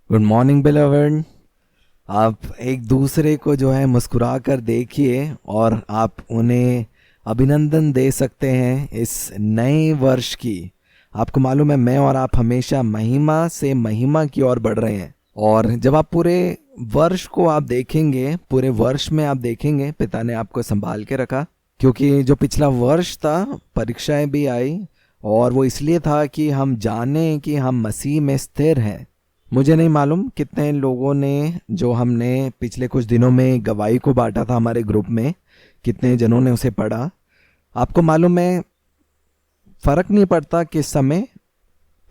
Good morning beloved. आप एक दूसरे को जो है मुस्कुरा कर देखिए और आप उन्हें अभिनंदन दे सकते हैं इस नए वर्ष की। आपको मालूम है मैं और आप हमेशा महिमा से महिमा की ओर बढ़ रहे हैं। और जब आप पूरे वर्ष को आप देखेंगे, पूरे वर्ष में आप देखेंगे पिता ने आपको संभाल के रखा। क्योंकि जो पिछला वर्ष था परीक्षाएं भी आई, और वो इसलिए था कि हम जाने कि हम मसीह में स्थिर हैं। मुझे नहीं मालूम कितने लोगों ने, जो हमने पिछले कुछ दिनों में गवाही को बांटा था हमारे ग्रुप में, कितने जनों ने उसे पढ़ा। आपको मालूम है फर्क नहीं पड़ता किस समय,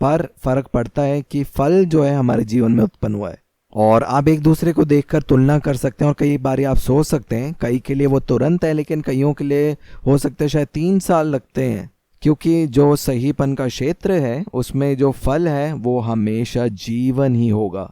पर फर्क पड़ता है कि फल जो है हमारे जीवन में उत्पन्न हुआ है। और आप एक दूसरे को देखकर तुलना कर सकते हैं, और कई बार आप सोच सकते हैं कई के लिए वो तुरंत है, लेकिन कईयों के लिए हो सकता है शायद 3 साल लगते हैं। क्योंकि जो सहीपन का क्षेत्र है उसमें जो फल है वो हमेशा जीवन ही होगा।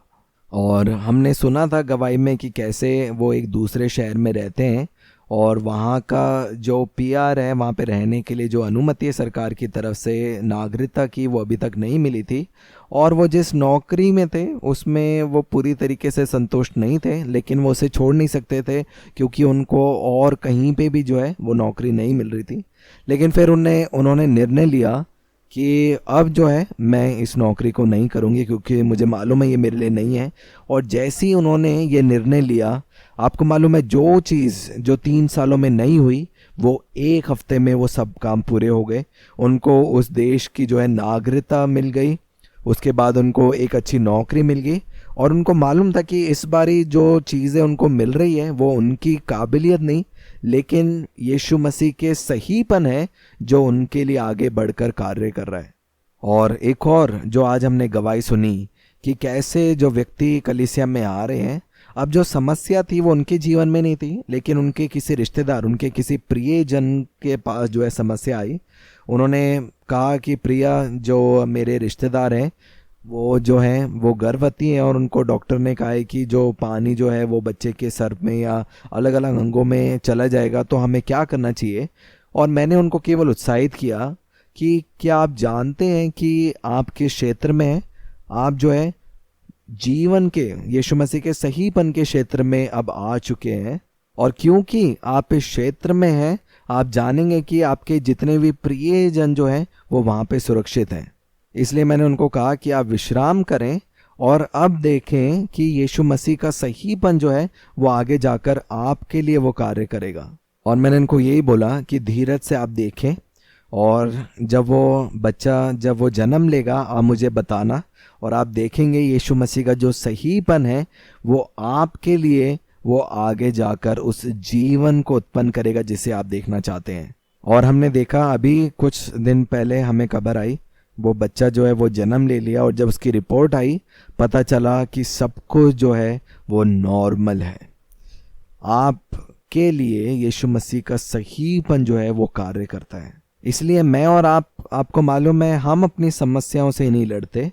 और हमने सुना था गवाही में कि कैसे वो एक दूसरे शहर में रहते हैं, और वहाँ का जो पीआर है, वहाँ पे रहने के लिए जो अनुमति है सरकार की तरफ से नागरिकता की, वो अभी तक नहीं मिली थी। और वो जिस नौकरी में थे उसमें वो पूरी तरीके से संतुष्ट नहीं थे, लेकिन वो उसे छोड़ नहीं सकते थे क्योंकि उनको और कहीं पे भी जो है वो नौकरी नहीं मिल रही थी। लेकिन फिर उन्होंने निर्णय लिया कि अब जो है मैं इस नौकरी को नहीं करूँगी, क्योंकि मुझे मालूम है ये मेरे लिए नहीं है। और जैसे ही उन्होंने ये निर्णय लिया, आपको मालूम है जो चीज़ जो 3 सालों में नहीं हुई वो 1 हफ्ते में वो सब काम पूरे हो गए। उनको उस देश की जो है नागरिकता मिल गई, उसके बाद उनको एक अच्छी नौकरी मिल गई। और उनको मालूम था कि इस बारी जो चीज़ें उनको मिल रही है वो उनकी काबिलियत नहीं, लेकिन यीशु मसीह के सहीपन है जो उनके लिए आगे बढ़कर कार्य कर रहा है। और एक और जो आज हमने गवाही सुनी कि कैसे जो व्यक्ति कलीसिया में आ रहे हैं, अब जो समस्या थी वो उनके जीवन में नहीं थी, लेकिन उनके किसी रिश्तेदार, उनके किसी प्रियजन के पास जो है समस्या आई। उन्होंने कहा कि प्रिया, जो मेरे रिश्तेदार हैं वो जो है वो गर्भवती हैं, और उनको डॉक्टर ने कहा है कि जो पानी जो है वो बच्चे के सर में या अलग अलग अंगों में चला जाएगा, तो हमें क्या करना चाहिए। और मैंने उनको केवल उत्साहित किया कि क्या आप जानते हैं कि आपके क्षेत्र में आप जो है जीवन के, यीशु मसीह के सहीपन के क्षेत्र में अब आ चुके हैं। और क्योंकि आप इस क्षेत्र में हैं, आप जानेंगे कि आपके जितने भी प्रियजन जो हैं वो वहाँ पे सुरक्षित हैं। इसलिए मैंने उनको कहा कि आप विश्राम करें और अब देखें कि यीशु मसीह का सहीपन जो है वो आगे जाकर आपके लिए वो कार्य करेगा। और मैंने इनको यही बोला कि धीरज से आप देखें, और जब वो जन्म लेगा आप मुझे बताना, और आप देखेंगे यीशु मसीह का जो सहीपन है वो आपके लिए वो आगे जाकर उस जीवन को उत्पन्न करेगा जिसे आप देखना चाहते हैं। और हमने देखा अभी कुछ दिन पहले हमें खबर आई, वो बच्चा जो है वो जन्म ले लिया, और जब उसकी रिपोर्ट आई पता चला कि सब कुछ जो है वो नॉर्मल है। आपके लिए यीशु मसीह का सहीपन जो है वो कार्य करता है। इसलिए मैं और आपको मालूम है हम अपनी समस्याओं से नहीं लड़ते,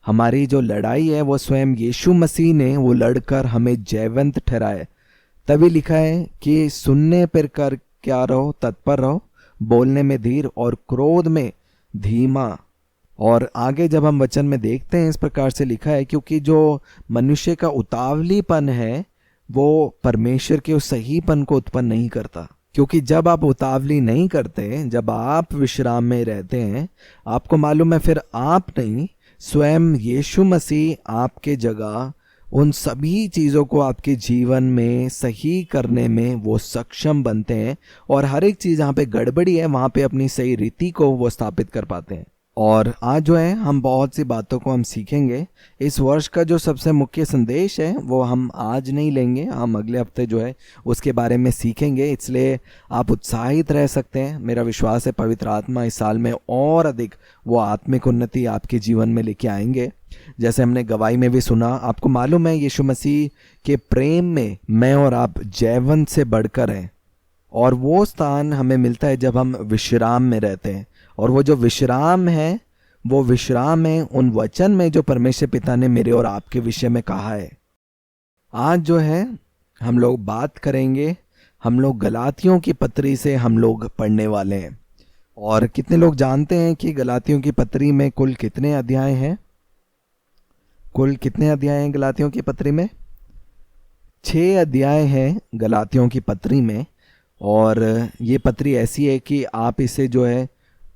हमारी जो लड़ाई है वो स्वयं यीशु मसीह ने वो लड़कर हमें जयवंत ठहराए। तभी लिखा है कि सुनने पर कर क्या रहो, तत्पर रहो, बोलने में धीर और क्रोध में धीमा। और आगे जब हम वचन में देखते हैं इस प्रकार से लिखा है, क्योंकि जो मनुष्य का उतावलीपन है वो परमेश्वर के उस सहीपन को उत्पन्न नहीं करता। क्योंकि जब आप उतावली नहीं करते, जब आप विश्राम में रहते हैं, आपको मालूम है फिर आप नहीं, स्वयं यीशु मसीह आपके जगह उन सभी चीज़ों को आपके जीवन में सही करने में वो सक्षम बनते हैं, और हर एक चीज़ जहाँ पे गड़बड़ी है वहाँ पे अपनी सही रीति को वो स्थापित कर पाते हैं। और आज जो है हम बहुत सी बातों को हम सीखेंगे। इस वर्ष का जो सबसे मुख्य संदेश है वो हम आज नहीं लेंगे, हम अगले हफ्ते जो है उसके बारे में सीखेंगे। इसलिए आप उत्साहित रह सकते हैं। मेरा विश्वास है पवित्र आत्मा इस साल में और अधिक वो आत्मिक उन्नति आपके जीवन में लेके आएंगे। जैसे हमने गवाही में भी सुना, आपको मालूम है यीशु मसीह के प्रेम में मैं और आप जयवंत से बढ़कर हैं, और वो स्थान हमें मिलता है जब हम विश्राम में रहते हैं। और वो जो विश्राम है वो विश्राम है उन वचन में जो परमेश्वर पिता ने मेरे और आपके विषय में कहा है। आज जो है हम लोग बात करेंगे, हम लोग गलातियों की पत्री से हम लोग पढ़ने वाले हैं। और कितने लोग जानते हैं कि गलातियों की पत्री में कुल कितने अध्याय हैं? कुल कितने अध्याय हैं गलातियों की पत्री में? 6 अध्याय हैं गलातियों की पत्री में। और ये पत्री ऐसी है कि आप इसे जो है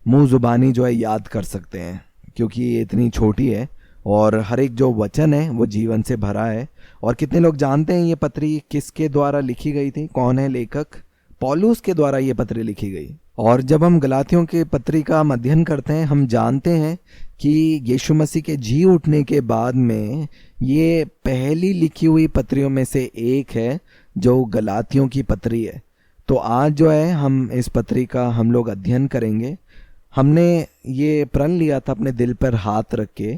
मुंह जुबानी जो है याद कर सकते हैं, क्योंकि ये इतनी छोटी है और हर एक जो वचन है वो जीवन से भरा है। और कितने लोग जानते हैं ये पत्री किसके द्वारा लिखी गई थी? कौन है लेखक? पौलुस के द्वारा ये पत्री लिखी गई। और जब हम गलातियों के पत्री का अध्ययन करते हैं, हम जानते हैं कि यीशु मसीह के जी उठने के बाद में ये पहली लिखी हुई पत्रियों में से एक है जो गलातियों की पत्री है। तो आज जो है हम इस पत्री का हम लोग अध्ययन करेंगे। हमने ये प्रण लिया था अपने दिल पर हाथ रख के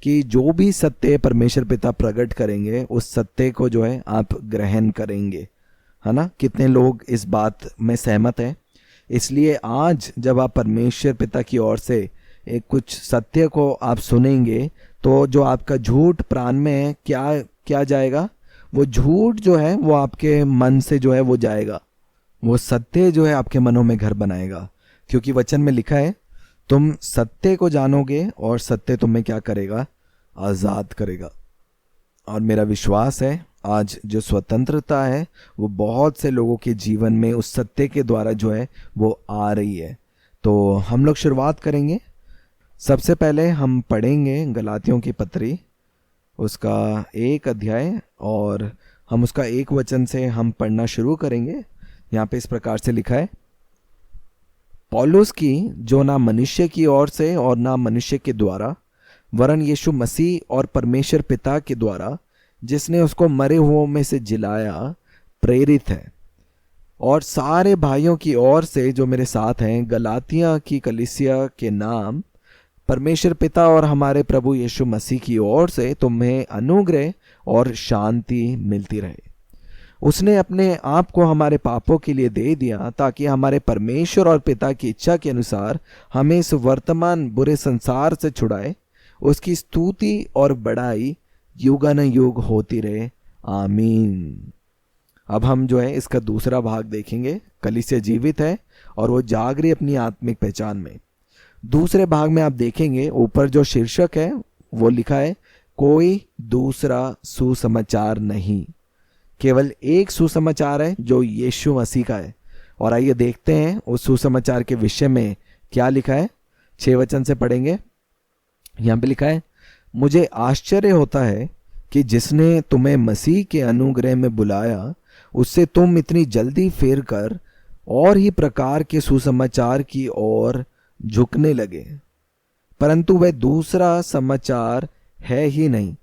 कि जो भी सत्य परमेश्वर पिता प्रकट करेंगे उस सत्य को जो है आप ग्रहण करेंगे, है ना? कितने लोग इस बात में सहमत हैं? इसलिए आज जब आप परमेश्वर पिता की ओर से एक कुछ सत्य को आप सुनेंगे तो जो आपका झूठ प्राण में है क्या जाएगा? वो झूठ जो है वो आपके मन से जो है वो जाएगा। वो सत्य जो है आपके मनों में घर बनाएगा, क्योंकि वचन में लिखा है तुम सत्य को जानोगे और सत्य तुम्हें क्या करेगा? आज़ाद करेगा। और मेरा विश्वास है आज जो स्वतंत्रता है वो बहुत से लोगों के जीवन में उस सत्य के द्वारा जो है वो आ रही है। तो हम लोग शुरुआत करेंगे। सबसे पहले हम पढ़ेंगे गलातियों की पत्री, उसका 1 अध्याय, और हम उसका 1 वचन से हम पढ़ना शुरू करेंगे। यहाँ पे इस प्रकार से लिखा है, पौलुस की, जो ना मनुष्य की ओर से और ना मनुष्य के द्वारा वरन यीशु मसीह और परमेश्वर पिता के द्वारा जिसने उसको मरे हुओं में से जिलाया, प्रेरित है, और सारे भाइयों की ओर से जो मेरे साथ हैं गलातिया की कलीसिया के नाम परमेश्वर पिता और हमारे प्रभु यीशु मसीह की ओर से तुम्हें अनुग्रह और शांति मिलती रहे। उसने अपने आप को हमारे पापों के लिए दे दिया ताकि हमारे परमेश्वर और पिता की इच्छा के अनुसार हमें इस वर्तमान बुरे संसार से छुड़ाए। उसकी स्तुति और बड़ाई युगानुयुग होती रहे, आमीन। अब हम जो है इसका दूसरा भाग देखेंगे। कलीसिया जीवित है और वो जाग रही अपनी आत्मिक पहचान में। दूसरे भाग में आप देखेंगे ऊपर जो शीर्षक है वो लिखा है, कोई दूसरा सुसमाचार नहीं। केवल एक सुसमाचार है जो यीशु मसीह का है। और आइए देखते हैं उस सुसमाचार के विषय में क्या लिखा है। 6 वचन से पढ़ेंगे। यहाँ पे लिखा है, मुझे आश्चर्य होता है कि जिसने तुम्हें मसीह के अनुग्रह में बुलाया उससे तुम इतनी जल्दी फिर कर और ही प्रकार के सुसमाचार की ओर झुकने लगे, परंतु वह दूसरा समाचार है ही नहीं।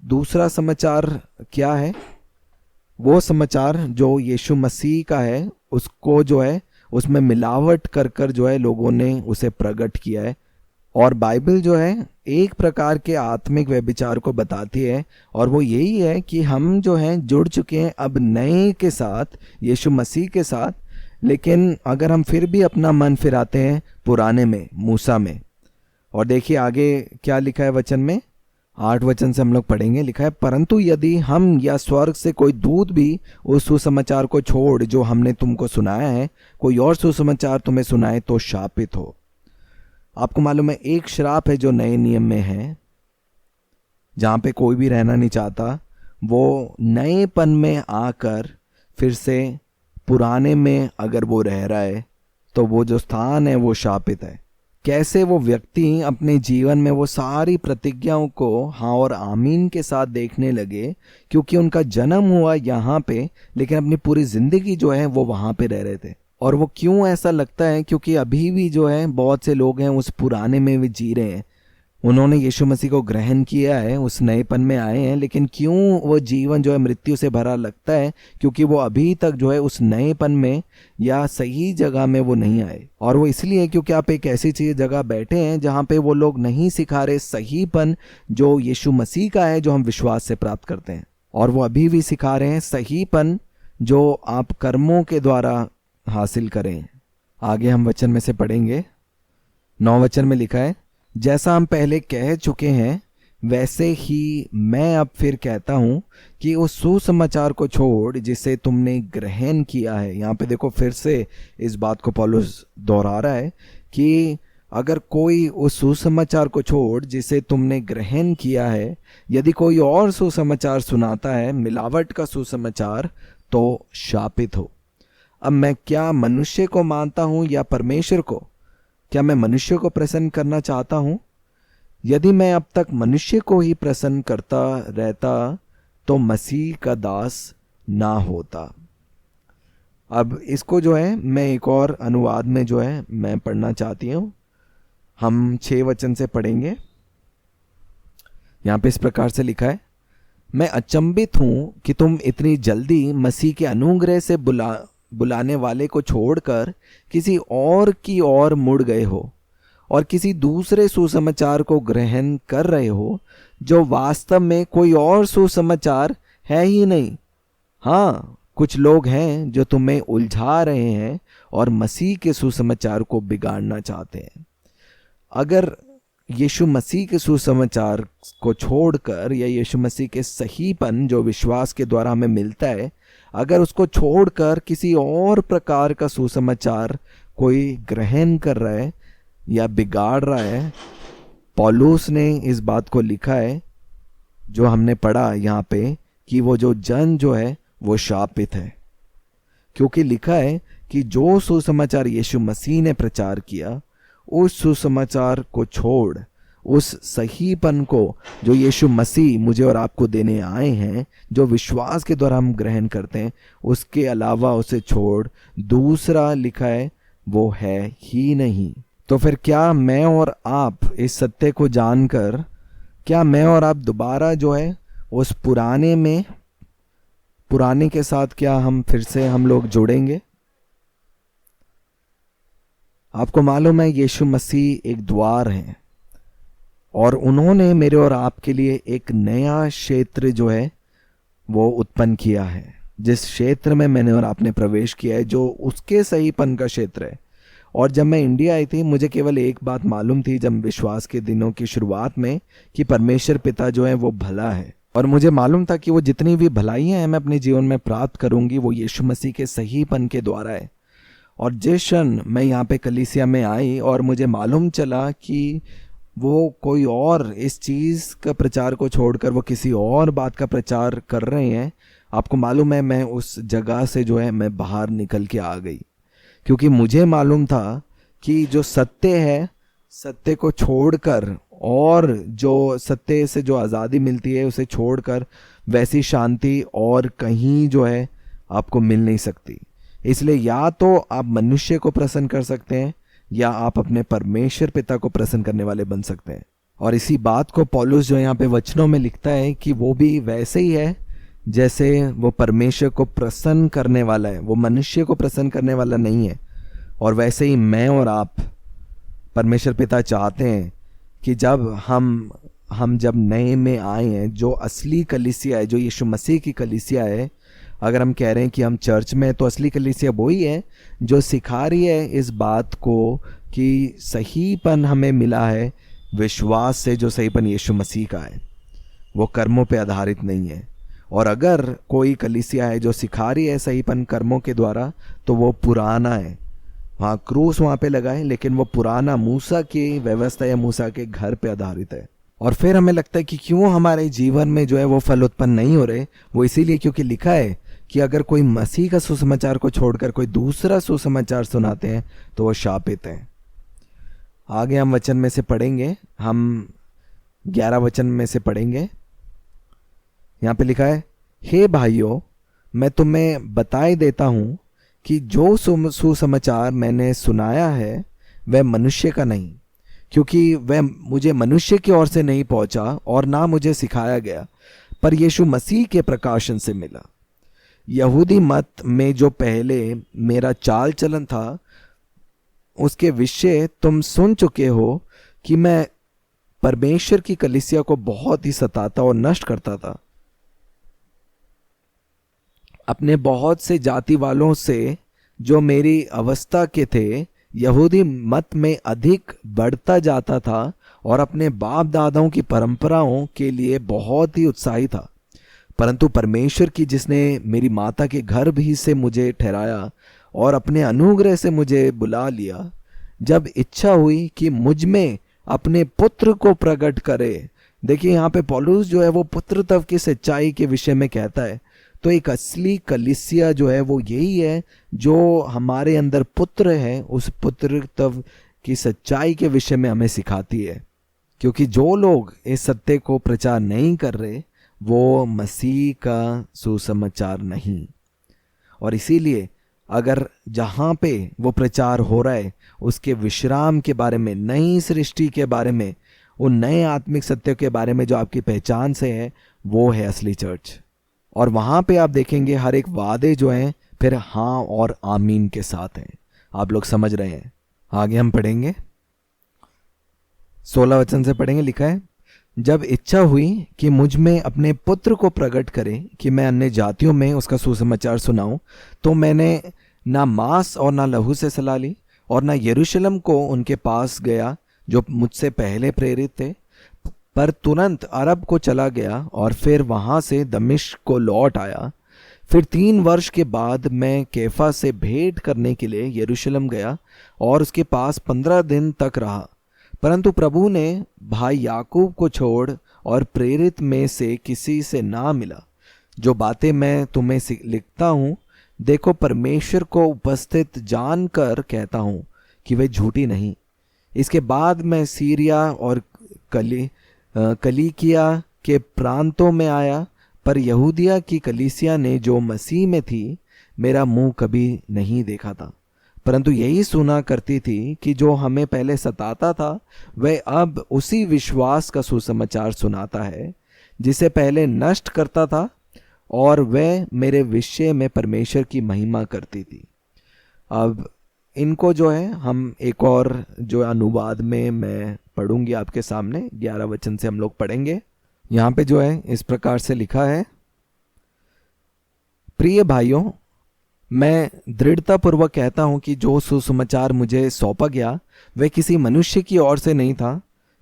दूसरा समाचार क्या है? वो समाचार जो यीशु मसीह का है, उसको जो है उसमें मिलावट कर कर जो है लोगों ने उसे प्रकट किया है। और बाइबल जो है एक प्रकार के आत्मिक व्यभिचार को बताती है, और वो यही है कि हम जो हैं जुड़ चुके हैं अब नए के साथ, यीशु मसीह के साथ, लेकिन अगर हम फिर भी अपना मन फिराते हैं पुराने में, मूसा में। और देखिए आगे क्या लिखा है वचन में, 8 वचन से हम लोग पढ़ेंगे। लिखा है, परंतु यदि हम या स्वर्ग से कोई दूत भी उस सुसमाचार को छोड़ जो हमने तुमको सुनाया है कोई और सुसमाचार तुम्हें सुनाए तो शापित हो। आपको मालूम है एक श्राप है जो नए नियम में है, जहां पे कोई भी रहना नहीं चाहता, वो नएपन में आकर फिर से पुराने में अगर वो रह रहा है तो वो जो स्थान है वो शापित है। कैसे वो व्यक्ति अपने जीवन में वो सारी प्रतिज्ञाओं को हाँ और आमीन के साथ देखने लगे, क्योंकि उनका जन्म हुआ यहाँ पे लेकिन अपनी पूरी जिंदगी जो है वो वहाँ पे रह रहे थे। और वो क्यों ऐसा लगता है? क्योंकि अभी भी जो है बहुत से लोग हैं उस पुराने में भी जी रहे हैं। उन्होंने यीशु मसीह को ग्रहण किया है, उस नएपन में आए हैं, लेकिन क्यों वो जीवन जो है मृत्यु से भरा लगता है? क्योंकि वो अभी तक जो है उस नएपन में या सही जगह में वो नहीं आए। और वो इसलिए क्योंकि आप एक ऐसी चीज जगह बैठे हैं जहाँ पे वो लोग नहीं सिखा रहे सहीपन जो यीशु मसीह का है, जो हम विश्वास से प्राप्त करते हैं। और वो अभी भी सिखा रहे हैं सहीपन जो आप कर्मों के द्वारा हासिल करें। आगे हम वचन में से पढ़ेंगे। 9 वचन में लिखा है, जैसा हम पहले कह चुके हैं वैसे ही मैं अब फिर कहता हूं कि उस सुसमाचार को छोड़ जिसे तुमने ग्रहण किया है। यहाँ पे देखो फिर से इस बात को पौलुस दोहरा रहा है कि अगर कोई उस सुसमाचार को छोड़ जिसे तुमने ग्रहण किया है, यदि कोई और सुसमाचार सुनाता है, मिलावट का सुसमाचार, तो शापित हो। अब मैं क्या मनुष्य को मानता हूं या परमेश्वर को? क्या मैं मनुष्य को प्रसन्न करना चाहता हूं? यदि मैं अब तक मनुष्य को ही प्रसन्न करता रहता तो मसीह का दास ना होता। अब इसको जो है मैं एक और अनुवाद में जो है मैं पढ़ना चाहती हूँ। हम 6 वचन से पढ़ेंगे। यहाँ पे इस प्रकार से लिखा है, मैं अचंभित हूं कि तुम इतनी जल्दी मसीह के अनुग्रह से बुलाने वाले को छोड़कर किसी और की ओर मुड़ गए हो और किसी दूसरे सुसमाचार को ग्रहण कर रहे हो, जो वास्तव में कोई और सुसमाचार है ही नहीं। हाँ, कुछ लोग हैं जो तुम्हें उलझा रहे हैं और मसीह के सुसमाचार को बिगाड़ना चाहते हैं। अगर यीशु मसीह के सुसमाचार को छोड़कर या यीशु मसीह के सहीपन जो विश्वास के द्वारा हमें मिलता है, अगर उसको छोड़कर किसी और प्रकार का सुसमाचार कोई ग्रहण कर रहा है या बिगाड़ रहा है, पौलुस ने इस बात को लिखा है जो हमने पढ़ा यहाँ पे कि वो जो जन जो है वो शापित है। क्योंकि लिखा है कि जो सुसमाचार यीशु मसीह ने प्रचार किया, उस सुसमाचार को छोड़, उस सहीपन को जो यीशु मसीह मुझे और आपको देने आए हैं, जो विश्वास के द्वारा हम ग्रहण करते हैं, उसके अलावा उसे छोड़ दूसरा लिखा है वो है ही नहीं। तो फिर क्या मैं और आप इस सत्य को जानकर, क्या मैं और आप दोबारा जो है उस पुराने के साथ क्या हम फिर से हम लोग जुड़ेंगे? आपको मालूम है यीशु मसीह एक द्वार है और उन्होंने मेरे और आपके लिए एक नया क्षेत्र जो है वो उत्पन्न किया है। जिस क्षेत्र में मैंने और आपने प्रवेश किया है, जो उसके सहीपन का क्षेत्र है। और जब मैं इंडिया आई थी, मुझे केवल एक बात मालूम थी जब विश्वास के दिनों की शुरुआत में, कि परमेश्वर पिता जो है वो भला है। और मुझे मालूम था कि वो जितनी भी भलाइयाँ हैं मैं अपने जीवन में प्राप्त करूंगी, वो यीशु मसीह के सहीपन के द्वारा है। और जिस क्षण मैं यहाँ पे कलीसिया में आई और मुझे मालूम चला कि वो कोई और इस चीज़ का प्रचार को छोड़कर वो किसी और बात का प्रचार कर रहे हैं, आपको मालूम है मैं उस जगह से जो है मैं बाहर निकल के आ गई। क्योंकि मुझे मालूम था कि जो सत्य है, सत्य को छोड़कर और जो सत्य से जो आज़ादी मिलती है उसे छोड़कर वैसी शांति और कहीं जो है आपको मिल नहीं सकती। इसलिए या तो आप मनुष्य को प्रसन्न कर सकते हैं या आप अपने परमेश्वर पिता को प्रसन्न करने वाले बन सकते हैं। और इसी बात को पौलुस जो यहाँ पे वचनों में लिखता है कि वो भी वैसे ही है जैसे वो परमेश्वर को प्रसन्न करने वाला है, वो मनुष्य को प्रसन्न करने वाला नहीं है। और वैसे ही मैं और आप, परमेश्वर पिता चाहते हैं कि जब हम जब नए में आए हैं, जो असली कलीसिया है, जो यीशु मसीह की कलीसिया है, अगर हम कह रहे हैं कि हम चर्च में, तो असली कलीसिया वही है जो सिखा रही है इस बात को कि सहीपन हमें मिला है विश्वास से, जो सहीपन यीशु मसीह का है, वो कर्मों पे आधारित नहीं है। और अगर कोई कलीसिया है जो सिखा रही है सहीपन कर्मों के द्वारा, तो वो पुराना है। हाँ, क्रूस वहाँ पे लगा है, लेकिन वो पुराना मूसा की व्यवस्था या मूसा के घर पे आधारित है। और फिर हमें लगता है कि क्यों हमारे जीवन में जो है वो फल उत्पन्न नहीं हो रहे। वो इसीलिए क्योंकि लिखा है कि अगर कोई मसीह का सुसमाचार को छोड़कर कोई दूसरा सुसमाचार सुनाते हैं तो वो शापित हैं। आगे हम वचन में से पढ़ेंगे, हम 11 वचन में से पढ़ेंगे। यहाँ पे लिखा है, हे भाइयों, मैं तुम्हें बताए देता हूँ कि जो सुसमाचार मैंने सुनाया है वह मनुष्य का नहीं, क्योंकि वह मुझे मनुष्य की ओर से नहीं पहुंचा और ना मुझे सिखाया गया, पर यीशु मसीह के प्रकाशन से मिला। यहूदी मत में जो पहले मेरा चाल चलन था, उसके विषय तुम सुन चुके हो कि मैं परमेश्वर की कलीसिया को बहुत ही सताता और नष्ट करता था। अपने बहुत से जाति वालों से जो मेरी अवस्था के थे, यहूदी मत में अधिक बढ़ता जाता था और अपने बाप दादाओं की परंपराओं के लिए बहुत ही उत्साही था। परंतु परमेश्वर की, जिसने मेरी माता के गर्भ ही से मुझे ठहराया और अपने अनुग्रह से मुझे बुला लिया, जब इच्छा हुई कि मुझ में अपने पुत्र को प्रकट करे। देखिए यहाँ पे पौलुस जो है वो पुत्रत्व की सच्चाई के विषय में कहता है। तो एक असली कलीसिया जो है वो यही है जो हमारे अंदर पुत्र है, उस पुत्रत्व की सच्चाई के विषय में हमें सिखाती है। क्योंकि जो लोग इस सत्य को प्रचार नहीं कर रहे वो मसीह का सुसमाचार नहीं। और इसीलिए अगर जहाँ पे वो प्रचार हो रहा है उसके विश्राम के बारे में, नई सृष्टि के बारे में, उन नए आत्मिक सत्य के बारे में जो आपकी पहचान से है, वो है असली चर्च। और वहाँ पे आप देखेंगे हर एक वादे जो हैं फिर हाँ और आमीन के साथ हैं। आप लोग समझ रहे हैं। आगे हम पढ़ेंगे, 16 वचन से पढ़ेंगे। लिखा है, जब इच्छा हुई कि मुझ में अपने पुत्र को प्रकट करे कि मैं अन्य जातियों में उसका सुसमाचार सुनाऊं, तो मैंने ना मांस और ना लहू से सलाह ली और ना यरूशलेम को उनके पास गया जो मुझसे पहले प्रेरित थे, पर तुरंत अरब को चला गया और फिर वहां से दमिश्क को लौट आया। फिर 3 वर्ष के बाद मैं कैफा से भेंट करने के लिए यरूशलेम गया और उसके पास 15 दिन तक रहा। परंतु प्रभु ने भाई याकूब को छोड़ और प्रेरित में से किसी से ना मिला। जो बातें मैं तुम्हें लिखता हूँ, देखो परमेश्वर को उपस्थित जानकर कहता हूँ कि वे झूठी नहीं। इसके बाद मैं सीरिया और कलिकिया के प्रांतों में आया, पर यहूदिया की कलीसिया ने जो मसीह में थी मेरा मुंह कभी नहीं देखा था, परंतु यही सुना करती थी कि जो हमें पहले सताता था वह अब उसी विश्वास का सुसमाचार सुनाता है जिसे पहले नष्ट करता था, और वह मेरे विषय में परमेश्वर की महिमा करती थी। अब इनको जो है हम एक और जो अनुवाद में मैं पढ़ूंगी आपके सामने, 11 वचन से हम लोग पढ़ेंगे। यहाँ पे जो है इस प्रकार से लिखा है, प्रिय भाइयों, मैं दृढ़तापूर्वक कहता हूं कि जो सुसमाचार मुझे सौंपा गया वह किसी मनुष्य की ओर से नहीं था।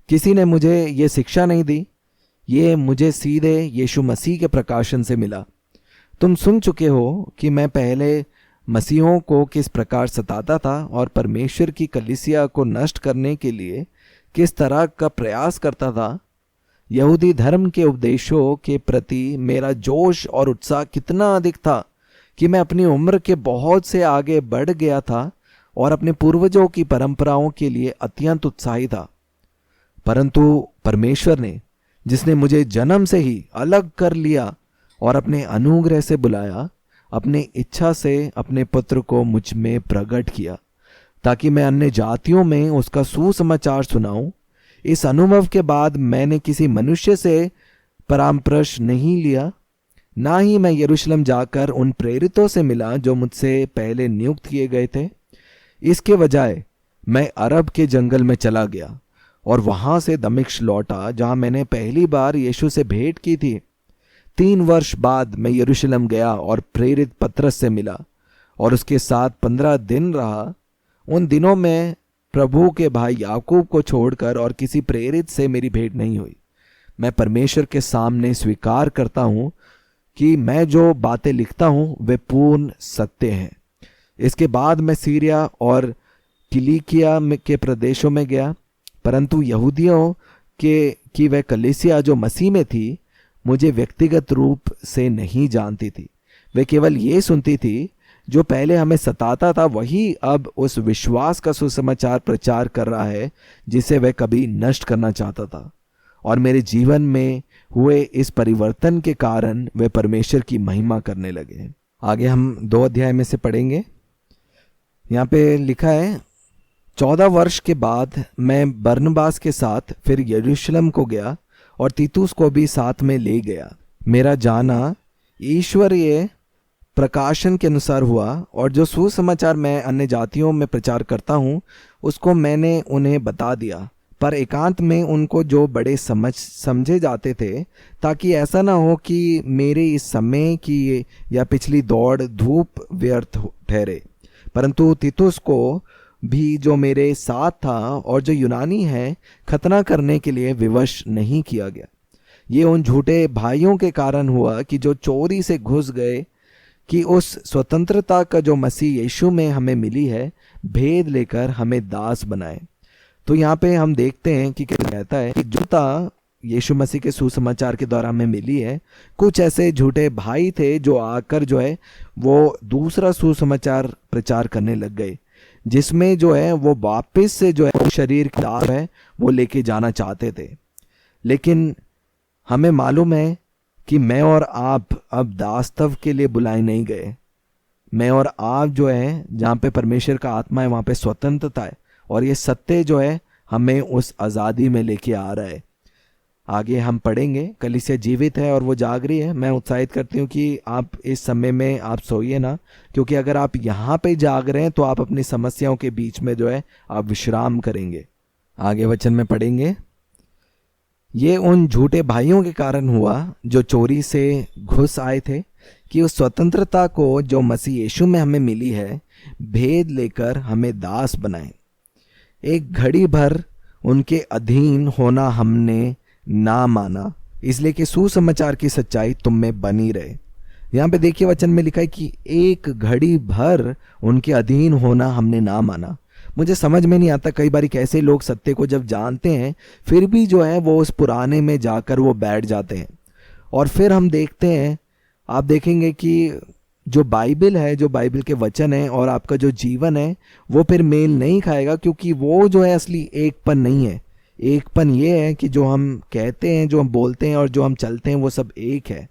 किसी ने मुझे ये शिक्षा नहीं दी, ये मुझे सीधे यीशु मसीह के प्रकाशन से मिला। तुम सुन चुके हो कि मैं पहले मसीहों को किस प्रकार सताता था और परमेश्वर की कलीसिया को नष्ट करने के लिए किस तरह का प्रयास करता था। यहूदी धर्म के उपदेशों के प्रति मेरा जोश और उत्साह कितना अधिक था कि मैं अपनी उम्र के बहुत से आगे बढ़ गया था और अपने पूर्वजों की परंपराओं के लिए अत्यंत उत्साही था। परंतु परमेश्वर ने, जिसने मुझे जन्म से ही अलग कर लिया और अपने अनुग्रह से बुलाया, अपने इच्छा से अपने पुत्र को मुझ में प्रकट किया ताकि मैं अन्य जातियों में उसका सुसमाचार सुनाऊं। इस अनुभव के बाद मैंने किसी मनुष्य से परामर्श नहीं लिया, ना ही मैं यरूशलेम जाकर उन प्रेरितों से मिला जो मुझसे पहले नियुक्त किए गए थे। इसके बजाय मैं अरब के जंगल में चला गया और वहां से दमिश्क लौटा जहां मैंने पहली बार यीशु से भेंट की थी। 3 वर्ष बाद मैं यरूशलेम गया और प्रेरित पतरस से मिला और उसके साथ 15 दिन रहा। उन दिनों में प्रभु के भाई याकूब को छोड़कर और किसी प्रेरित से मेरी भेंट नहीं हुई। मैं परमेश्वर के सामने स्वीकार करता हूं कि मैं जो बातें लिखता हूं वे पूर्ण सत्य हैं। इसके बाद मैं सीरिया और किलिकिया के प्रदेशों में गया, परंतु यहूदियों की वह कलीसिया जो मसीह में थी मुझे व्यक्तिगत रूप से नहीं जानती थी। वे केवल ये सुनती थी जो पहले हमें सताता था वही अब उस विश्वास का सुसमाचार प्रचार कर रहा है जिसे वह कभी नष्ट करना चाहता था। और मेरे जीवन में हुए इस परिवर्तन के कारण वे परमेश्वर की महिमा करने लगे। आगे हम 2 अध्याय में से पढ़ेंगे। यहाँ पे लिखा है, 14 वर्ष के बाद मैं बरनबास के साथ फिर यरूशलेम को गया और तीतुस को भी साथ में ले गया। मेरा जाना ईश्वरीय प्रकाशन के अनुसार हुआ और जो सुसमाचार मैं अन्य जातियों में प्रचार करता हूँ उसको मैंने उन्हें बता दिया, पर एकांत में उनको जो बड़े समझे जाते थे, ताकि ऐसा ना हो कि मेरे इस समय की या पिछली दौड़ धूप व्यर्थ ठहरे। परंतु तीतुस को भी जो मेरे साथ था और जो यूनानी है खतना करने के लिए विवश नहीं किया गया। ये उन झूठे भाइयों के कारण हुआ कि जो चोरी से घुस गए कि उस स्वतंत्रता का जो मसीह यीशु में हमें मिली है, भेद लेकर हमें दास बनाए। तो यहाँ पे हम देखते हैं कि क्या कहता है कि जूता यीशु मसीह के सुसमाचार के द्वारा हमें मिली है। कुछ ऐसे झूठे भाई थे जो आकर जो है वो दूसरा सुसमाचार प्रचार करने लग गए, जिसमें जो है वो वापस से जो है शरीर की दास है वो लेके जाना चाहते थे। लेकिन हमें मालूम है कि मैं और आप अब दास्तव के लिए बुलाए नहीं गए। मैं और आप जो है जहाँ पे परमेश्वर का आत्मा है वहाँ पे स्वतंत्रता है, और ये सत्य जो है हमें उस आज़ादी में लेके आ रहा है। आगे हम पढ़ेंगे कलीसिया जीवित है और वो जाग रही है। मैं उत्साहित करती हूँ कि आप इस समय में आप सोइए ना, क्योंकि अगर आप यहाँ पे जाग रहे हैं तो आप अपनी समस्याओं के बीच में जो है आप विश्राम करेंगे। आगे वचन में पढ़ेंगे, ये उन झूठे भाइयों के कारण हुआ जो चोरी से घुस आए थे कि उस स्वतंत्रता को जो मसीह यीशु में हमें मिली है भेद लेकर हमें दास बनाए। एक घड़ी भर उनके अधीन होना हमने ना माना, इसलिए कि सुसमाचार की सच्चाई तुम में बनी रहे। यहाँ पे देखिए वचन में लिखा है कि एक घड़ी भर उनके अधीन होना हमने ना माना। मुझे समझ में नहीं आता कई बार कैसे लोग सत्य को जब जानते हैं फिर भी जो है वो उस पुराने में जाकर वो बैठ जाते हैं। और फिर हम देखते हैं, आप देखेंगे कि जो बाइबल है, जो बाइबल के वचन है और आपका जो जीवन है वो फिर मेल नहीं खाएगा, क्योंकि वो जो है असली एकपन नहीं है। एकपन ये है कि जो हम कहते हैं, जो हम बोलते हैं और जो हम चलते हैं वो सब एक है।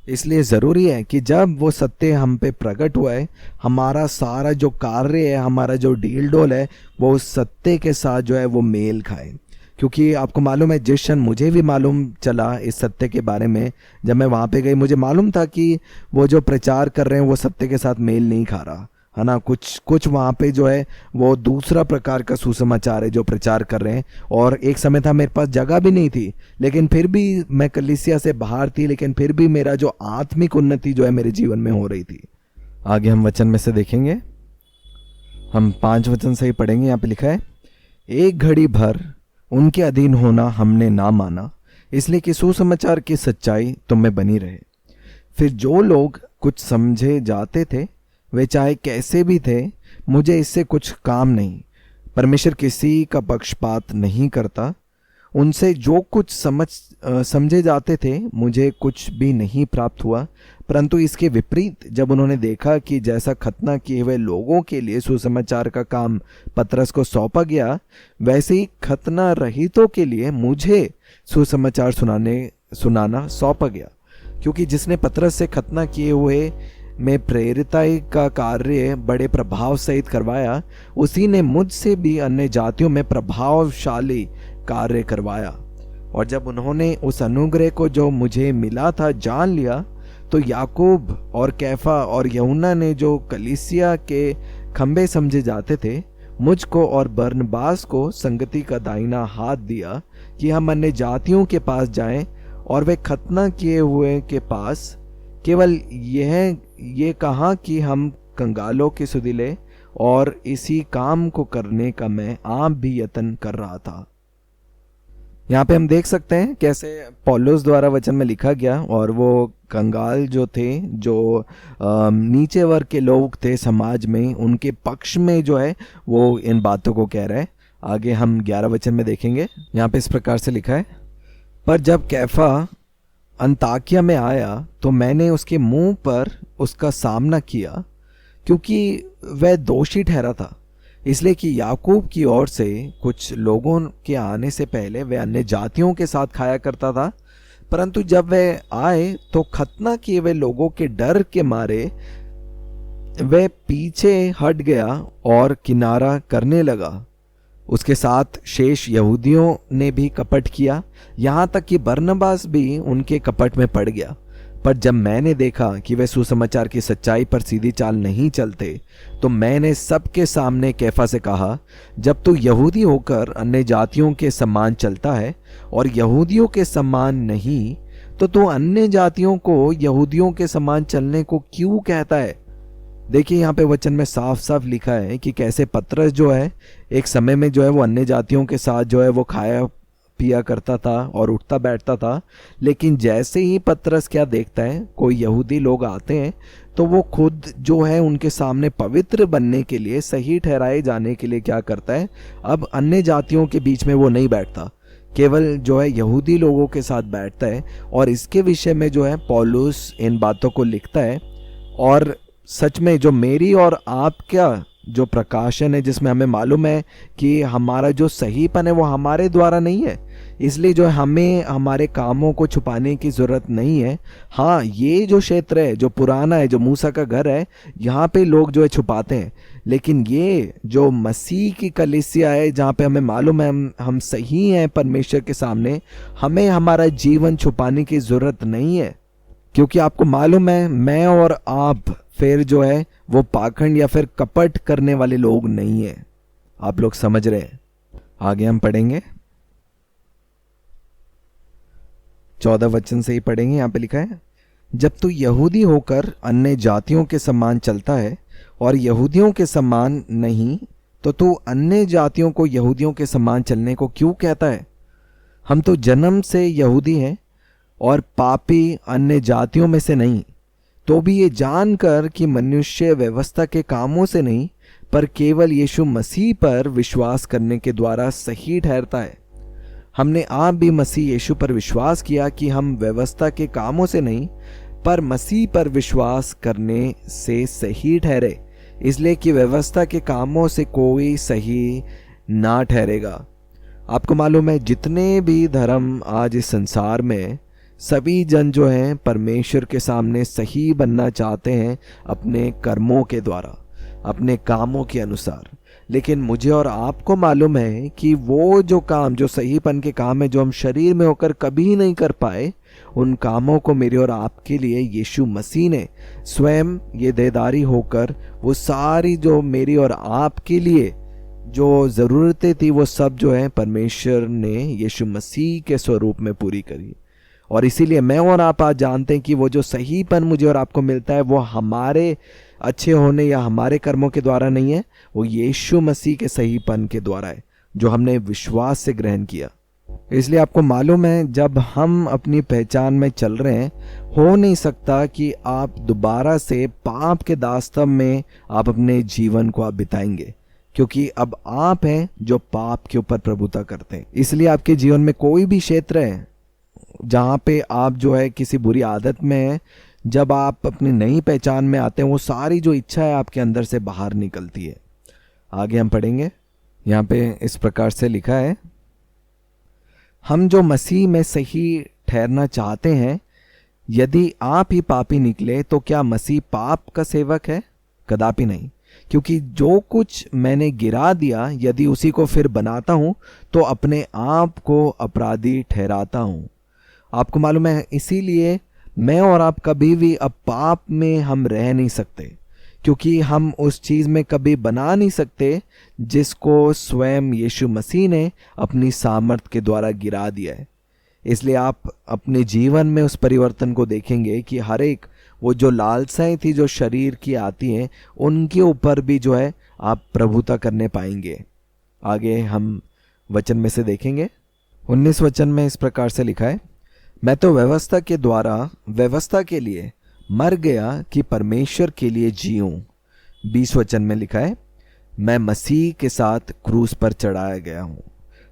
इसलिए ज़रूरी है कि जब वो सत्य हम पे प्रकट हुआ है, हमारा सारा जो कार्य है, हमारा जो डील डोल है वो उस सत्य के साथ जो है वो मेल खाए। क्योंकि आपको मालूम है, जिस क्षण मुझे भी मालूम चला इस सत्य के बारे में, जब मैं वहाँ पे गई मुझे मालूम था कि वो जो प्रचार कर रहे हैं वो सत्य के साथ मेल नहीं खा रहा है ना। कुछ वहाँ पे जो है वो दूसरा प्रकार का सुसमाचार है जो प्रचार कर रहे हैं। और एक समय था मेरे पास जगह भी नहीं थी, लेकिन फिर भी मैं कलीसिया से बाहर थी, लेकिन फिर भी मेरा जो आत्मिक उन्नति जो है मेरे जीवन में हो रही थी। आगे हम वचन में से देखेंगे, हम 5 वचन से ही पढ़ेंगे। यहाँ पे लिखा है, एक घड़ी भर उनके अधीन होना हमने ना माना, इसलिए कि सुसमाचार की सच्चाई तुम में बनी रहे। फिर जो लोग कुछ समझे जाते थे वे चाहे कैसे भी थे, मुझे इससे कुछ काम नहीं। परमेश्वर किसी का पक्षपात नहीं करता। उनसे जो कुछ समझे जाते थे मुझे कुछ भी नहीं प्राप्त हुआ, परंतु इसके विपरीत जब उन्होंने देखा कि जैसा खतना किए हुए लोगों के लिए सुसमाचार का काम पतरस को सौंपा गया, वैसे ही खतना रहितों के लिए मुझे सुसमाचार सुनाना सौंपा गया। क्योंकि जिसने पतरस से खतना किए हुए में प्रेरिताई का कार्य बड़े प्रभाव सहित करवाया, उसी ने मुझसे भी अन्य जातियों में प्रभावशाली कार्य करवाया। और जब उन्होंने उस अनुग्रह को जो मुझे मिला था जान लिया, तो याकूब और कैफा और यूहन्ना ने जो कलीसिया के खंबे समझे जाते थे, मुझको और बरनबास को संगति का दाहिना हाथ दिया कि हम अन्य जातियों के पास जाएं और वे खतना किए हुए के पास। केवल ये कहा कि हम कंगालों की सुधि ले, और इसी काम को करने का मैं आप भी यत्न कर रहा था। यहाँ पे हम देख सकते हैं कैसे पौलुस द्वारा वचन में लिखा गया, और वो कंगाल जो थे, जो नीचे वर्ग के लोग थे समाज में, उनके पक्ष में जो है वो इन बातों को कह रहा है। आगे हम 11 वचन में देखेंगे। यहाँ पे इस प्रकार से लिखा है, पर जब कैफा अंताकिया में आया तो मैंने उसके मुंह पर उसका सामना किया, क्योंकि वह दोषी ठहरा था। इसलिए कि याकूब की ओर से कुछ लोगों के आने से पहले वह अन्य जातियों के साथ खाया करता था, परंतु जब वह आए तो खतना किए हुए लोगों के डर के मारे वह पीछे हट गया और किनारा करने लगा। उसके साथ शेष यहूदियों ने भी कपट किया, यहाँ तक कि बरनबास भी उनके कपट में पड़ गया। पर जब मैंने देखा कि वे सुसमाचार की सच्चाई पर सीधी चाल नहीं चलते, तो मैंने सबके सामने कैफा से कहा, जब तू यहूदी होकर अन्य जातियों के समान चलता है और यहूदियों के समान नहीं, तो तू अन्य जातियों को यहूदियों के समान चलने को क्यों कहता है। देखिए यहाँ पे वचन में साफ साफ लिखा है कि कैसे पतरस जो है एक समय में जो है वो अन्य जातियों के साथ जो है वो खाया पिया करता था और उठता बैठता था। लेकिन जैसे ही पतरस क्या देखता है, कोई यहूदी लोग आते हैं, तो वो खुद जो है उनके सामने पवित्र बनने के लिए, सही ठहराए जाने के लिए क्या करता है, अब अन्य जातियों के बीच में वो नहीं बैठता, केवल जो है यहूदी लोगों के साथ बैठता है। और इसके विषय में जो है पौलुस इन बातों को लिखता है। और सच में जो मेरी और आपका जो प्रकाशन है, जिसमें हमें मालूम है कि हमारा जो सहीपन है वो हमारे द्वारा नहीं है, इसलिए जो हमें हमारे कामों को छुपाने की ज़रूरत नहीं है। हाँ, ये जो क्षेत्र है जो पुराना है, जो मूसा का घर है, यहाँ पे लोग जो है छुपाते हैं। लेकिन ये जो मसीह की कलीसिया है, जहाँ पे हमें मालूम है हम सही हैं परमेश्वर के सामने, हमें हमारा जीवन छुपाने की ज़रूरत नहीं है। क्योंकि आपको मालूम है मैं और आप फिर जो है वो पाखंड या फिर कपट करने वाले लोग नहीं है। आप लोग समझ रहे हैं? आगे हम पढ़ेंगे, 14 वचन से ही पढ़ेंगे। यहाँ पे लिखा है, जब तू यहूदी होकर अन्य जातियों के समान चलता है और यहूदियों के समान नहीं, तो तू अन्य जातियों को यहूदियों के समान चलने को क्यों कहता है? हम तो जन्म से यहूदी हैं और पापी अन्य जातियों में से नहीं, तो भी ये जानकर कि मनुष्य व्यवस्था के कामों से नहीं पर केवल यीशु मसीह पर विश्वास करने के द्वारा सही ठहरता है। हमने आप भी मसीह यीशु पर विश्वास किया कि हम व्यवस्था के कामों से नहीं पर मसीह पर विश्वास करने से सही ठहरे, इसलिए कि व्यवस्था के कामों से कोई सही ना ठहरेगा। आपको मालूम है जितने भी धर्म आज इस संसार में, सभी जन जो हैं परमेश्वर के सामने सही बनना चाहते हैं अपने कर्मों के द्वारा, अपने कामों के अनुसार। लेकिन मुझे और आपको मालूम है कि वो जो काम, जो सहीपन के काम है, जो हम शरीर में होकर कभी नहीं कर पाए, उन कामों को मेरे और आपके लिए यीशु मसीह ने स्वयं ये देदारी होकर वो सारी जो मेरी और आपके लिए जो ज़रूरतें थी, वो सब जो है परमेश्वर ने यीशु मसीह के स्वरूप में पूरी करी। और इसीलिए मैं और आप आज जानते हैं कि वो जो सहीपन मुझे और आपको मिलता है वो हमारे अच्छे होने या हमारे कर्मों के द्वारा नहीं है, वो यीशु मसीह के सहीपन के द्वारा है जो हमने विश्वास से ग्रहण किया। इसलिए आपको मालूम है जब हम अपनी पहचान में चल रहे हैं, हो नहीं सकता कि आप दोबारा से पाप के दास्तव में आप अपने जीवन को आप बिताएंगे, क्योंकि अब आप हैं जो पाप के ऊपर प्रभुता करते हैं। इसलिए आपके जीवन में कोई भी क्षेत्र है जहाँ पे आप जो है किसी बुरी आदत में है, जब आप अपनी नई पहचान में आते हैं, वो सारी जो इच्छा है आपके अंदर से बाहर निकलती है। आगे हम पढ़ेंगे, यहाँ पे इस प्रकार से लिखा है, हम जो मसीह में सही ठहरना चाहते हैं, यदि आप ही पापी निकले तो क्या मसीह पाप का सेवक है? कदापि नहीं, क्योंकि जो कुछ मैंने गिरा दिया यदि उसी को फिर बनाता हूं तो अपने आप को अपराधी ठहराता हूं। आपको मालूम है इसीलिए मैं और आप कभी भी अब पाप में हम रह नहीं सकते, क्योंकि हम उस चीज़ में कभी बना नहीं सकते जिसको स्वयं यीशु मसीह ने अपनी सामर्थ के द्वारा गिरा दिया है। इसलिए आप अपने जीवन में उस परिवर्तन को देखेंगे कि हर एक वो जो लालसाएं थी जो शरीर की आती हैं, उनके ऊपर भी जो है आप प्रभुता करने पाएंगे। आगे हम वचन में से देखेंगे, 19 वचन में इस प्रकार से लिखा है, मैं तो व्यवस्था के द्वारा व्यवस्था के लिए मर गया कि परमेश्वर के लिए जीऊं। 20 वचन में लिखा है, मैं मसीह के साथ क्रूस पर चढ़ाया गया हूं।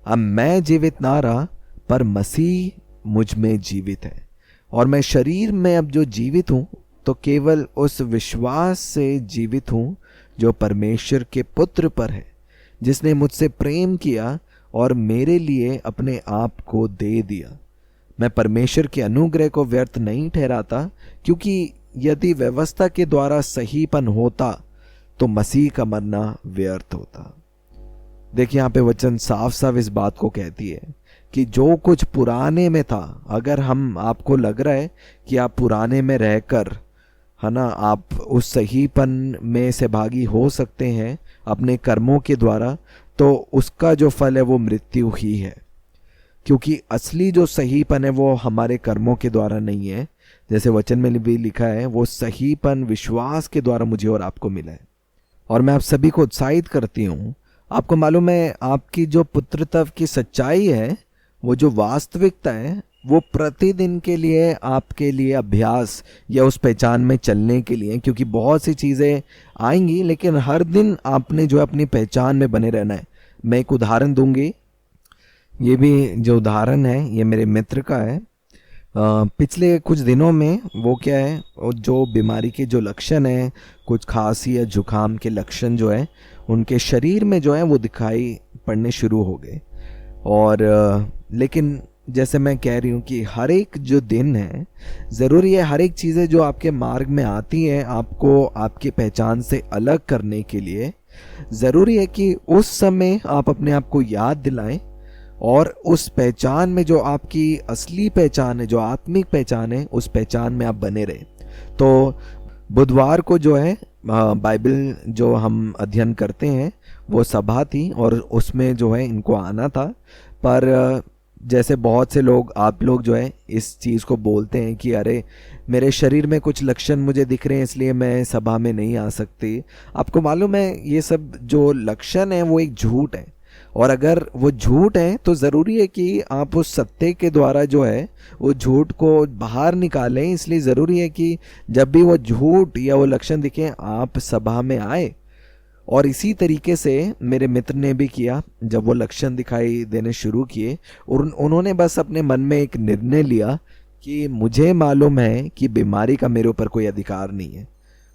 अब मैं जीवित ना रहा पर मसीह मुझ में जीवित है, और मैं शरीर में अब जो जीवित हूं तो केवल उस विश्वास से जीवित हूं जो परमेश्वर के पुत्र पर है, जिसने मुझसे प्रेम किया और मेरे लिए अपने आप को दे दिया। मैं परमेश्वर के अनुग्रह को व्यर्थ नहीं ठहराता, क्योंकि यदि व्यवस्था के द्वारा सहीपन होता तो मसीह का मरना व्यर्थ होता। देखिए यहाँ पे वचन साफ साफ इस बात को कहती है कि जो कुछ पुराने में था, अगर हम आपको लग रहा है कि आप पुराने में रहकर, है ना, आप उस सहीपन में सहभागी हो सकते हैं अपने कर्मों के द्वारा, तो उसका जो फल है वो मृत्यु ही है। क्योंकि असली जो सहीपन है वो हमारे कर्मों के द्वारा नहीं है, जैसे वचन में भी लिखा है, वो सहीपन विश्वास के द्वारा मुझे और आपको मिला है। और मैं आप सभी को उत्साहित करती हूँ, आपको मालूम है आपकी जो पुत्रत्व की सच्चाई है वो जो वास्तविकता है वो प्रतिदिन के लिए आपके लिए अभ्यास या उस पहचान में चलने के लिए, क्योंकि बहुत सी चीज़ें आएंगी, लेकिन हर दिन आपने जो है अपनी पहचान में बने रहना है। मैं एक उदाहरण दूंगी। ये भी जो उदाहरण है ये मेरे मित्र का है। पिछले कुछ दिनों में वो क्या है, वो जो बीमारी के जो लक्षण हैं, कुछ खांसी या जुकाम के लक्षण जो है उनके शरीर में जो है वो दिखाई पड़ने शुरू हो गए। और लेकिन जैसे मैं कह रही हूँ कि हर एक जो दिन है, ज़रूरी है हर एक चीज़ें जो आपके मार्ग में आती हैं आपको आपकी पहचान से अलग करने के लिए, ज़रूरी है कि उस समय आप अपने आप को याद दिलाएं और उस पहचान में जो आपकी असली पहचान है, जो आत्मिक पहचान है, उस पहचान में आप बने रहें। तो बुधवार को जो है बाइबल जो हम अध्ययन करते हैं वो सभा थी और उसमें जो है इनको आना था। पर जैसे बहुत से लोग, आप लोग जो है इस चीज़ को बोलते हैं कि अरे मेरे शरीर में कुछ लक्षण मुझे दिख रहे हैं इसलिए मैं सभा में नहीं आ सकती। आपको मालूम है ये सब जो लक्षण है वो एक झूठ है, और अगर वो झूठ है तो ज़रूरी है कि आप उस सत्य के द्वारा जो है वो झूठ को बाहर निकालें। इसलिए ज़रूरी है कि जब भी वो झूठ या वो लक्षण दिखे आप सभा में आए। और इसी तरीके से मेरे मित्र ने भी किया। जब वो लक्षण दिखाई देने शुरू किए और उन्होंने बस अपने मन में एक निर्णय लिया कि मुझे मालूम है कि बीमारी का मेरे ऊपर कोई अधिकार नहीं है।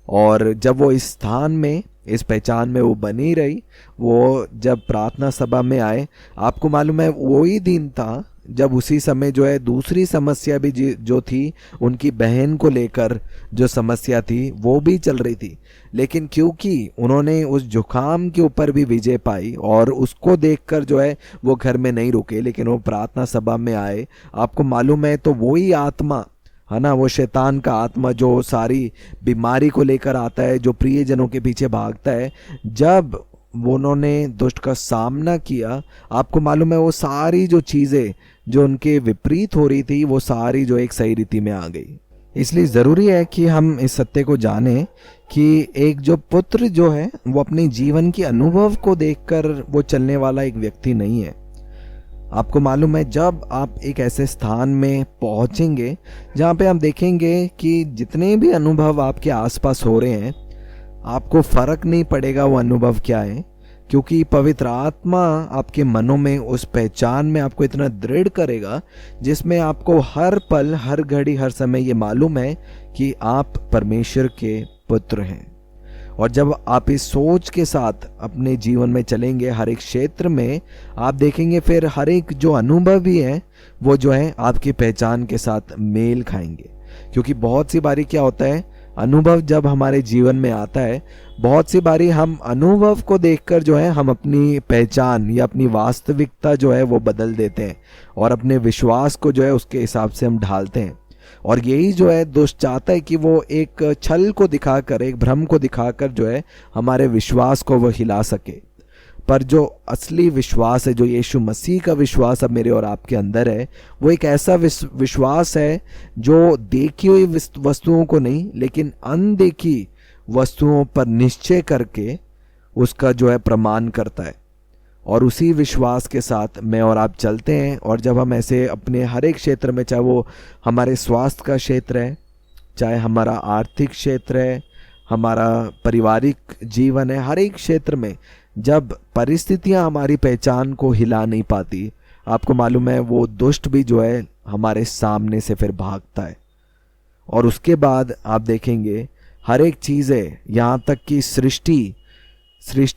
और जब वो इस स्थान में, इस पहचान में वो बनी रही, वो जब प्रार्थना सभा में आए, आपको मालूम है वही दिन था जब उसी समय जो है दूसरी समस्या भी जो थी, उनकी बहन को लेकर जो समस्या थी वो भी चल रही थी। लेकिन क्योंकि उन्होंने उस जुकाम के ऊपर भी विजय पाई और उसको देखकर जो है वो घर में नहीं रुके, लेकिन वो प्रार्थना सभा में आए। आपको मालूम है तो वही आत्मा है ना, वो शैतान का आत्मा जो सारी बीमारी को लेकर आता है, जो प्रियजनों के पीछे भागता है, जब वो उन्होंने दुष्ट का सामना किया, आपको मालूम है वो सारी जो चीज़ें जो उनके विपरीत हो रही थी वो सारी जो एक सही रीति में आ गई। इसलिए ज़रूरी है कि हम इस सत्य को जानें कि एक जो पुत्र जो है वो अपने जीवन के अनुभव को देखकर वो चलने वाला एक व्यक्ति नहीं है। आपको मालूम है जब आप एक ऐसे स्थान में पहुंचेंगे जहाँ पे आप देखेंगे कि जितने भी अनुभव आपके आसपास हो रहे हैं, आपको फर्क नहीं पड़ेगा वो अनुभव क्या है, क्योंकि पवित्र आत्मा आपके मनों में उस पहचान में आपको इतना दृढ़ करेगा जिसमें आपको हर पल, हर घड़ी, हर समय ये मालूम है कि आप परमेश्वर के पुत्र हैं। और जब आप इस सोच के साथ अपने जीवन में चलेंगे, हर एक क्षेत्र में आप देखेंगे फिर हर एक जो अनुभव भी है वो जो है आपकी पहचान के साथ मेल खाएंगे। क्योंकि बहुत सी बारी क्या होता है, अनुभव जब हमारे जीवन में आता है, बहुत सी बारी हम अनुभव को देखकर जो है हम अपनी पहचान या अपनी वास्तविकता जो है वो बदल देते हैं और अपने विश्वास को जो है उसके हिसाब से हम ढालते हैं। और यही जो है दुष्ट चाहता है कि वो एक छल को दिखाकर, एक भ्रम को दिखाकर जो है हमारे विश्वास को वो हिला सके। पर जो असली विश्वास है, जो यीशु मसीह का विश्वास अब मेरे और आपके अंदर है, वो एक ऐसा विश्वास है जो देखी हुई वस्तुओं को नहीं, लेकिन अनदेखी वस्तुओं पर निश्चय करके उसका जो है प्रमाण करता है। और उसी विश्वास के साथ मैं और आप चलते हैं। और जब हम ऐसे अपने हर एक क्षेत्र में, चाहे वो हमारे स्वास्थ्य का क्षेत्र है, चाहे हमारा आर्थिक क्षेत्र है, हमारा पारिवारिक जीवन है, हर एक क्षेत्र में जब परिस्थितियां हमारी पहचान को हिला नहीं पाती, आपको मालूम है वो दुष्ट भी जो है हमारे सामने से फिर भागता है। और उसके बाद आप देखेंगे हर एक चीज़ें, यहाँ तक कि सृष्टि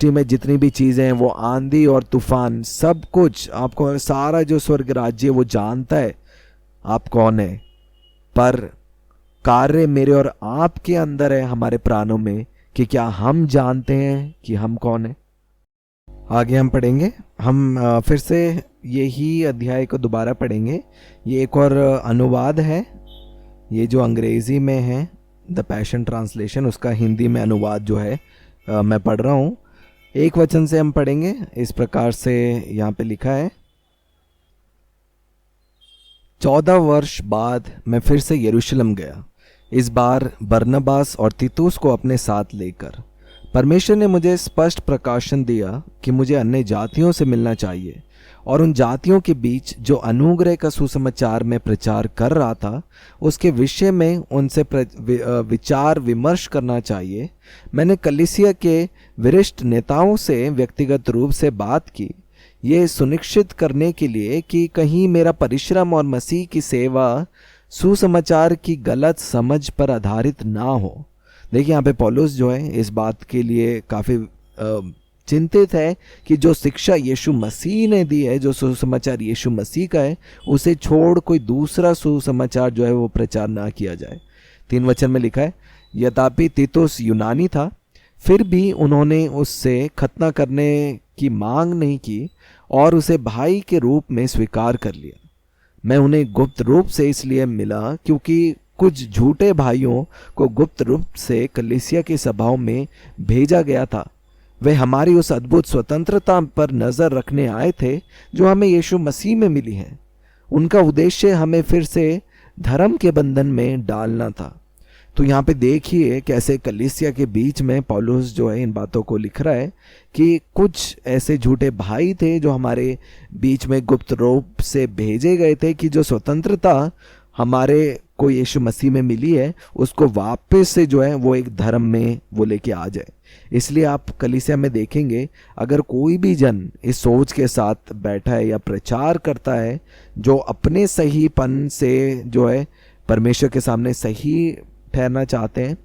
में जितनी भी चीज़ें हैं, वो आंधी और तूफान, सब कुछ आपको, सारा जो स्वर्ग राज्य वो जानता है आप कौन है। पर कार्य मेरे और आपके अंदर है, हमारे प्राणों में, कि क्या हम जानते हैं कि हम कौन है। आगे हम पढ़ेंगे, हम फिर से यही अध्याय को दोबारा पढ़ेंगे। ये एक और अनुवाद है, ये जो अंग्रेज़ी में है द पैशन ट्रांसलेशन, उसका हिंदी में अनुवाद जो है मैं पढ़ रहा हूँ। एक वचन से हम पढ़ेंगे। इस प्रकार से यहाँ पे लिखा है, 14 वर्ष बाद मैं फिर से यरूशलेम गया, इस बार बरनबास और तीतुस को अपने साथ लेकर। परमेश्वर ने मुझे स्पष्ट प्रकाशन दिया कि मुझे अन्य जातियों से मिलना चाहिए और उन जातियों के बीच जो अनुग्रह का सुसमाचार में प्रचार कर रहा था उसके विषय में उनसे विचार विमर्श करना चाहिए। मैंने कलीसिया के वरिष्ठ नेताओं से व्यक्तिगत रूप से बात की, ये सुनिश्चित करने के लिए कि कहीं मेरा परिश्रम और मसीह की सेवा सुसमाचार की गलत समझ पर आधारित ना हो। देखिए यहाँ पे पौलुस जो है इस बात के लिए काफ़ी चिंतित है कि जो शिक्षा यीशु मसीह ने दी है, जो सुसमाचार यीशु मसीह का है, उसे छोड़ कोई दूसरा सुसमाचार जो है वो प्रचार ना किया जाए। 3 वचन में लिखा है, यद्यपि तीतुस यूनानी था, फिर भी उन्होंने उससे खतना करने की मांग नहीं की और उसे भाई के रूप में स्वीकार कर लिया। मैं उन्हें गुप्त रूप से इसलिए मिला क्योंकि कुछ झूठे भाइयों को गुप्त रूप से कलीसिया की सभाओं में भेजा गया था। वे हमारी उस अद्भुत स्वतंत्रता पर नजर रखने आए थे जो हमें यीशु मसीह में मिली है। उनका उद्देश्य हमें फिर से धर्म के बंधन में डालना था। तो यहाँ पे देखिए कैसे कलीसिया के बीच में पौलुस जो है इन बातों को लिख रहा है कि कुछ ऐसे झूठे भाई थे जो हमारे बीच में गुप्त रूप से भेजे गए थे कि जो स्वतंत्रता हमारे को यीशु मसीह में मिली है उसको वापस से जो है वो एक धर्म में वो लेके आ जाए। इसलिए आप कलीसिया में देखेंगे अगर कोई भी जन इस सोच के साथ बैठा है या प्रचार करता है जो अपने सहीपन से जो है परमेश्वर के सामने सही ठहरना चाहते हैं,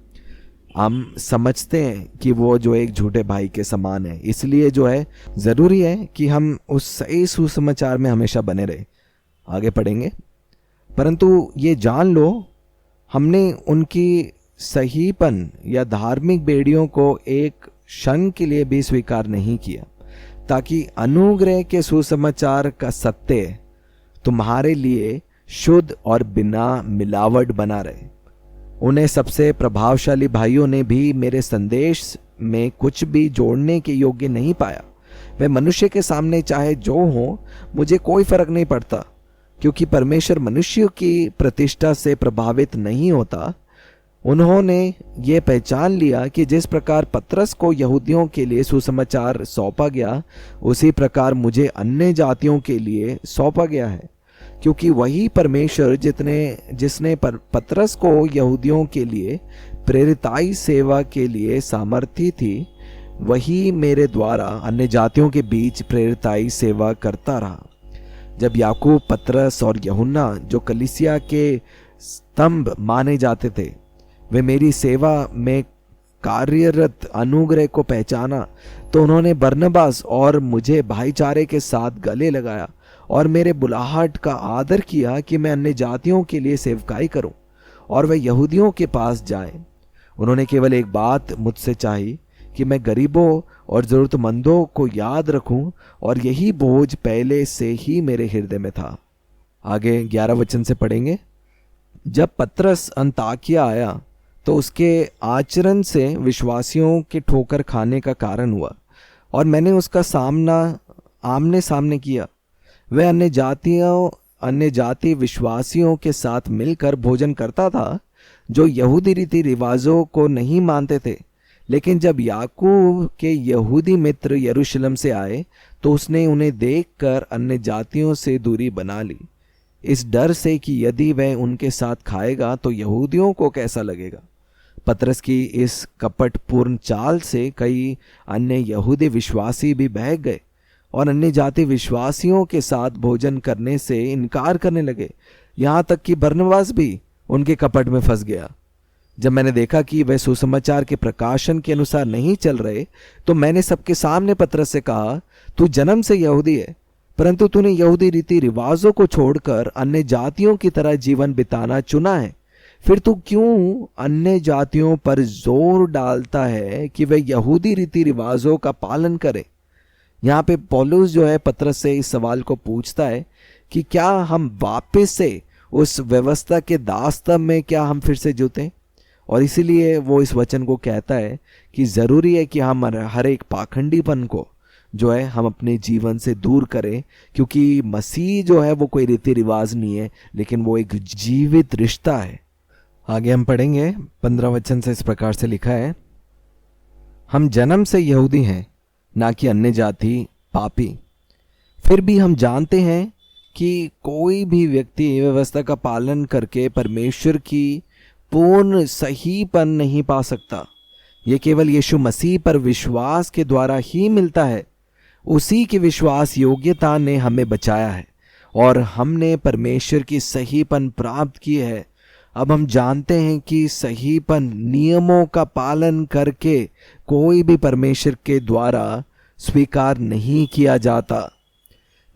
हम समझते हैं कि वो जो एक झूठे भाई के समान है। इसलिए जो है ज़रूरी है कि हम उस सही सुसमाचार में हमेशा बने रहे। आगे पढ़ेंगे, परंतु ये जान लो हमने उनकी सहीपन या धार्मिक बेड़ियों को एक क्षण के लिए भी स्वीकार नहीं किया, ताकि अनुग्रह के सुसमाचार का सत्य तुम्हारे लिए शुद्ध और बिना मिलावट बना रहे। उन्हें सबसे प्रभावशाली भाइयों ने भी मेरे संदेश में कुछ भी जोड़ने के योग्य नहीं पाया। वे मनुष्य के सामने चाहे जो हो, मुझे कोई फर्क नहीं पड़ता, क्योंकि परमेश्वर मनुष्यों की प्रतिष्ठा से प्रभावित नहीं होता। उन्होंने ये पहचान लिया कि जिस प्रकार पतरस को यहूदियों के लिए सुसमाचार सौंपा गया, उसी प्रकार मुझे अन्य जातियों के लिए सौंपा गया है, क्योंकि वही परमेश्वर जिसने पतरस को यहूदियों के लिए प्रेरिताई सेवा के लिए सामर्थी थी, वही मेरे द्वारा अन्य जातियों के बीच प्रेरिताई सेवा करता रहा। जब याकूब, पतरस और यूहन्ना जो कलीसिया के स्तंभ माने जाते थे, वे मेरी सेवा में कार्यरत अनुग्रह को पहचाना, तो उन्होंने बरनबास और मुझे भाईचारे के साथ गले लगाया और मेरे बुलाहट का आदर किया कि मैं अन्य जातियों के लिए सेवकाई करूं और वे यहूदियों के पास जाएं। उन्होंने केवल एक बात मुझसे चाही कि मैं गरीबों और ज़रूरतमंदों को याद रखूं, और यही बोझ पहले से ही मेरे हृदय में था। आगे 11 वचन से पढ़ेंगे। जब पतरस अंताकिया आया तो उसके आचरण से विश्वासियों के ठोकर खाने का कारण हुआ, और मैंने उसका सामना आमने सामने किया। वह अन्य जाति विश्वासियों के साथ मिलकर भोजन करता था जो यहूदी रीति रिवाजों को नहीं मानते थे। लेकिन जब याकूब के यहूदी मित्र यरूशलेम से आए तो उसने उन्हें देखकर अन्य जातियों से दूरी बना ली, इस डर से कि यदि वह उनके साथ खाएगा तो यहूदियों को कैसा लगेगा। पतरस की इस कपटपूर्ण चाल से कई अन्य यहूदी विश्वासी भी बहक गए और अन्य जाति विश्वासियों के साथ भोजन करने से इनकार करने लगे। यहाँ तक कि बरनबास भी उनके कपट में फंस गया। जब मैंने देखा कि वे सुसमाचार के प्रकाशन के अनुसार नहीं चल रहे, तो मैंने सबके सामने पतरस से कहा, तू जन्म से यहूदी है, परंतु तूने यहूदी रीति रिवाजों को छोड़कर अन्य जातियों की तरह जीवन बिताना चुना है। फिर तू क्यों अन्य जातियों पर जोर डालता है कि वे यहूदी रीति रिवाजों का पालन करें। यहाँ पे पौलुस जो है पतरस से इस सवाल को पूछता है कि क्या हम वापस से उस व्यवस्था के दास्तव में क्या हम फिर से जुटें, और इसीलिए वो इस वचन को कहता है कि ज़रूरी है कि हम हर एक पाखंडीपन को जो है हम अपने जीवन से दूर करें, क्योंकि मसीह जो है वो कोई रीति रिवाज नहीं है, लेकिन वो एक जीवित रिश्ता है। आगे हम पढ़ेंगे 15 वचन से इस प्रकार से लिखा है, हम जन्म से यहूदी हैं, ना कि अन्य जाति पापी। फिर भी हम जानते हैं कि कोई भी व्यक्ति व्यवस्था का पालन करके परमेश्वर की पूर्ण सहीपन नहीं पा सकता। ये केवल यीशु मसीह पर विश्वास के द्वारा ही मिलता है। उसी की विश्वास योग्यता ने हमें बचाया है और हमने परमेश्वर की सहीपन प्राप्त की है। अब हम जानते हैं कि सहीपन नियमों का पालन करके कोई भी परमेश्वर के द्वारा स्वीकार नहीं किया जाता।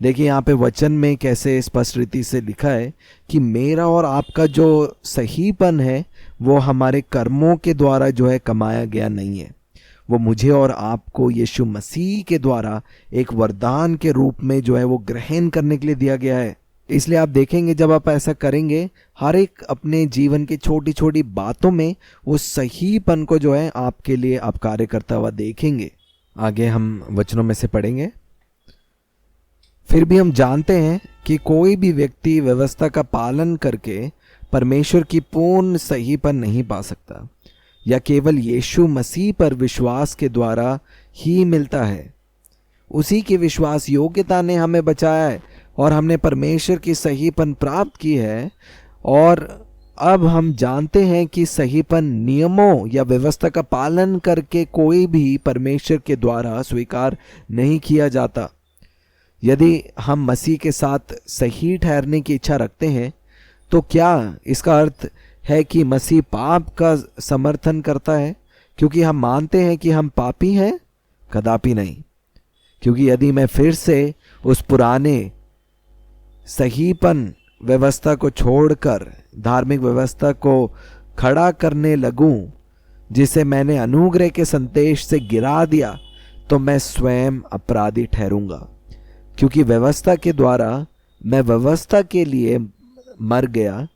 देखिए यहाँ पे वचन में कैसे स्पष्ट रीति से लिखा है कि मेरा और आपका जो सहीपन है वो हमारे कर्मों के द्वारा जो है कमाया गया नहीं है। वो मुझे और आपको यीशु मसीह के द्वारा एक वरदान के रूप में जो है वो ग्रहण करने के लिए दिया गया है। इसलिए आप देखेंगे जब आप ऐसा करेंगे, हर एक अपने जीवन की छोटी छोटी बातों में वो सहीपन को जो है आपके लिए आप कार्य करता हुआ देखेंगे। आगे हम वचनों में से पढ़ेंगे। फिर भी हम जानते हैं कि कोई भी व्यक्ति व्यवस्था का पालन करके परमेश्वर की पूर्ण सहीपन नहीं पा सकता। यह केवल यीशु मसीह पर विश्वास के द्वारा ही मिलता है। उसी की विश्वास योग्यता ने हमें बचाया है और हमने परमेश्वर की सहीपन प्राप्त की है। और अब हम जानते हैं कि सहीपन नियमों या व्यवस्था का पालन करके कोई भी परमेश्वर के द्वारा स्वीकार नहीं किया जाता। यदि हम मसीह के साथ सही ठहरने की इच्छा रखते हैं तो क्या इसका अर्थ है कि मसीह पाप का समर्थन करता है क्योंकि हम मानते हैं कि हम पापी हैं? कदापि नहीं। क्योंकि यदि मैं फिर से उस पुराने सहीपन व्यवस्था को छोड़कर धार्मिक व्यवस्था को खड़ा करने लगूं जिसे मैंने अनुग्रह के संदेश से गिरा दिया, तो मैं स्वयं अपराधी ठहरूंगा। क्योंकि व्यवस्था के द्वारा मैं व्यवस्था के लिए मर गया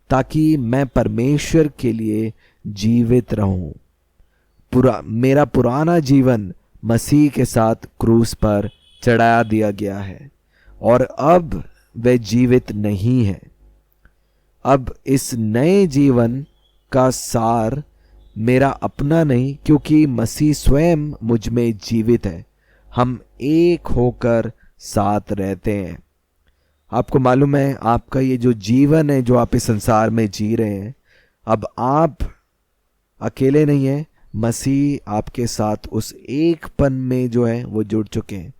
ताकि मैं परमेश्वर के लिए जीवित रहूं। मेरा पुराना जीवन मसीह के साथ क्रूस पर चढ़ा दिया गया है और अब वह जीवित नहीं है। अब इस नए जीवन का सार मेरा अपना नहीं, क्योंकि मसीह स्वयं मुझ में जीवित है। हम एक होकर साथ रहते हैं। आपको मालूम है आपका ये जो जीवन है जो आप इस संसार में जी रहे हैं, अब आप अकेले नहीं हैं। मसीह आपके साथ उस एक पन में जो है वो जुड़ चुके हैं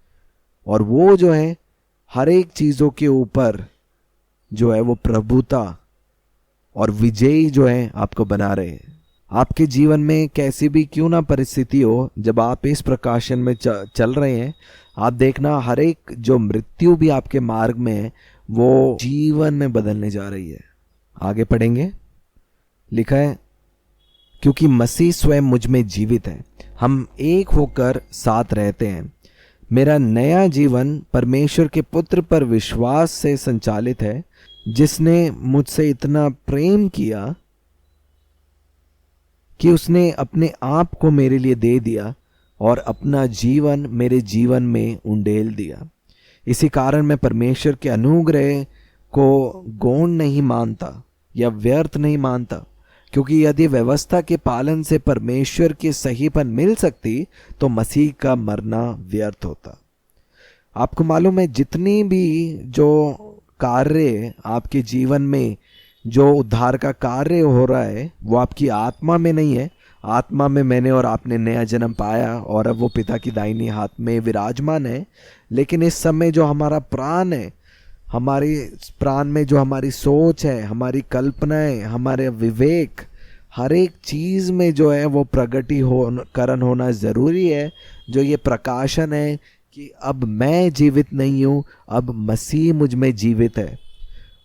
और वो जो है हर एक चीज़ों के ऊपर जो है वो प्रभुता और विजयी जो है आपको बना रहे हैं। आपके जीवन में कैसी भी क्यों ना परिस्थिति हो, जब आप इस प्रकाशन में चल रहे हैं, आप देखना हर एक जो मृत्यु भी आपके मार्ग में है वो जीवन में बदलने जा रही है। आगे पढ़ेंगे। लिखा है, क्योंकि मसीह स्वयं मुझ में जीवित है, हम एक होकर साथ रहते हैं। मेरा नया जीवन परमेश्वर के पुत्र पर विश्वास से संचालित है, जिसने मुझसे इतना प्रेम किया कि उसने अपने आप को मेरे लिए दे दिया और अपना जीवन मेरे जीवन में उंडेल दिया। इसी कारण मैं परमेश्वर के अनुग्रह को गौण नहीं मानता या व्यर्थ नहीं मानता, क्योंकि यदि व्यवस्था के पालन से परमेश्वर की सहीपन मिल सकती तो मसीह का मरना व्यर्थ होता। आपको मालूम है जितनी भी जो कार्य आपके जीवन में जो उद्धार का कार्य हो रहा है वो आपकी आत्मा में नहीं है। आत्मा में मैंने और आपने नया जन्म पाया और अब वो पिता की दाहिनी हाथ में विराजमान है। लेकिन इस समय जो हमारा प्राण है, हमारे प्राण में जो हमारी सोच है, हमारी कल्पनाएं, हमारे विवेक, हर एक चीज़ में जो है वो प्रगटीकरण होना ज़रूरी है। जो ये प्रकाशन है कि अब मैं जीवित नहीं हूँ, अब मसीह मुझ में जीवित है।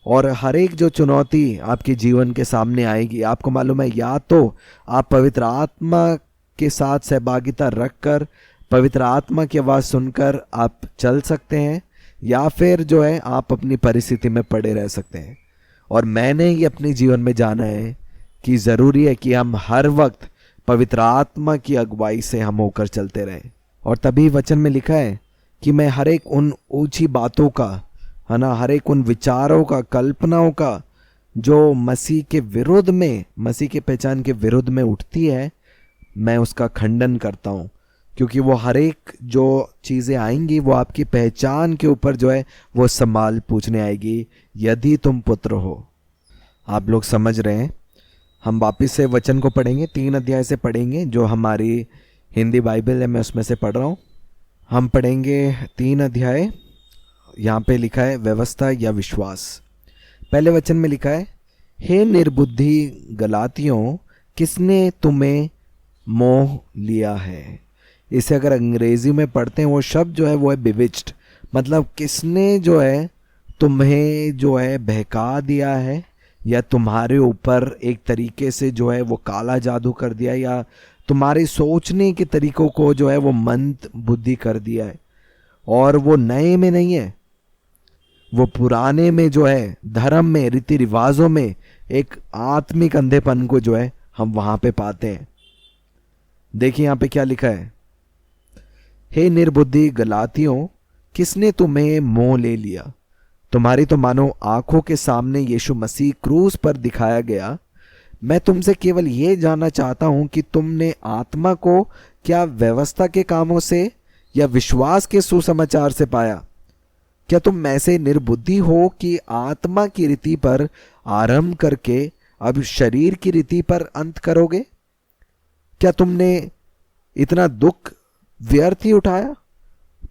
और हर एक जो चुनौती आपके जीवन के सामने आएगी, आपको मालूम है या तो आप पवित्र आत्मा के साथ सहभागिता रखकर पवित्र आत्मा की आवाज़ सुनकर आप चल सकते हैं, या फिर जो है आप अपनी परिस्थिति में पड़े रह सकते हैं। और मैंने ये अपने जीवन में जाना है कि ज़रूरी है कि हम हर वक्त पवित्र आत्मा की अगुवाई से हम होकर चलते रहें। और तभी वचन में लिखा है कि मैं हर एक उन ऊंची बातों का, है ना, हर एक उन विचारों का, कल्पनाओं का जो मसीह के विरुद्ध में, मसीह के पहचान के विरुद्ध में उठती है, मैं उसका खंडन करता हूँ। क्योंकि वो हर एक जो चीज़ें आएंगी वो आपकी पहचान के ऊपर जो है वो सवाल पूछने आएगी, यदि तुम पुत्र हो। आप लोग समझ रहे हैं। हम वापस से वचन को पढ़ेंगे, 3 अध्याय से पढ़ेंगे, जो हमारी हिंदी बाइबल है मैं उसमें से पढ़ रहा हूँ। हम पढ़ेंगे 3 अध्याय। यहाँ पे लिखा है व्यवस्था या विश्वास। पहले वचन में लिखा है, हे निर्बुद्धि गलातियों, किसने तुम्हें मोह लिया है। इसे अगर अंग्रेजी में पढ़ते हैं वो शब्द जो है वो है बिविच्ड, मतलब किसने जो है तुम्हें जो है बहका दिया है, या तुम्हारे ऊपर एक तरीके से जो है वो काला जादू कर दिया, या तुम्हारे सोचने के तरीकों को जो है वो मंद बुद्धि कर दिया है। और वो नए में नहीं है, वो पुराने में जो है धर्म में, रीति रिवाजों में एक आत्मिक अंधेपन को जो है हम वहां पे पाते हैं। देखिए यहां पे क्या लिखा है, हे निर्बुद्धि गलातियों, किसने तुम्हें मोह ले लिया। तुम्हारी तो मानो आंखों के सामने यीशु मसीह क्रूस पर दिखाया गया। मैं तुमसे केवल ये जानना चाहता हूं कि तुमने आत्मा को क्या व्यवस्था के कामों से या विश्वास के सुसमाचार से पाया। क्या तुम ऐसे निर्बुद्धि हो कि आत्मा की रीति पर आरंभ करके अब शरीर की रीति पर अंत करोगे। क्या तुमने इतना दुख व्यर्थ ही उठाया,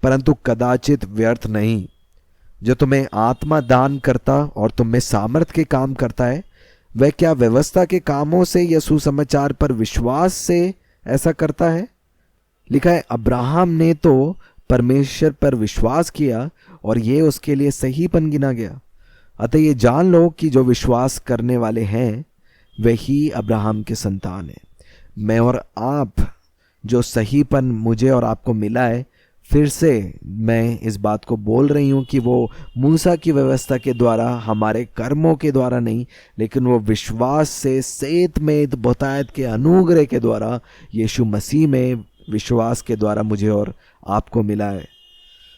परंतु कदाचित व्यर्थ नहीं। जो तुम्हें आत्मा दान करता और तुम में सामर्थ के काम करता है, वह क्या व्यवस्था के कामों से या सुसमाचार पर विश्वास से ऐसा करता है। लिखा है, अब्राहम ने तो परमेश्वर पर विश्वास किया और ये उसके लिए सहीपन गिना गया। अतः ये जान लो कि जो विश्वास करने वाले हैं वही अब्राहम के संतान है। मैं और आप जो सहीपन मुझे और आपको मिला है, फिर से मैं इस बात को बोल रही हूं कि वो मूसा की व्यवस्था के द्वारा, हमारे कर्मों के द्वारा नहीं, लेकिन वो विश्वास से सेत में बहुतायत के अनुग्रह के द्वारा, यीशु मसीह में विश्वास के द्वारा मुझे और आपको मिला है।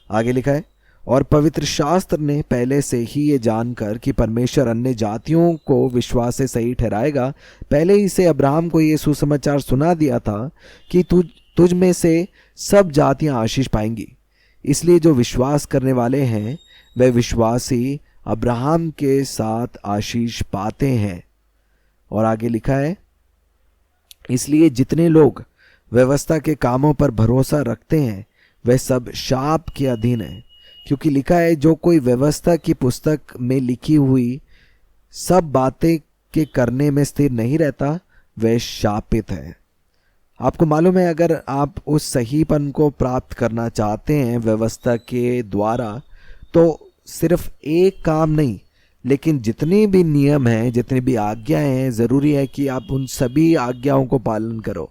आगे लिखा है, और पवित्र शास्त्र ने पहले से ही ये जानकर कि परमेश्वर अन्य जातियों को विश्वास से सही ठहराएगा, पहले ही से अब्राहम को ये सुसमाचार सुना दिया था कि तुझ में से सब जातियां आशीष पाएंगी। इसलिए जो विश्वास करने वाले हैं वे विश्वासी अब्राहम के साथ आशीष पाते हैं। और आगे लिखा है, इसलिए जितने लोग व्यवस्था के कामों पर भरोसा रखते हैं वे सब शाप के अधीन हैं, क्योंकि लिखा है, जो कोई व्यवस्था की पुस्तक में लिखी हुई सब बातें के करने में स्थिर नहीं रहता वह शापित है। आपको मालूम है, अगर आप उस सहीपन को प्राप्त करना चाहते हैं व्यवस्था के द्वारा, तो सिर्फ एक काम नहीं, लेकिन जितने भी नियम हैं, जितनी भी आज्ञाएं हैं, ज़रूरी है कि आप उन सभी आज्ञाओं को पालन करो।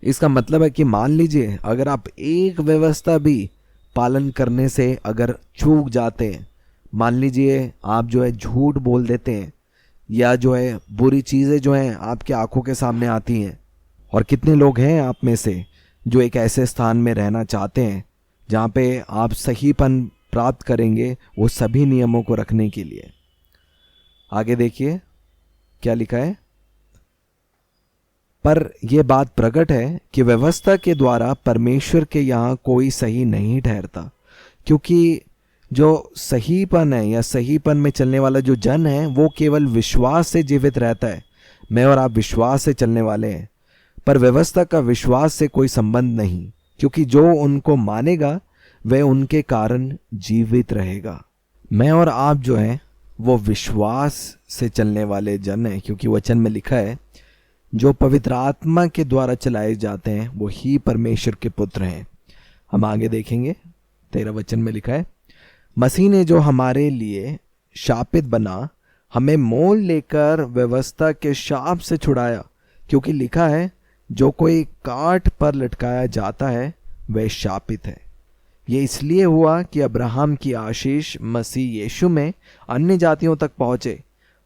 इसका मतलब है कि मान लीजिए अगर आप एक व्यवस्था भी पालन करने से अगर चूक जाते हैं, मान लीजिए आप जो है झूठ बोल देते हैं, या जो है बुरी चीज़ें जो हैं आपके आंखों के सामने आती हैं। और कितने लोग हैं आप में से जो एक ऐसे स्थान में रहना चाहते हैं जहाँ पे आप सहीपन प्राप्त करेंगे वो सभी नियमों को रखने के लिए। आगे देखिए क्या लिखा है, पर यह बात प्रकट है कि व्यवस्था के द्वारा परमेश्वर के यहाँ कोई सही नहीं ठहरता, क्योंकि जो सहीपन है या सहीपन में चलने वाला जो जन है वो केवल विश्वास से जीवित रहता है। मैं और आप विश्वास से चलने वाले हैं, पर व्यवस्था का विश्वास से कोई संबंध नहीं, क्योंकि जो उनको मानेगा वह उनके कारण जीवित रहेगा। मैं और आप जो हैं वो विश्वास से चलने वाले जन हैं, क्योंकि वचन में लिखा है, जो पवित्र आत्मा के द्वारा चलाए जाते हैं वो ही परमेश्वर के पुत्र हैं। हम आगे देखेंगे, 13 वचन में लिखा है, मसीह ने जो हमारे लिए शापित बना, हमें मोल लेकर व्यवस्था के शाप से छुड़ाया, क्योंकि लिखा है, जो कोई काठ पर लटकाया जाता है वह शापित है। ये इसलिए हुआ कि अब्राहम की आशीष मसीह यीशु में अन्य जातियों तक पहुंचे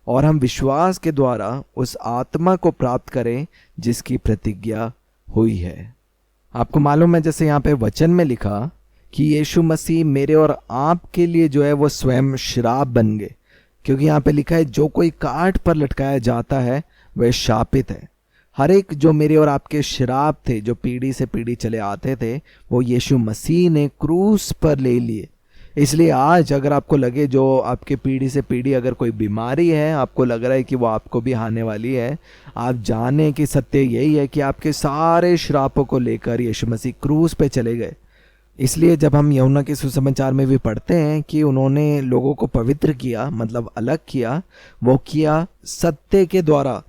और हम विश्वास के द्वारा उस आत्मा को प्राप्त करें जिसकी प्रतिज्ञा हुई है। आपको मालूम है, जैसे यहाँ पे वचन में लिखा कि यीशु मसीह मेरे और आपके लिए जो है वो स्वयं श्राप बन गए, क्योंकि यहाँ पे लिखा है, जो कोई काठ पर लटकाया जाता है वह शापित है। हर एक जो मेरे और आपके श्राप थे, जो पीढ़ी से पीढ़ी चले आते थे, वो यीशु मसीह ने क्रूस पर ले लिए। इसलिए आज अगर आपको लगे, जो आपके पीढ़ी से पीढ़ी अगर कोई बीमारी है, आपको लग रहा है कि वो आपको भी आने वाली है, आप जाने कि सत्य यही है कि आपके सारे श्रापों को लेकर यीशु मसीह क्रूस पे चले गए। इसलिए जब हम यूहन्ना के सुसमाचार में भी पढ़ते हैं कि उन्होंने लोगों को पवित्र किया, मतलब अलग किया, वो किया सत्य के द्वारा,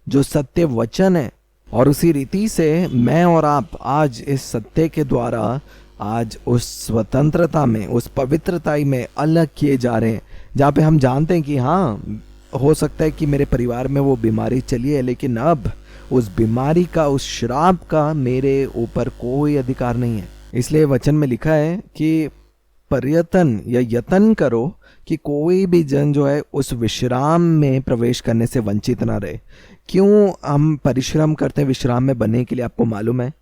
जो सत्य वचन है। और उसी रीति से मैं और आप आज इस सत्य के द्वारा आज उस स्वतंत्रता में, उस पवित्रता में अलग किए जा रहे हैं, जहाँ पे हम जानते हैं कि हाँ, हो सकता है कि मेरे परिवार में वो बीमारी चली है, लेकिन अब उस बीमारी का, उस श्राप का मेरे ऊपर कोई अधिकार नहीं है। इसलिए वचन में लिखा है कि प्रयत्न या यत्न करो कि कोई भी जन जो है उस विश्राम में प्रवेश करने से वंचित ना रहे। क्यों हम परिश्रम करते हैं विश्राम में बनने के लिए, आपको मालूम है?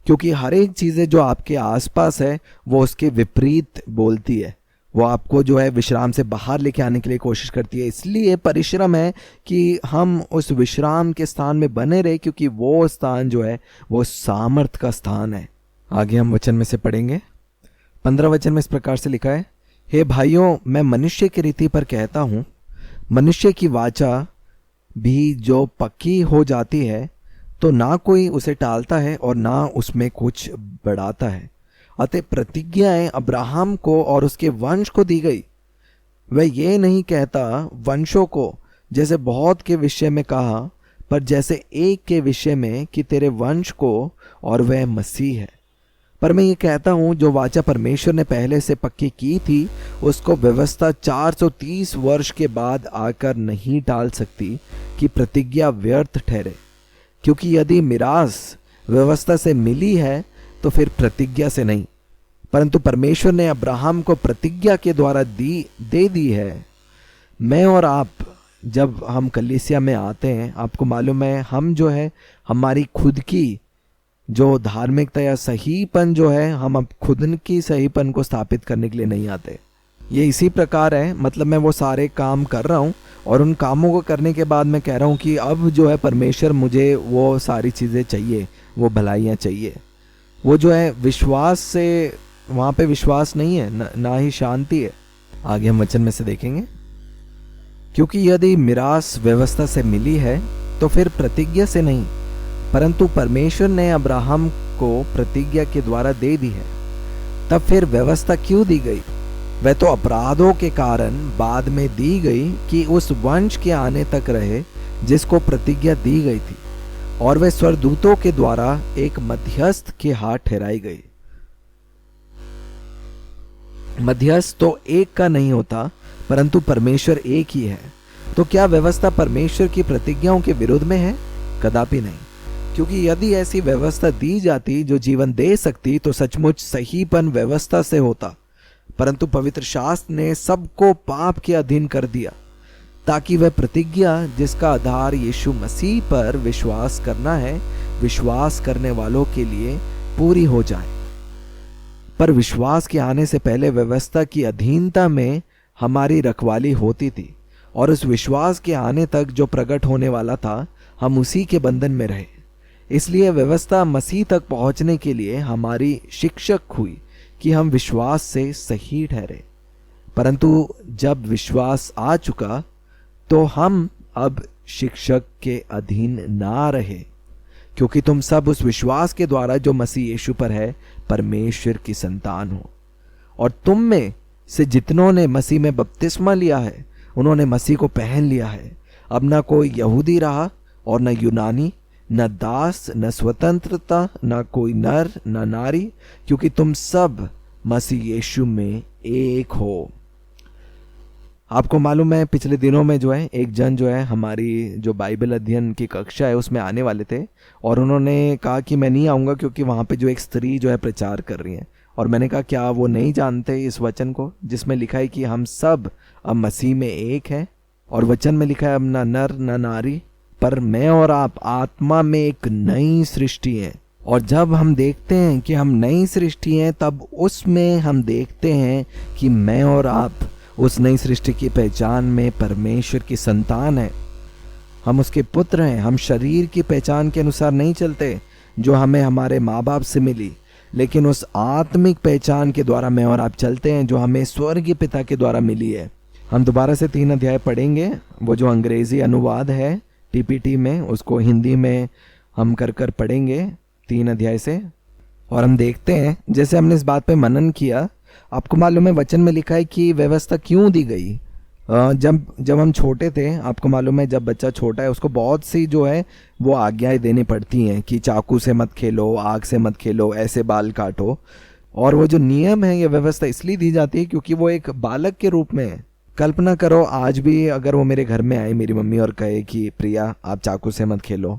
क्योंकि हर एक चीज़ें जो आपके आसपास है वो उसके विपरीत बोलती है, वो आपको जो है विश्राम से बाहर लेके आने के लिए कोशिश करती है। इसलिए परिश्रम है कि हम उस विश्राम के स्थान में बने रहे, क्योंकि वो स्थान जो है वो सामर्थ का स्थान है। आगे हम वचन में से पढ़ेंगे। 15 वचन में इस प्रकार से लिखा है, हे भाइयों, मैं मनुष्य की रीति पर कहता हूँ, मनुष्य की वाचा भी जो पक्की हो जाती है तो ना कोई उसे टालता है और ना उसमें कुछ बढ़ाता है। अतः प्रतिज्ञाएं अब्राहम को और उसके वंश को दी गई। वह ये नहीं कहता वंशों को, जैसे बहुत के विषय में कहा, पर जैसे एक के विषय में कि तेरे वंश को, और वह मसीह है। पर मैं ये कहता हूँ, जो वाचा परमेश्वर ने पहले से पक्की की थी, उसको व्यवस्था 430 वर्ष के बाद आकर नहीं टाल सकती कि प्रतिज्ञा व्यर्थ ठहरे। क्योंकि यदि मिरास व्यवस्था से मिली है तो फिर प्रतिज्ञा से नहीं, परंतु परमेश्वर ने अब्राहम को प्रतिज्ञा के द्वारा दे दी है। मैं और आप जब हम कलीसिया में आते हैं, आपको मालूम है, हम जो है हमारी खुद की जो धार्मिकता या सहीपन जो है, हम अब खुद की सहीपन को स्थापित करने के लिए नहीं आते। ये इसी प्रकार है, मतलब मैं वो सारे काम कर रहा हूँ और उन कामों को करने के बाद मैं कह रहा हूँ कि अब जो है परमेश्वर मुझे वो सारी चीज़ें चाहिए, वो भलाइयाँ चाहिए। वो जो है विश्वास से, वहाँ पे विश्वास नहीं है, ना ही शांति है। आगे हम वचन में से देखेंगे, क्योंकि यदि मिरास व्यवस्था से मिली है तो फिर प्रतिज्ञा से नहीं, परंतु परमेश्वर ने अब्राहम को प्रतिज्ञा के द्वारा दे दी है। तब फिर व्यवस्था क्यों दी गई? वह तो अपराधों के कारण बाद में दी गई कि उस वंश के आने तक रहे जिसको प्रतिज्ञा दी गई थी, और वह स्वर्गदूतों के द्वारा एक मध्यस्थ के हाथ ठहराई गई। मध्यस्थ तो एक का नहीं होता, परंतु परमेश्वर एक ही है। तो क्या व्यवस्था परमेश्वर की प्रतिज्ञाओं के विरुद्ध में है? कदापि नहीं। क्योंकि यदि ऐसी व्यवस्था दी जाती जो जीवन दे सकती, तो सचमुच सहीपन व्यवस्था से होता। परंतु पवित्र शास्त्र ने सबको पाप के अधीन कर दिया, ताकि वह प्रतिज्ञा जिसका आधार यीशु मसीह पर विश्वास करना है, विश्वास करने वालों के लिए पूरी हो जाए। पर विश्वास के आने से पहले व्यवस्था की अधीनता में हमारी रखवाली होती थी, और उस विश्वास के आने तक जो प्रकट होने वाला था, हम उसी के बंधन में रहे। इसलिए व्यवस्था मसीह तक पहुंचने के लिए हमारी शिक्षक हुई कि हम विश्वास से सही ठहरे। परंतु जब विश्वास आ चुका तो हम अब शिक्षक के अधीन ना रहे, क्योंकि तुम सब उस विश्वास के द्वारा जो मसीह यीशु पर है परमेश्वर की संतान हो। और तुम में से जितनों ने मसीह में बपतिस्मा लिया है, उन्होंने मसीह को पहन लिया है। अब ना कोई यहूदी रहा और न यूनानी, न दास न स्वतंत्रता, न कोई नर न नारी, क्योंकि तुम सब मसीह यीशु में एक हो। आपको मालूम है, पिछले दिनों में जो है एक जन जो है हमारी जो बाइबल अध्ययन की कक्षा है उसमें आने वाले थे, और उन्होंने कहा कि मैं नहीं आऊँगा क्योंकि वहाँ पे जो एक स्त्री जो है प्रचार कर रही है। और मैंने कहा क्या वो नहीं जानते इस वचन को, जिसमें लिखा है कि हम सब अब मसीह में एक हैं। और वचन में लिखा है अब ना नर न नारी, पर मैं और आप आत्मा में एक नई सृष्टि हैं। और जब हम देखते हैं कि हम नई सृष्टि हैं, तब उसमें हम देखते हैं कि मैं और आप उस नई सृष्टि की पहचान में परमेश्वर की संतान है। हम उसके पुत्र हैं। हम शरीर की पहचान के अनुसार नहीं चलते जो हमें हमारे माँ बाप से मिली, लेकिन उस आत्मिक पहचान के द्वारा मैं और आप चलते हैं जो हमें स्वर्गीय पिता के द्वारा मिली है। हम दोबारा से 3 अध्याय पढ़ेंगे। वो जो अंग्रेजी अनुवाद है टीपीटी में, उसको हिंदी में हम कर पढ़ेंगे 3 अध्याय से। और हम देखते हैं, जैसे हमने इस बात पे मनन किया, आपको मालूम है वचन में लिखा है कि व्यवस्था क्यों दी गई। जब हम छोटे थे, आपको मालूम है जब बच्चा छोटा है उसको बहुत सी जो है वो आज्ञाएं देनी पड़ती हैं कि चाकू से मत खेलो, आग से मत खेलो, ऐसे बाल काटो। और वो जो नियम है, ये व्यवस्था इसलिए दी जाती है क्योंकि वो एक बालक के रूप में है। कल्पना करो आज भी अगर वो मेरे घर में आए, मेरी मम्मी, और कहे कि प्रिया आप चाकू से मत खेलो।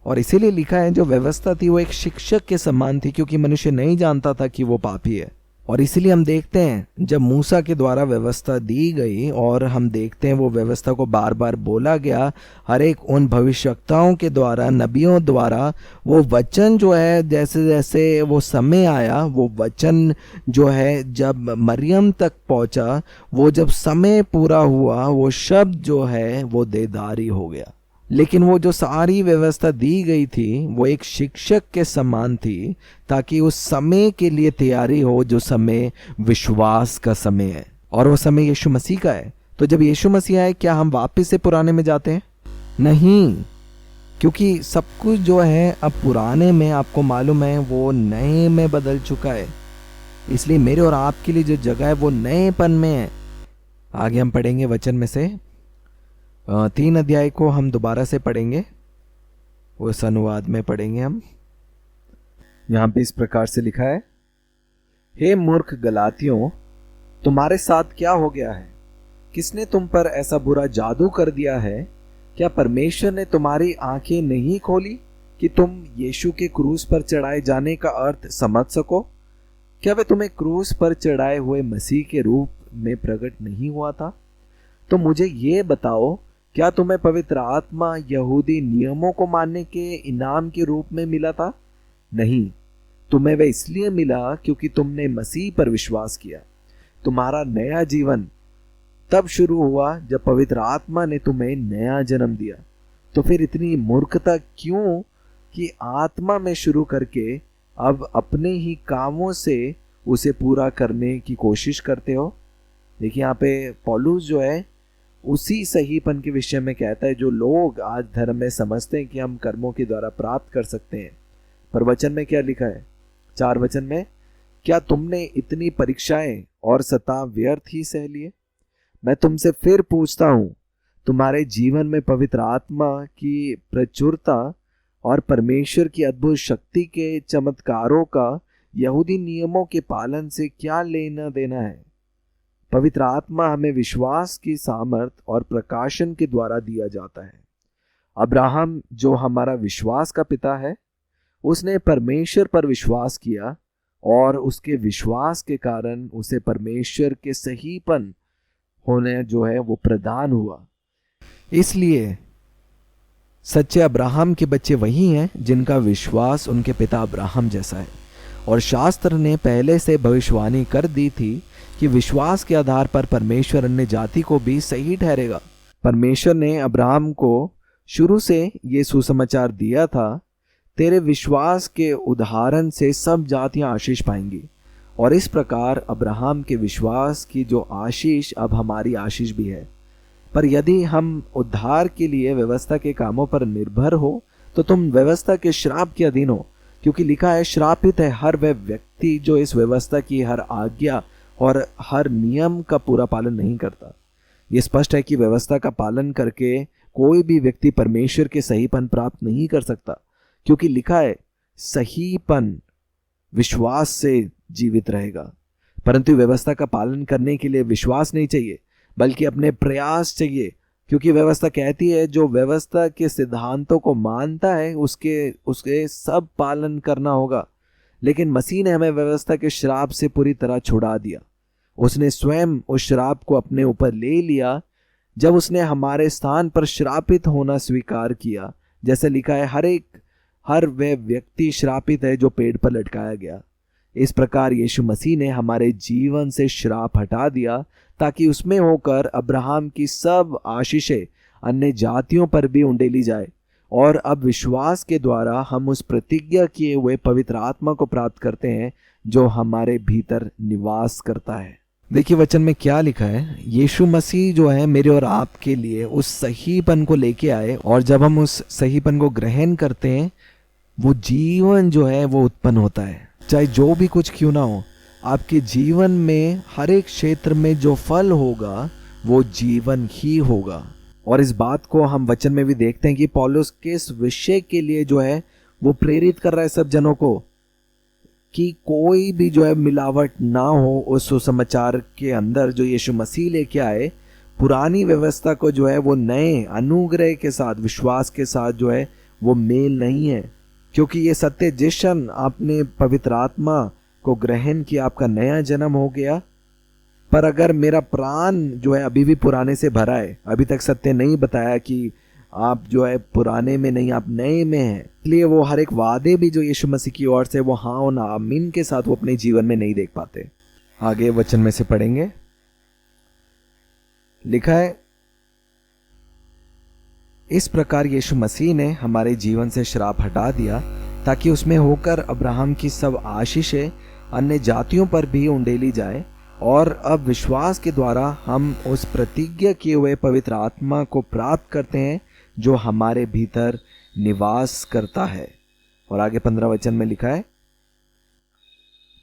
और इसीलिए लिखा है जो व्यवस्था थी वो एक शिक्षक के समान थी, क्योंकि मनुष्य नहीं जानता था कि वो पापी है। और इसीलिए हम देखते हैं जब मूसा के द्वारा व्यवस्था दी गई, और हम देखते हैं वो व्यवस्था को बार बार बोला गया हर एक उन भविष्यवक्ताओं के द्वारा, नबियों द्वारा। वो वचन जो है जैसे जैसे वो समय आया, वो वचन जो है जब मरियम तक पहुंचा, वो जब समय पूरा हुआ, वो शब्द जो है वो देदारी हो गया। लेकिन वो जो सारी व्यवस्था दी गई थी वो एक शिक्षक के समान थी, ताकि उस समय के लिए तैयारी हो जो समय विश्वास का समय है, और वो समय यीशु मसीह का है। तो जब यीशु मसीह आए, क्या हम वापस से पुराने में जाते हैं? नहीं, क्योंकि सब कुछ जो है अब पुराने में, आपको मालूम है, वो नए में बदल चुका है। इसलिए मेरे और आपके लिए जो जगह है वो नएपन में है। आगे हम पढ़ेंगे वचन में से 3 अध्याय को हम दोबारा से पढ़ेंगे, उस अनुवाद में पढ़ेंगे हम। यहाँ पे इस प्रकार से लिखा है, हे मूर्ख गलातियों, तुम्हारे साथ क्या हो गया है? किसने तुम पर ऐसा बुरा जादू कर दिया है? क्या परमेश्वर ने तुम्हारी आंखें नहीं खोली कि तुम यीशु के क्रूस पर चढ़ाए जाने का अर्थ समझ सको? क्या वह तुम्हें क्रूस पर चढ़ाए हुए मसीह के रूप में प्रकट नहीं हुआ था? तो मुझे ये बताओ, क्या तुम्हें पवित्र आत्मा यहूदी नियमों को मानने के इनाम के रूप में मिला था? नहीं, तुम्हें वह इसलिए मिला क्योंकि तुमने मसीह पर विश्वास किया। तुम्हारा नया जीवन तब शुरू हुआ जब पवित्र आत्मा ने तुम्हें नया जन्म दिया। तो फिर इतनी मूर्खता क्यों कि आत्मा में शुरू करके अब अपने ही कामों से उसे पूरा करने की कोशिश करते हो? देखिए यहाँ पे पौलुस जो है उसी सहीपन के विषय में कहता है जो लोग आज धर्म में समझते हैं कि हम कर्मों के द्वारा प्राप्त कर सकते हैं। पर वचन में क्या लिखा है? 4 वचन में, क्या तुमने इतनी परीक्षाएं और सताव व्यर्थ ही सह लिए? मैं तुमसे फिर पूछता हूं, तुम्हारे जीवन में पवित्र आत्मा की प्रचुरता और परमेश्वर की अद्भुत शक्ति के चमत्कारों का यहूदी नियमों के पालन से क्या लेना देना है? पवित्र आत्मा हमें विश्वास की सामर्थ और प्रकाशन के द्वारा दिया जाता है। अब्राहम जो हमारा विश्वास का पिता है, उसने परमेश्वर पर विश्वास किया और उसके विश्वास के कारण उसे परमेश्वर के सहीपन होने जो है वो प्रदान हुआ। इसलिए सच्चे अब्राहम के बच्चे वही हैं जिनका विश्वास उनके पिता अब्राहम जैसा है। और शास्त्र ने पहले से भविष्यवाणी कर दी थी कि विश्वास के आधार पर परमेश्वर अन्य जाति को भी सही ठहरेगा। परमेश्वर ने अब्राहम को शुरू से ये सुसमाचार दिया था, तेरे विश्वास के उदाहरण से सब जातियां आशीष पाएंगी। और इस प्रकार अब्राहम के विश्वास की जो आशीष अब हमारी आशीष भी है। पर यदि हम उद्धार के लिए व्यवस्था के कामों पर निर्भर हो तो तुम व्यवस्था के श्राप के अधीन हो, क्योंकि लिखा है, श्रापित है हर वह व्यक्ति जो इस व्यवस्था की हर आज्ञा और हर नियम का पूरा पालन नहीं करता। ये स्पष्ट है कि व्यवस्था का पालन करके कोई भी व्यक्ति परमेश्वर के सहीपन प्राप्त नहीं कर सकता, क्योंकि लिखा है सहीपन विश्वास से जीवित रहेगा। परंतु व्यवस्था का पालन करने के लिए विश्वास नहीं चाहिए, बल्कि अपने प्रयास चाहिए, क्योंकि व्यवस्था कहती है जो व्यवस्था के सिद्धांतों को मानता है उसके सब पालन करना होगा। लेकिन मसीह ने हमें व्यवस्था के श्राप से पूरी तरह छुड़ा दिया। उसने स्वयं उस श्राप को अपने ऊपर ले लिया जब उसने हमारे स्थान पर श्रापित होना स्वीकार किया। जैसे लिखा है, हर वह व्यक्ति श्रापित है जो पेड़ पर लटकाया गया। इस प्रकार यीशु मसीह ने हमारे जीवन से श्राप हटा दिया, ताकि उसमें होकर अब्राहम की सब आशीषें अन्य जातियों पर भी उंडेली जाए, और अब विश्वास के द्वारा हम उस प्रतिज्ञा किए हुए पवित्र आत्मा को प्राप्त करते हैं जो हमारे भीतर निवास करता है। देखिए वचन में क्या लिखा है, यीशु मसीह जो है मेरे और आपके लिए उस सहीपन को लेके आए, और जब हम उस सहीपन को ग्रहण करते हैं वो जीवन जो है वो उत्पन्न होता है। चाहे जो भी कुछ क्यों ना हो, आपके जीवन में हर एक क्षेत्र में जो फल होगा वो जीवन ही होगा। और इस बात को हम वचन में भी देखते हैं कि पौलुस किस विषय के लिए जो है वो प्रेरित कर रहा है सब जनों को, कि कोई भी जो है मिलावट ना हो उस सुसमाचार के अंदर जो यीशु मसीह लेके आए। पुरानी व्यवस्था को जो है वो नए अनुग्रह के साथ, विश्वास के साथ जो है वो मेल नहीं है, क्योंकि ये सत्य जिस क्षण आपने पवित्र आत्मा को ग्रहण किया आपका नया जन्म हो गया। पर अगर मेरा प्राण जो है अभी भी पुराने से भरा है, अभी तक सत्य नहीं बताया कि आप जो है पुराने में नहीं आप नए में हैं, इसलिए वो हर एक वादे भी जो यीशु मसीह की ओर से वो हाँ और ना आमीन के साथ वो अपने जीवन में नहीं देख पाते। आगे वचन में से पढ़ेंगे, लिखा है, इस प्रकार यीशु मसीह ने हमारे जीवन से श्राप हटा दिया ताकि उसमें होकर अब्राहम की सब आशीषें अन्य जातियों पर भी उंडेली जाए, और अब विश्वास के द्वारा हम उस प्रतिज्ञा किए हुए पवित्र आत्मा को प्राप्त करते हैं जो हमारे भीतर निवास करता है। और आगे 15 वचन में लिखा है,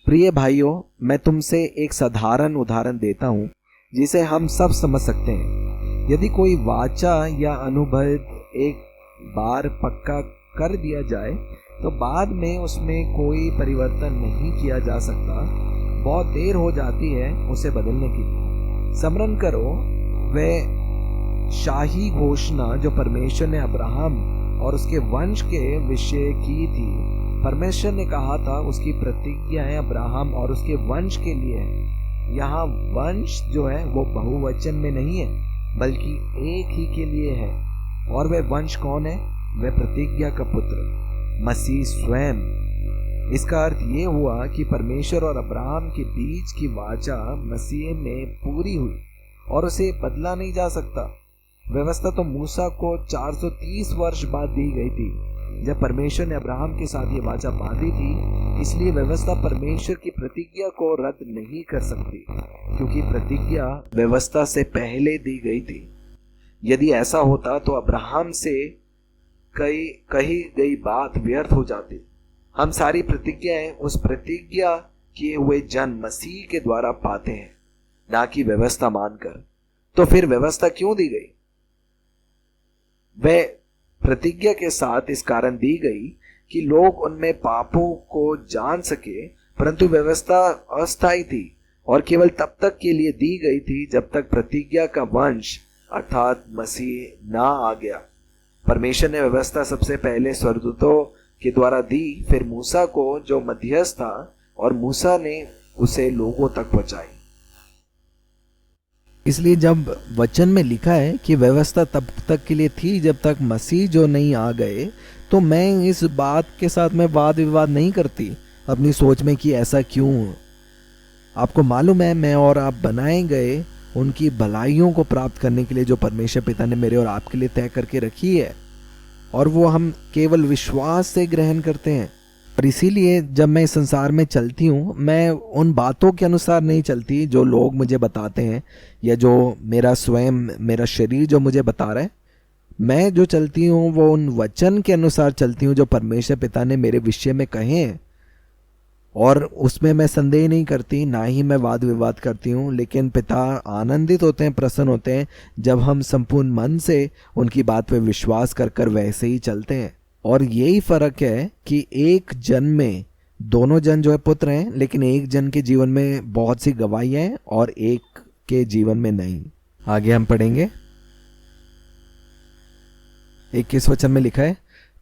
प्रिय भाइयों, मैं तुमसे एक साधारण उदाहरण देता हूं जिसे हम सब समझ सकते हैं। यदि कोई वाचा या अनुभव एक बार पक्का कर दिया जाए तो बाद में उसमें कोई परिवर्तन नहीं किया जा सकता। बहुत देर हो जाती है उसे बदलने की। स्मरण करो वह शाही घोषणा जो परमेश्वर ने अब्राहम और उसके वंश के विषय की थी। परमेश्वर ने कहा था उसकी प्रतिज्ञाएं अब्राहम और उसके वंश के लिए है। यहाँ वंश जो है वो बहुवचन में नहीं है बल्कि एक ही के लिए है, और वह वंश कौन है? वह प्रतिज्ञा का पुत्र मसीह स्वयं। इसका अर्थ ये हुआ कि परमेश्वर और अब्राहम के बीच की वाचा मसीह में पूरी हुई और उसे बदला नहीं जा सकता। व्यवस्था तो मूसा को 430 वर्ष बाद दी गई थी जब परमेश्वर ने अब्राहम के साथ ये वाचा बांधी थी। इसलिए व्यवस्था परमेश्वर की प्रतिज्ञा को रद्द नहीं कर सकती, क्योंकि प्रतिज्ञा व्यवस्था से पहले दी गई थी। यदि ऐसा होता तो अब्राहम से कही गई बात व्यर्थ हो जाती। हम सारी प्रतिज्ञाएं उस प्रतिज्ञा किए हुए जन मसीह के द्वारा पाते हैं, ना कि व्यवस्था मानकर। तो फिर व्यवस्था क्यों दी गई? वह प्रतिज्ञा के साथ इस कारण दी गई कि लोग उनमें पापों को जान सके, परंतु व्यवस्था अस्थायी थी और केवल तब तक के लिए दी गई थी जब तक प्रतिज्ञा का वंश अर्थात मसीह ना आ गया। परमेश्वर ने व्यवस्था सबसे पहले स्वर्गदूतों के द्वारा दी, फिर मूसा को जो मध्यस्थ था, और मूसा ने उसे लोगों तक पहुंचाई। इसलिए जब वचन में लिखा है कि व्यवस्था तब तक के लिए थी जब तक मसीह जो नहीं आ गए, तो मैं इस बात के साथ में वाद विवाद नहीं करती अपनी सोच में कि ऐसा क्यों। आपको मालूम है मैं और आप बनाए गए उनकी भलाइयों को प्राप्त करने के लिए जो परमेश्वर पिता ने मेरे और आपके लिए तय करके रखी है, और वो हम केवल विश्वास से ग्रहण करते हैं। और इसीलिए जब मैं इस संसार में चलती हूँ, मैं उन बातों के अनुसार नहीं चलती जो लोग मुझे बताते हैं या जो मेरा स्वयं मेरा शरीर जो मुझे बता रहा है। मैं जो चलती हूँ वो उन वचन के अनुसार चलती हूँ जो परमेश्वर पिता ने मेरे विषय में कहे हैं, और उसमें मैं संदेह नहीं करती, ना ही मैं वाद विवाद करती हूँ। लेकिन पिता आनंदित होते हैं, प्रसन्न होते हैं जब हम संपूर्ण मन से उनकी बात पे विश्वास कर कर वैसे ही चलते हैं। और यही फर्क है कि एक जन में दोनों जन जो है पुत्र हैं, लेकिन एक जन के जीवन में बहुत सी गवाहियां हैं और एक के जीवन में नहीं। आगे हम पढ़ेंगे 21 वचन में लिखा है,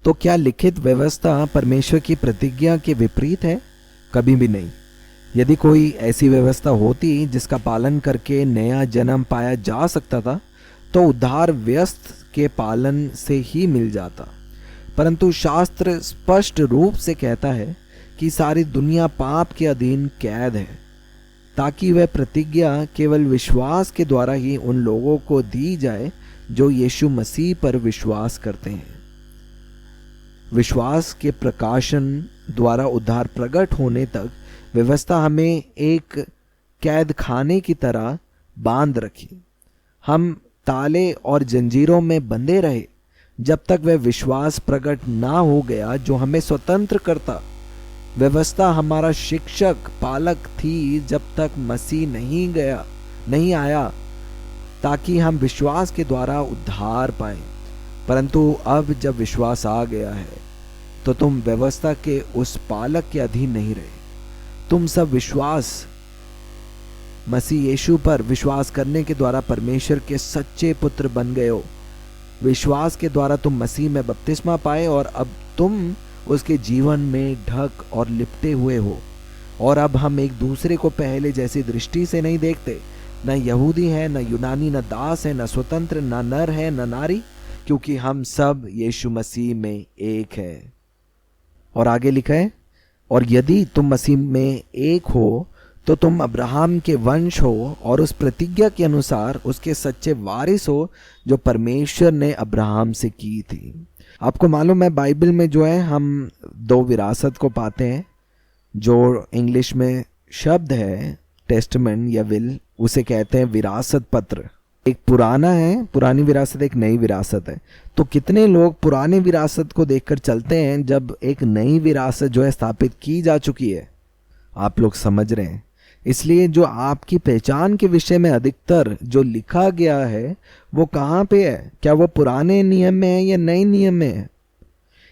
तो क्या लिखित व्यवस्था परमेश्वर की प्रतिज्ञा के विपरीत है? कभी भी नहीं। यदि कोई ऐसी व्यवस्था होती जिसका पालन करके नया जन्म पाया जा सकता था, तो उद्धार व्यस्त के पालन से ही मिल जाता। परंतु शास्त्र स्पष्ट रूप से कहता है कि सारी दुनिया पाप के अधीन कैद है। ताकि वह प्रतिज्ञा केवल विश्वास के द्वारा ही उन लोगों को दी जाए जो यीशु मसीह पर विश्वास करते हैं। विश्वास के प्रकाशन द्वारा उद्धार प्रकट होने तक व्यवस्था हमें एक कैद खाने की तरह बांध रखी। हम ताले और जंजीरों में बंधे रहे जब तक वह विश्वास प्रकट ना हो गया जो हमें स्वतंत्र करता। व्यवस्था हमारा शिक्षक पालक थी जब तक मसीह नहीं आया ताकि हम विश्वास के द्वारा उद्धार पाएं। परंतु अब जब विश्वास आ गया है तो तुम व्यवस्था के उस पालक के अधीन नहीं रहे। तुम सब मसीह यीशु पर विश्वास करने के द्वारा परमेश्वर के सच्चे पुत्र बन गए हो। विश्वास के द्वारा तुम मसीह में बपतिस्मा पाए और अब तुम उसके जीवन में ढक और लिपटे हुए हो। और अब हम एक दूसरे को पहले जैसी दृष्टि से नहीं देखते। न यहूदी है, न यूनानी, न दास है, न स्वतंत्र, न नर है, न नारी, क्योंकि हम सब यीशु मसीह में एक है। और आगे लिखा है, और यदि तुम मसीह में एक हो तो तुम अब्राहम के वंश हो और उस प्रतिज्ञा के अनुसार उसके सच्चे वारिस हो जो परमेश्वर ने अब्राहम से की थी। आपको मालूम है बाइबल में जो है हम दो विरासत को पाते हैं। जो इंग्लिश में शब्द है टेस्टमेंट या विल, उसे कहते हैं विरासत पत्र। एक पुराना है, पुरानी विरासत, एक नई विरासत है। तो कितने लोग पुराने विरासत को देखकर चलते हैं जब एक नई विरासत जो है स्थापित की जा चुकी है। आप लोग समझ रहे हैं। इसलिए जो आपकी पहचान के विषय में अधिकतर जो लिखा गया है वो कहाँ पे है? क्या वो पुराने नियम में है या नए नियम में है?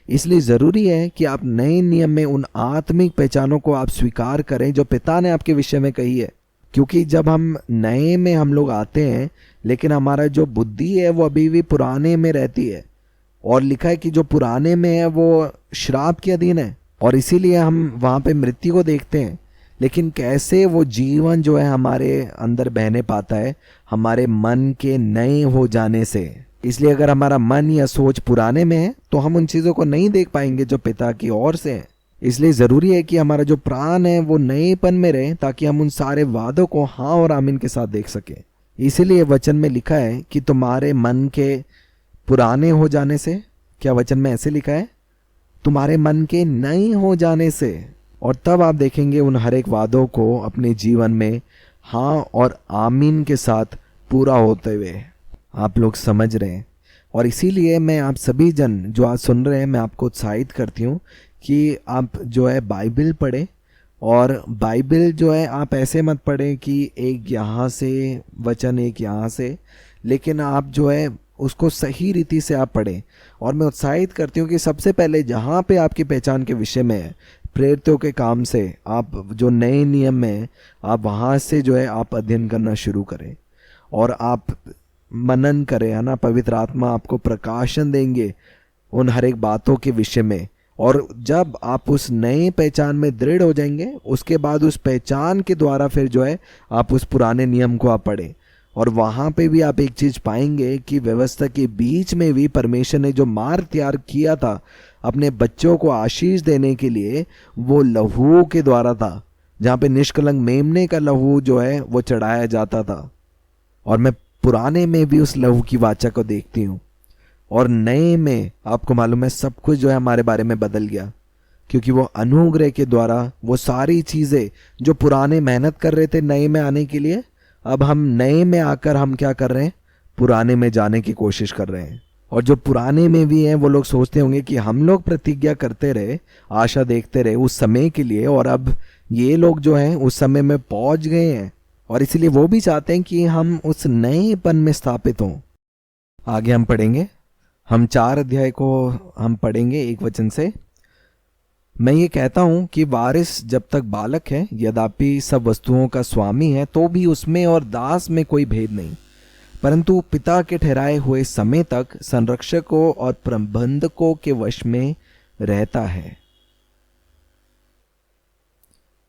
इसलिए ज़रूरी है कि आप नए नियम में उन आत्मिक पहचानों को आप स्वीकार करें जो पिता ने आपके विषय में कही है। क्योंकि जब हम नए में हम लोग आते हैं लेकिन हमारा जो बुद्धि है वो अभी भी पुराने में रहती है, और लिखा है कि जो पुराने में है वो श्राप के अधीन है, और इसीलिए हम वहाँ पे मृत्यु को देखते हैं। लेकिन कैसे वो जीवन जो है हमारे अंदर बहने पाता है? हमारे मन के नए हो जाने से। इसलिए अगर हमारा मन या सोच पुराने में है तो हम उन चीज़ों को नहीं देख पाएंगे जो पिता की ओर से है। इसलिए ज़रूरी है कि हमारा जो प्राण है वो नएपन में रहे ताकि हम उन सारे वादों को हाँ और आमीन के साथ देख सकें। इसीलिए वचन में लिखा है कि तुम्हारे मन के पुराने हो जाने से, क्या वचन में ऐसे लिखा है? तुम्हारे मन के नए हो जाने से। और तब आप देखेंगे उन हर एक वादों को अपने जीवन में हाँ और आमीन के साथ पूरा होते हुए। आप लोग समझ रहे हैं। और इसीलिए मैं आप सभी जन जो आज सुन रहे हैं, मैं आपको उत्साहित करती हूँ कि आप जो है बाइबल पढ़ें। और बाइबल जो है आप ऐसे मत पढ़ें कि एक यहाँ से वचन एक यहाँ से, लेकिन आप जो है उसको सही रीति से आप पढ़ें। और मैं उत्साहित करती हूँ कि सबसे पहले जहाँ पे आपकी पहचान के विषय में है, प्रेरितों के काम से आप जो नए नियम में आप वहाँ से जो है आप अध्ययन करना शुरू करें और आप मनन करें, है ना। पवित्र आत्मा आपको प्रकाशन देंगे उन हर एक बातों के विषय में। और जब आप उस नए पहचान में दृढ़ हो जाएंगे, उसके बाद उस पहचान के द्वारा फिर जो है आप उस पुराने नियम को आप पढ़ें। और वहाँ पे भी आप एक चीज़ पाएंगे कि व्यवस्था के बीच में भी परमेश्वर ने जो मार्ग तैयार किया था अपने बच्चों को आशीष देने के लिए, वो लहू के द्वारा था, जहाँ पे निष्कलंक मेमने का लहू जो है वो चढ़ाया जाता था। और मैं पुराने में भी उस लहू की वाचा को देखती हूँ, और नए में आपको मालूम है सब कुछ जो है हमारे बारे में बदल गया, क्योंकि वो अनुग्रह के द्वारा वो सारी चीज़ें जो पुराने मेहनत कर रहे थे नए में आने के लिए, अब हम नए में आकर हम क्या कर रहे हैं? पुराने में जाने की कोशिश कर रहे हैं। और जो पुराने में भी हैं वो लोग सोचते होंगे कि हम लोग प्रतिज्ञा करते रहे, आशा देखते रहे उस समय के लिए, और अब ये लोग जो हैं उस समय में पहुंच गए हैं, और इसलिए वो भी चाहते हैं कि हम उस नएपन में स्थापित हों। आगे हम पढ़ेंगे, हम 4 अध्याय को हम पढ़ेंगे 1 वचन से। मैं ये कहता हूँ कि वारिस जब तक बालक है, यद्यपि सब वस्तुओं का स्वामी है, तो भी उसमें और दास में कोई भेद नहीं, परंतु पिता के ठहराए हुए समय तक संरक्षकों और प्रबंधकों के वश में रहता है।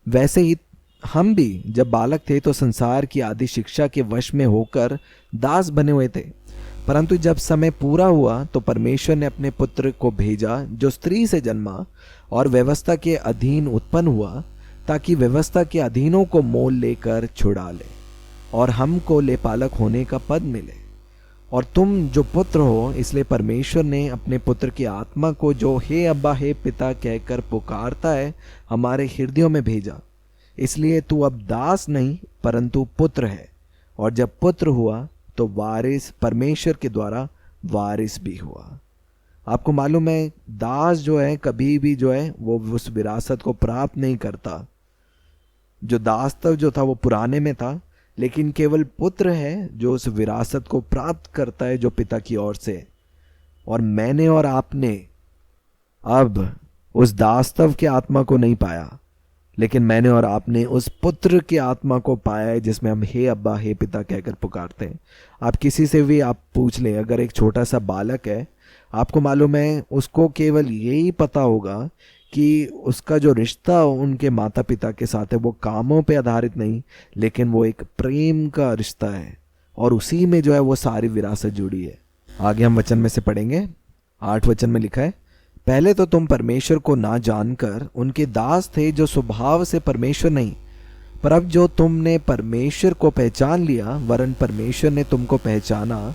वैसे ही हम भी जब बालक थे तो संसार की आदि शिक्षा के वश में होकर दास बने हुए थे, परंतु जब समय पूरा हुआ तो परमेश्वर ने अपने पुत्र को भेजा जो स्त्री से जन्मा और व्यवस्था के अधीन उत्पन्न हुआ, ताकि व्यवस्था के अधीनों को मोल लेकर छुड़ा ले और हमको लेपालक होने का पद मिले। और तुम जो पुत्र हो, इसलिए परमेश्वर ने अपने पुत्र की आत्मा को, जो हे अब्बा हे पिता कहकर पुकारता है, हमारे हृदयों में भेजा। इसलिए तू अब दास नहीं परंतु पुत्र है, और जब पुत्र हुआ तो वारिस, परमेश्वर के द्वारा वारिस भी हुआ। आपको मालूम है, दास जो है कभी भी जो है वो उस विरासत को प्राप्त नहीं करता। जो दासत्व जो था वो पुराने में था, लेकिन केवल पुत्र है जो उस विरासत को प्राप्त करता है जो पिता की ओर से। और मैंने और आपने अब उस दासत्व के आत्मा को नहीं पाया, लेकिन मैंने और आपने उस पुत्र की आत्मा को पाया है, जिसमें हम हे अब्बा हे पिता कहकर पुकारते हैं। आप किसी से भी आप पूछ लें, अगर एक छोटा सा बालक है, आपको मालूम है उसको केवल यही पता होगा कि उसका जो रिश्ता उनके माता पिता के साथ है वो कामों पे आधारित नहीं, लेकिन वो एक प्रेम का रिश्ता है, और उसी में जो है वो सारी विरासत जुड़ी है। आगे हम वचन में से पढ़ेंगे। 8 वचन में लिखा है, पहले तो तुम परमेश्वर को ना जानकर उनके दास थे, जो स्वभाव से परमेश्वर नहीं, पर अब जो तुमने परमेश्वर को पहचान लिया, वरन परमेश्वर ने तुमको पहचाना,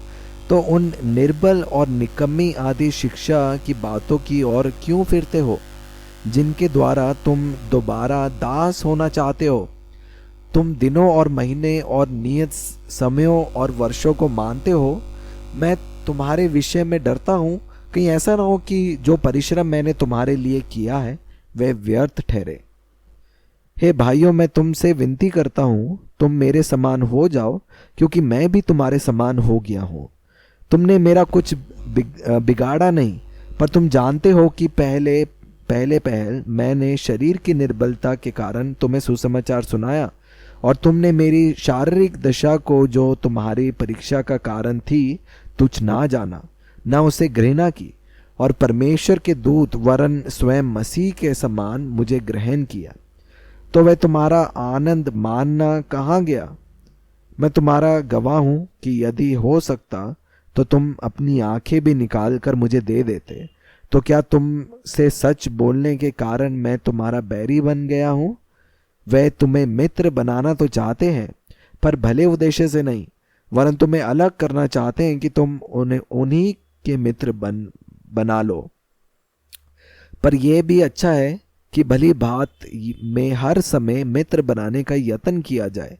तो उन निर्बल और निकम्मी आदि शिक्षा की बातों की ओर क्यों फिरते हो, जिनके द्वारा तुम दोबारा दास होना चाहते हो। तुम दिनों और महीने और नियत समयों और वर्षों को मानते हो। मैं तुम्हारे विषय में डरता हूँ, कहीं ऐसा ना हो कि जो परिश्रम मैंने तुम्हारे लिए किया है वह व्यर्थ ठहरे। हे भाइयों, मैं तुमसे विनती करता हूँ, तुम मेरे समान हो जाओ, क्योंकि मैं भी तुम्हारे समान हो गया हूँ। तुमने मेरा कुछ बिगाड़ा नहीं, पर तुम जानते हो कि पहले मैंने शरीर की निर्बलता के कारण तुम्हें सुसमाचार सुनाया, और तुमने मेरी शारीरिक दशा को, जो तुम्हारी परीक्षा का कारण थी, तुच्छ ना जाना, ना उसे घृणा की, और परमेश्वर के दूत वरन स्वयं मसीह के समान मुझे ग्रहण किया। तो वह तुम्हारा आनंद मानना कहाँ गया? मैं तुम्हारा गवाह हूं कि यदि हो सकता तो तुम अपनी आंखें भी निकाल कर मुझे दे देते। तो क्या तुम से सच बोलने के कारण मैं तुम्हारा बैरी बन गया हूं? वे तुम्हें मित्र बनाना तो चाहते हैं, पर भले उद्देश्य से नहीं, वरन तुम्हें अलग करना चाहते हैं कि तुम उन्हीं के मित्र बना लो। पर यह भी अच्छा है कि भली बात में हर समय मित्र बनाने का यत्न किया जाए,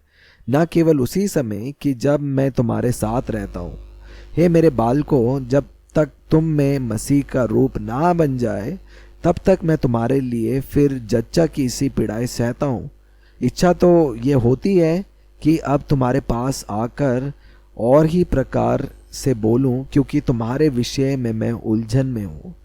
न केवल उसी समय कि जब मैं तुम्हारे साथ रहता हूँ। हे मेरे बालकों, जब तक तुम में मसीह का रूप ना बन जाए, तब तक मैं तुम्हारे लिए फिर जच्चा की इसी पीड़ाएं सहता हूँ। इच्छा तो ये होती है कि अब तुम्हारे पास आकर और ही प्रकार से बोलूं, क्योंकि तुम्हारे विषय में मैं उलझन में हूँ।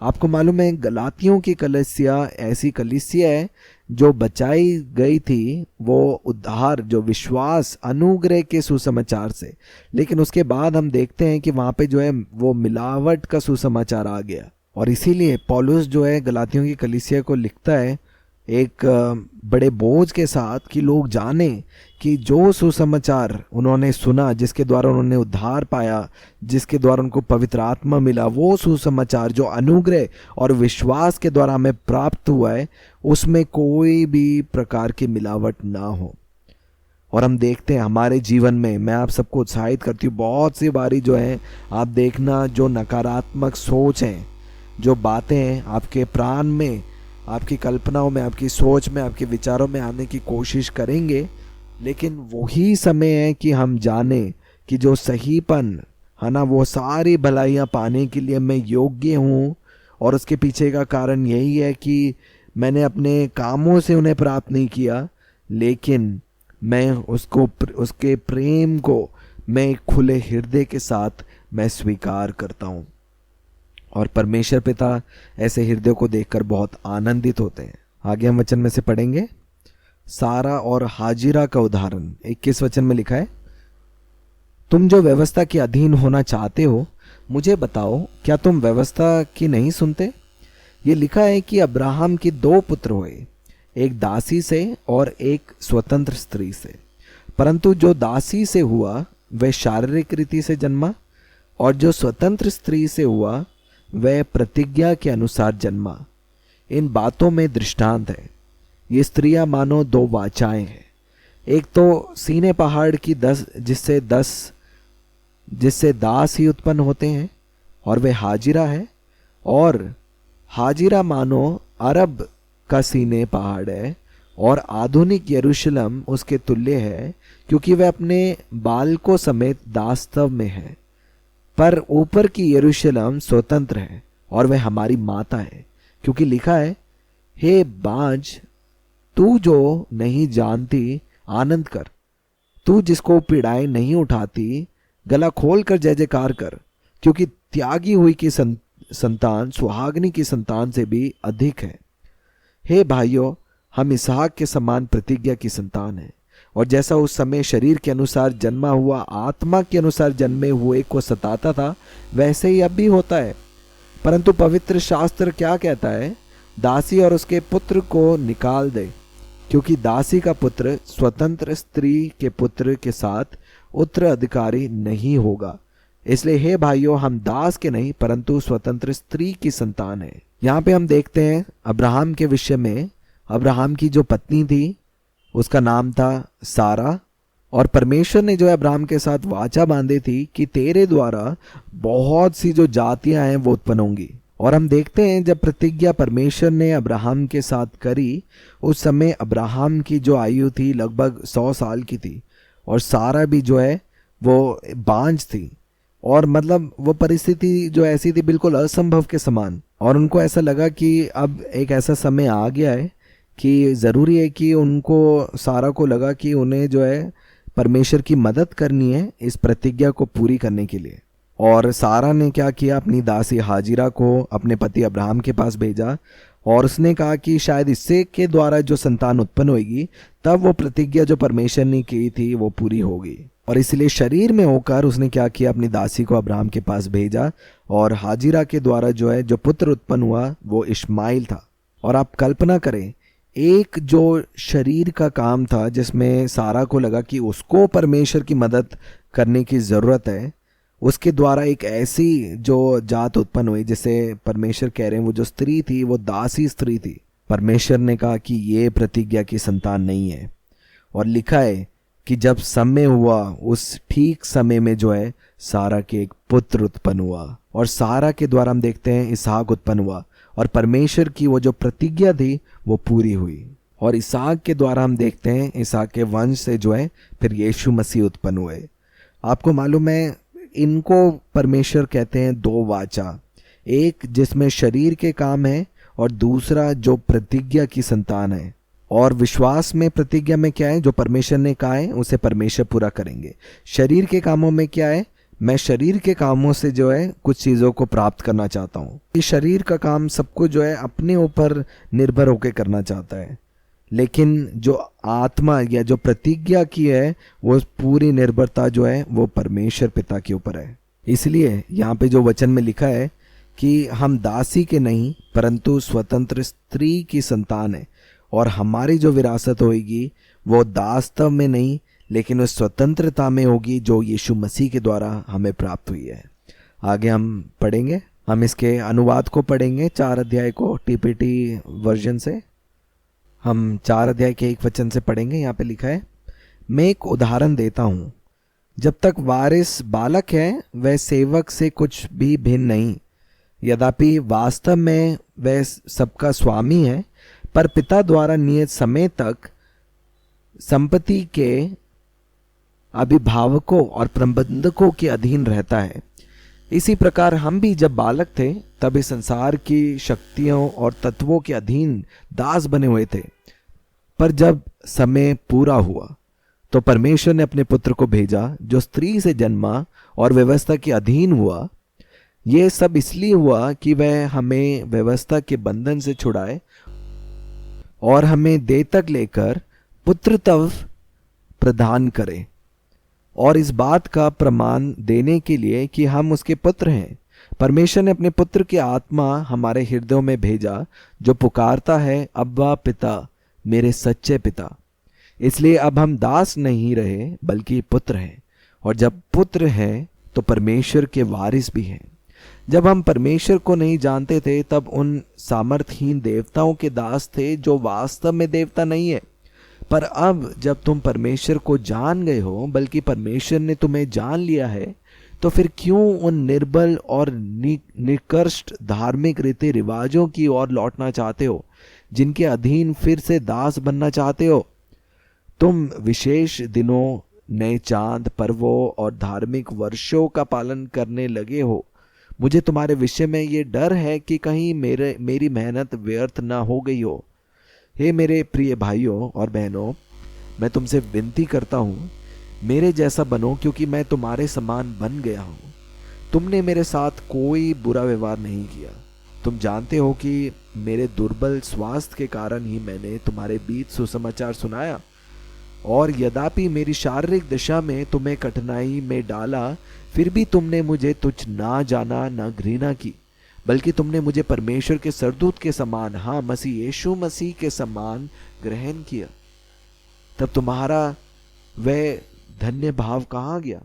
आपको मालूम है, गलातियों की कलीसिया ऐसी कलीसिया है जो बचाई गई थी, वो उद्धार, जो विश्वास, अनुग्रह के सुसमाचार से। लेकिन उसके बाद हम देखते हैं कि वहाँ पे जो है वो मिलावट का सुसमाचार आ गया, और इसीलिए पौलुस जो है गलातियों की कलीसिया को लिखता है एक बड़े बोझ के साथ कि लोग जाने कि जो सुसमाचार उन्होंने सुना, जिसके द्वारा उन्होंने उद्धार पाया, जिसके द्वारा उनको पवित्र आत्मा मिला, वो सुसमाचार जो अनुग्रह और विश्वास के द्वारा हमें प्राप्त हुआ है, उसमें कोई भी प्रकार की मिलावट ना हो। और हम देखते हैं हमारे जीवन में, मैं आप सबको उत्साहित करती हूँ, बहुत सी बारी जो है आप देखना, जो नकारात्मक सोच हैं, जो बातें हैं आपके प्राण में, आपकी कल्पनाओं में, आपकी सोच में, आपके विचारों में आने की कोशिश करेंगे, लेकिन वही समय है कि हम जाने कि जो सहीपन है ना, वो सारी भलाइयाँ पाने के लिए मैं योग्य हूँ, और उसके पीछे का कारण यही है कि मैंने अपने कामों से उन्हें प्राप्त नहीं किया, लेकिन मैं उसके प्रेम को मैं खुले हृदय के साथ मैं स्वीकार करता हूँ। और परमेश्वर पिता ऐसे हृदय को देखकर बहुत आनंदित होते हैं। आगे हम वचन में से पढ़ेंगे, सारा और हाजिरा का उदाहरण। 21 वचन में लिखा है, तुम जो व्यवस्था के अधीन होना चाहते हो, मुझे बताओ, क्या तुम व्यवस्था की नहीं सुनते? ये लिखा है कि अब्राहम की 2 पुत्र हुए, एक दासी से और एक स्वतंत्र स्त्री से। परंतु जो दासी से हुआ वह शारीरिक रीति से जन्मा, और जो स्वतंत्र स्त्री से हुआ वह प्रतिज्ञा के अनुसार जन्मा। इन बातों में दृष्टांत है। ये स्त्रियां मानो दो वाचाएं हैं। एक तो सीने पहाड़ की जिससे दास ही उत्पन्न होते हैं और वे हाजिरा है, और हाजिरा मानो अरब का सीने पहाड़ है और आधुनिक यरूशलेम उसके तुल्य है, क्योंकि वह अपने बालकों समेत दास्तव में है। पर ऊपर की यरूशलेम स्वतंत्र है और वह हमारी माता है, क्योंकि लिखा है, हे बांझ, तू जो नहीं जानती आनंद कर, तू जिसको पीड़ाएं नहीं उठाती गला खोल कर जय जयकार कर, क्योंकि त्यागी हुई की संतान सुहागनी की संतान से भी अधिक है। हे भाइयों, हम इसहाक के समान प्रतिज्ञा की संतान हैं, और जैसा उस समय शरीर के अनुसार जन्मा हुआ आत्मा के अनुसार जन्मे हुए को सताता था, वैसे ही अब भी होता है। परंतु पवित्र शास्त्र क्या कहता है? दासी और उसके पुत्र को निकाल दे, क्योंकि दासी का पुत्र स्वतंत्र स्त्री के पुत्र के साथ उत्तराधिकारी नहीं होगा। इसलिए हे भाइयों, हम दास के नहीं परंतु स्वतंत्र स्त्री की संतान है। यहाँ पे हम देखते हैं अब्राहम के विषय में, अब्राहम की जो पत्नी थी उसका नाम था सारा, और परमेश्वर ने जो है अब्राहम के साथ वाचा बांधी थी कि तेरे द्वारा बहुत सी जो जातियां हैं वो उत्पन्न होंगी। और हम देखते हैं जब प्रतिज्ञा परमेश्वर ने अब्राहम के साथ करी, उस समय अब्राहम की जो आयु थी लगभग 100 साल की थी, और सारा भी जो है वो बांझ थी, और मतलब वो परिस्थिति जो ऐसी थी बिल्कुल असंभव के समान। और उनको ऐसा लगा कि अब एक ऐसा समय आ गया है कि ज़रूरी है कि उनको, सारा को लगा कि उन्हें जो है परमेश्वर की मदद करनी है इस प्रतिज्ञा को पूरी करने के लिए। और सारा ने क्या किया, अपनी दासी हाजिरा को अपने पति अब्राहम के पास भेजा, और उसने कहा कि शायद इससे के द्वारा जो संतान उत्पन्न होगी तब वो प्रतिज्ञा जो परमेश्वर ने की थी वो पूरी होगी। और इसलिए शरीर में होकर उसने क्या किया, अपनी दासी को अब्राहम के पास भेजा, और हाजिरा के द्वारा जो है जो पुत्र उत्पन्न हुआ वो इश्माइल था। और आप कल्पना करें, एक जो शरीर का काम था जिसमें सारा को लगा कि उसको परमेश्वर की मदद करने की ज़रूरत है, उसके द्वारा एक ऐसी जो जात उत्पन्न हुई जिसे परमेश्वर कह रहे हैं वो जो स्त्री थी वो दासी स्त्री थी। परमेश्वर ने कहा कि ये प्रतिज्ञा की संतान नहीं है। और लिखा है कि जब समय हुआ उस ठीक समय में जो है सारा के एक पुत्र उत्पन्न हुआ, और सारा के द्वारा हम देखते हैं इसहाक उत्पन्न हुआ, और परमेश्वर की वो जो प्रतिज्ञा थी वो पूरी हुई। और इसहाक के द्वारा हम देखते हैं इसहाक के वंश से जो है फिर यीशु मसीह उत्पन्न हुए। आपको मालूम है, इनको परमेश्वर कहते हैं दो वाचा, एक जिसमें शरीर के काम है और दूसरा जो प्रतिज्ञा की संतान है। और विश्वास में प्रतिज्ञा में क्या है, जो परमेश्वर ने कहा है उसे परमेश्वर पूरा करेंगे। शरीर के कामों में क्या है, मैं शरीर के कामों से जो है कुछ चीज़ों को प्राप्त करना चाहता हूँ। ये शरीर का काम सबको जो है अपने ऊपर निर्भर होकर करना चाहता है, लेकिन जो आत्मा या जो प्रतिज्ञा की है वो पूरी निर्भरता जो है वो परमेश्वर पिता के ऊपर है। इसलिए यहाँ पे जो वचन में लिखा है कि हम दासी के नहीं परंतु स्वतंत्र स्त्री की संतान है, और हमारी जो विरासत होगी वो दास्तव में नहीं लेकिन उस स्वतंत्रता में होगी जो यीशु मसीह के द्वारा हमें प्राप्त हुई है। आगे हम पढ़ेंगे, हम इसके अनुवाद को पढ़ेंगे 4 अध्याय को टीपीटी वर्जन से। हम 4 अध्याय के 1 वचन से पढ़ेंगे। यहाँ पे लिखा है, मैं एक उदाहरण देता हूँ, जब तक वारिस बालक है वह सेवक से कुछ भी भिन्न नहीं, यद्यपि वास्तव में वह सबका स्वामी है, पर पिता द्वारा नियत समय तक संपत्ति के अभिभावकों और प्रबंधकों के अधीन रहता है। इसी प्रकार हम भी जब बालक थे तब इस संसार की शक्तियों और तत्वों के अधीन दास बने हुए थे, पर जब समय पूरा हुआ तो परमेश्वर ने अपने पुत्र को भेजा जो स्त्री से जन्मा और व्यवस्था के अधीन हुआ। यह सब इसलिए हुआ कि वह हमें व्यवस्था के बंधन से छुड़ाए और हमें देह तक लेकर पुत्रत्व प्रदान करे, और इस बात का प्रमाण देने के लिए कि हम उसके पुत्र हैं। परमेश्वर ने अपने पुत्र की आत्मा हमारे हृदयों में भेजा जो पुकारता है, अब्बा पिता, मेरे सच्चे पिता। इसलिए अब हम दास नहीं रहे बल्कि पुत्र हैं, और जब पुत्र हैं तो परमेश्वर के वारिस भी हैं। जब हम परमेश्वर को नहीं जानते थे तब उन सामर्थहीन देवताओं के दास थे जो वास्तव में देवता नहीं है। पर अब जब तुम परमेश्वर को जान गए हो, बल्कि परमेश्वर ने तुम्हें जान लिया है, तो फिर क्यों उन निर्बल और निकृष्ट धार्मिक रीति रिवाजों की ओर लौटना चाहते हो, जिनके अधीन फिर से दास बनना चाहते हो? तुम विशेष दिनों, नए चांद, पर्वों और धार्मिक वर्षों का पालन करने लगे हो। मुझे तुम्हारे विषय में ये डर है कि कहीं मेरी मेहनत व्यर्थ ना हो गई हो। हे मेरे प्रिय भाइयों और बहनों, मैं तुमसे विनती करता हूँ, मेरे जैसा बनो, क्योंकि मैं तुम्हारे समान बन गया हूँ। तुमने मेरे साथ कोई बुरा व्यवहार नहीं किया। तुम जानते हो कि मेरे दुर्बल स्वास्थ्य के कारण ही मैंने तुम्हारे बीच सुसमाचार सुनाया, और यद्यपि मेरी शारीरिक दशा में तुम्हें कठिनाई में डाला, फिर भी तुमने मुझे तुच्छ ना जाना, ना घृणा की, बल्कि तुमने मुझे परमेश्वर के सरदूत के समान, हाँ, मसीह यीशु मसीह के समान ग्रहण किया। तब तुम्हारा वह धन्य भाव कहाँ गया?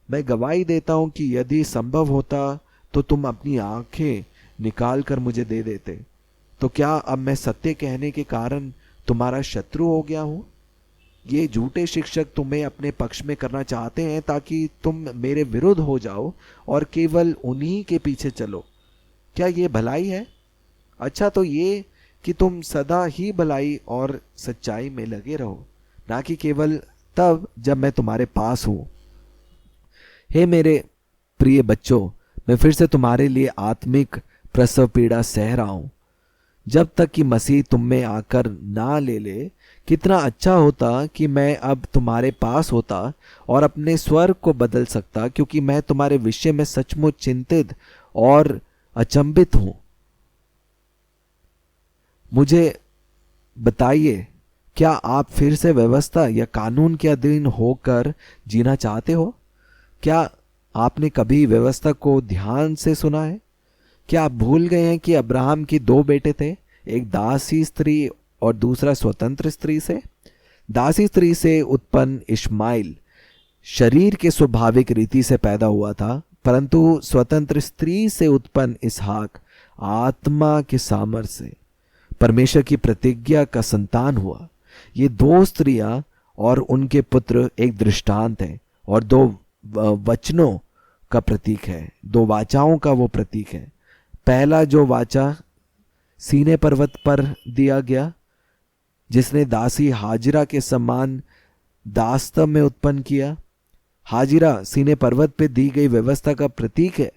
मैं गवाही देता हूं कि यदि संभव होता तो तुम अपनी आंखें निकाल कर मुझे दे देते। तो क्या अब मैं सत्य कहने के कारण तुम्हारा शत्रु हो गया हूं? ये झूठे शिक्षक तुम्हें अपने पक्ष में करना चाहते हैं ताकि तुम मेरे विरुद्ध हो जाओ और केवल उन्हीं के पीछे चलो। क्या ये भलाई है? अच्छा तो ये कि तुम सदा ही भलाई और सच्चाई में लगे रहो, ना कि केवल तब जब मैं तुम्हारे पास हूं। हे मेरे प्रिय बच्चों, मैं फिर से तुम्हारे लिए आत्मिक प्रसव पीड़ा सह रहा हूं, जब तक कि मसीह तुम में आकर ना ले ले। कितना अच्छा होता कि मैं अब तुम्हारे पास होता और अपने स्वर को बदल सकता, क्योंकि मैं तुम्हारे विषय में सचमुच चिंतित और अचंभित हूं। मुझे बताइए, क्या आप फिर से व्यवस्था या कानून के अधीन होकर जीना चाहते हो? क्या आपने कभी व्यवस्था को ध्यान से सुना है? क्या आप भूल गए हैं कि अब्राहम की 2 बेटे थे, एक दासी स्त्री और दूसरा स्वतंत्र स्त्री से? दासी स्त्री से उत्पन्न इश्माइल शरीर के स्वाभाविक रीति से पैदा हुआ था, परंतु स्वतंत्र स्त्री से उत्पन्न इसहाक आत्मा के सामर्थ्य से परमेश्वर की प्रतिज्ञा का संतान हुआ। ये 2 स्त्रियां और उनके पुत्र एक दृष्टांत है और 2 वचनों का प्रतीक है, 2 वाचाओं का वो प्रतीक है। पहला जो वाचा सीने पर्वत पर दिया गया, जिसने दासी हाजिरा के समान दास्तव में उत्पन्न किया। हाजिरा सीने पर्वत पे दी गई व्यवस्था का प्रतीक है।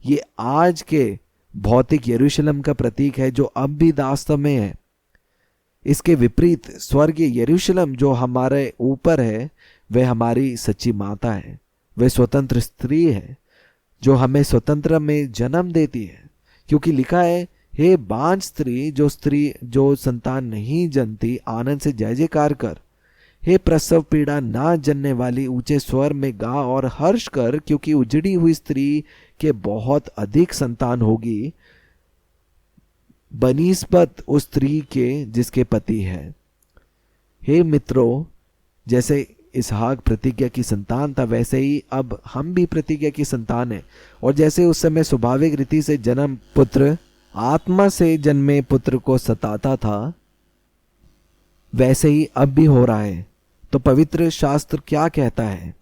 ये आज के भौतिक यरूशलेम का प्रतीक है जो अब भी दास्तव में है। इसके विपरीत स्वर्गीय यरूशलेम जो हमारे ऊपर है, वह हमारी सच्ची माता है, वह स्वतंत्र स्त्री है जो हमें स्वतंत्र में जन्म देती है। क्योंकि लिखा है, हे बांझ स्त्री जो संतान नहीं जनती, आनंद से जय जयकार कर। हे प्रसव पीड़ा ना जनने वाली, ऊंचे स्वर में गा और हर्ष कर, क्योंकि उजड़ी हुई स्त्री के बहुत अधिक संतान होगी बनिस्बत उस स्त्री के जिसके पति है। हे मित्रों, जैसे इसहाक प्रतिज्ञा की संतान था, वैसे ही अब हम भी प्रतिज्ञा की संतान हैं। और जैसे उस समय स्वाभाविक रीति से जन्म पुत्र आत्मा से जन्मे पुत्र को सताता था, वैसे ही अब भी हो रहा है। तो पवित्र शास्त्र क्या कहता है,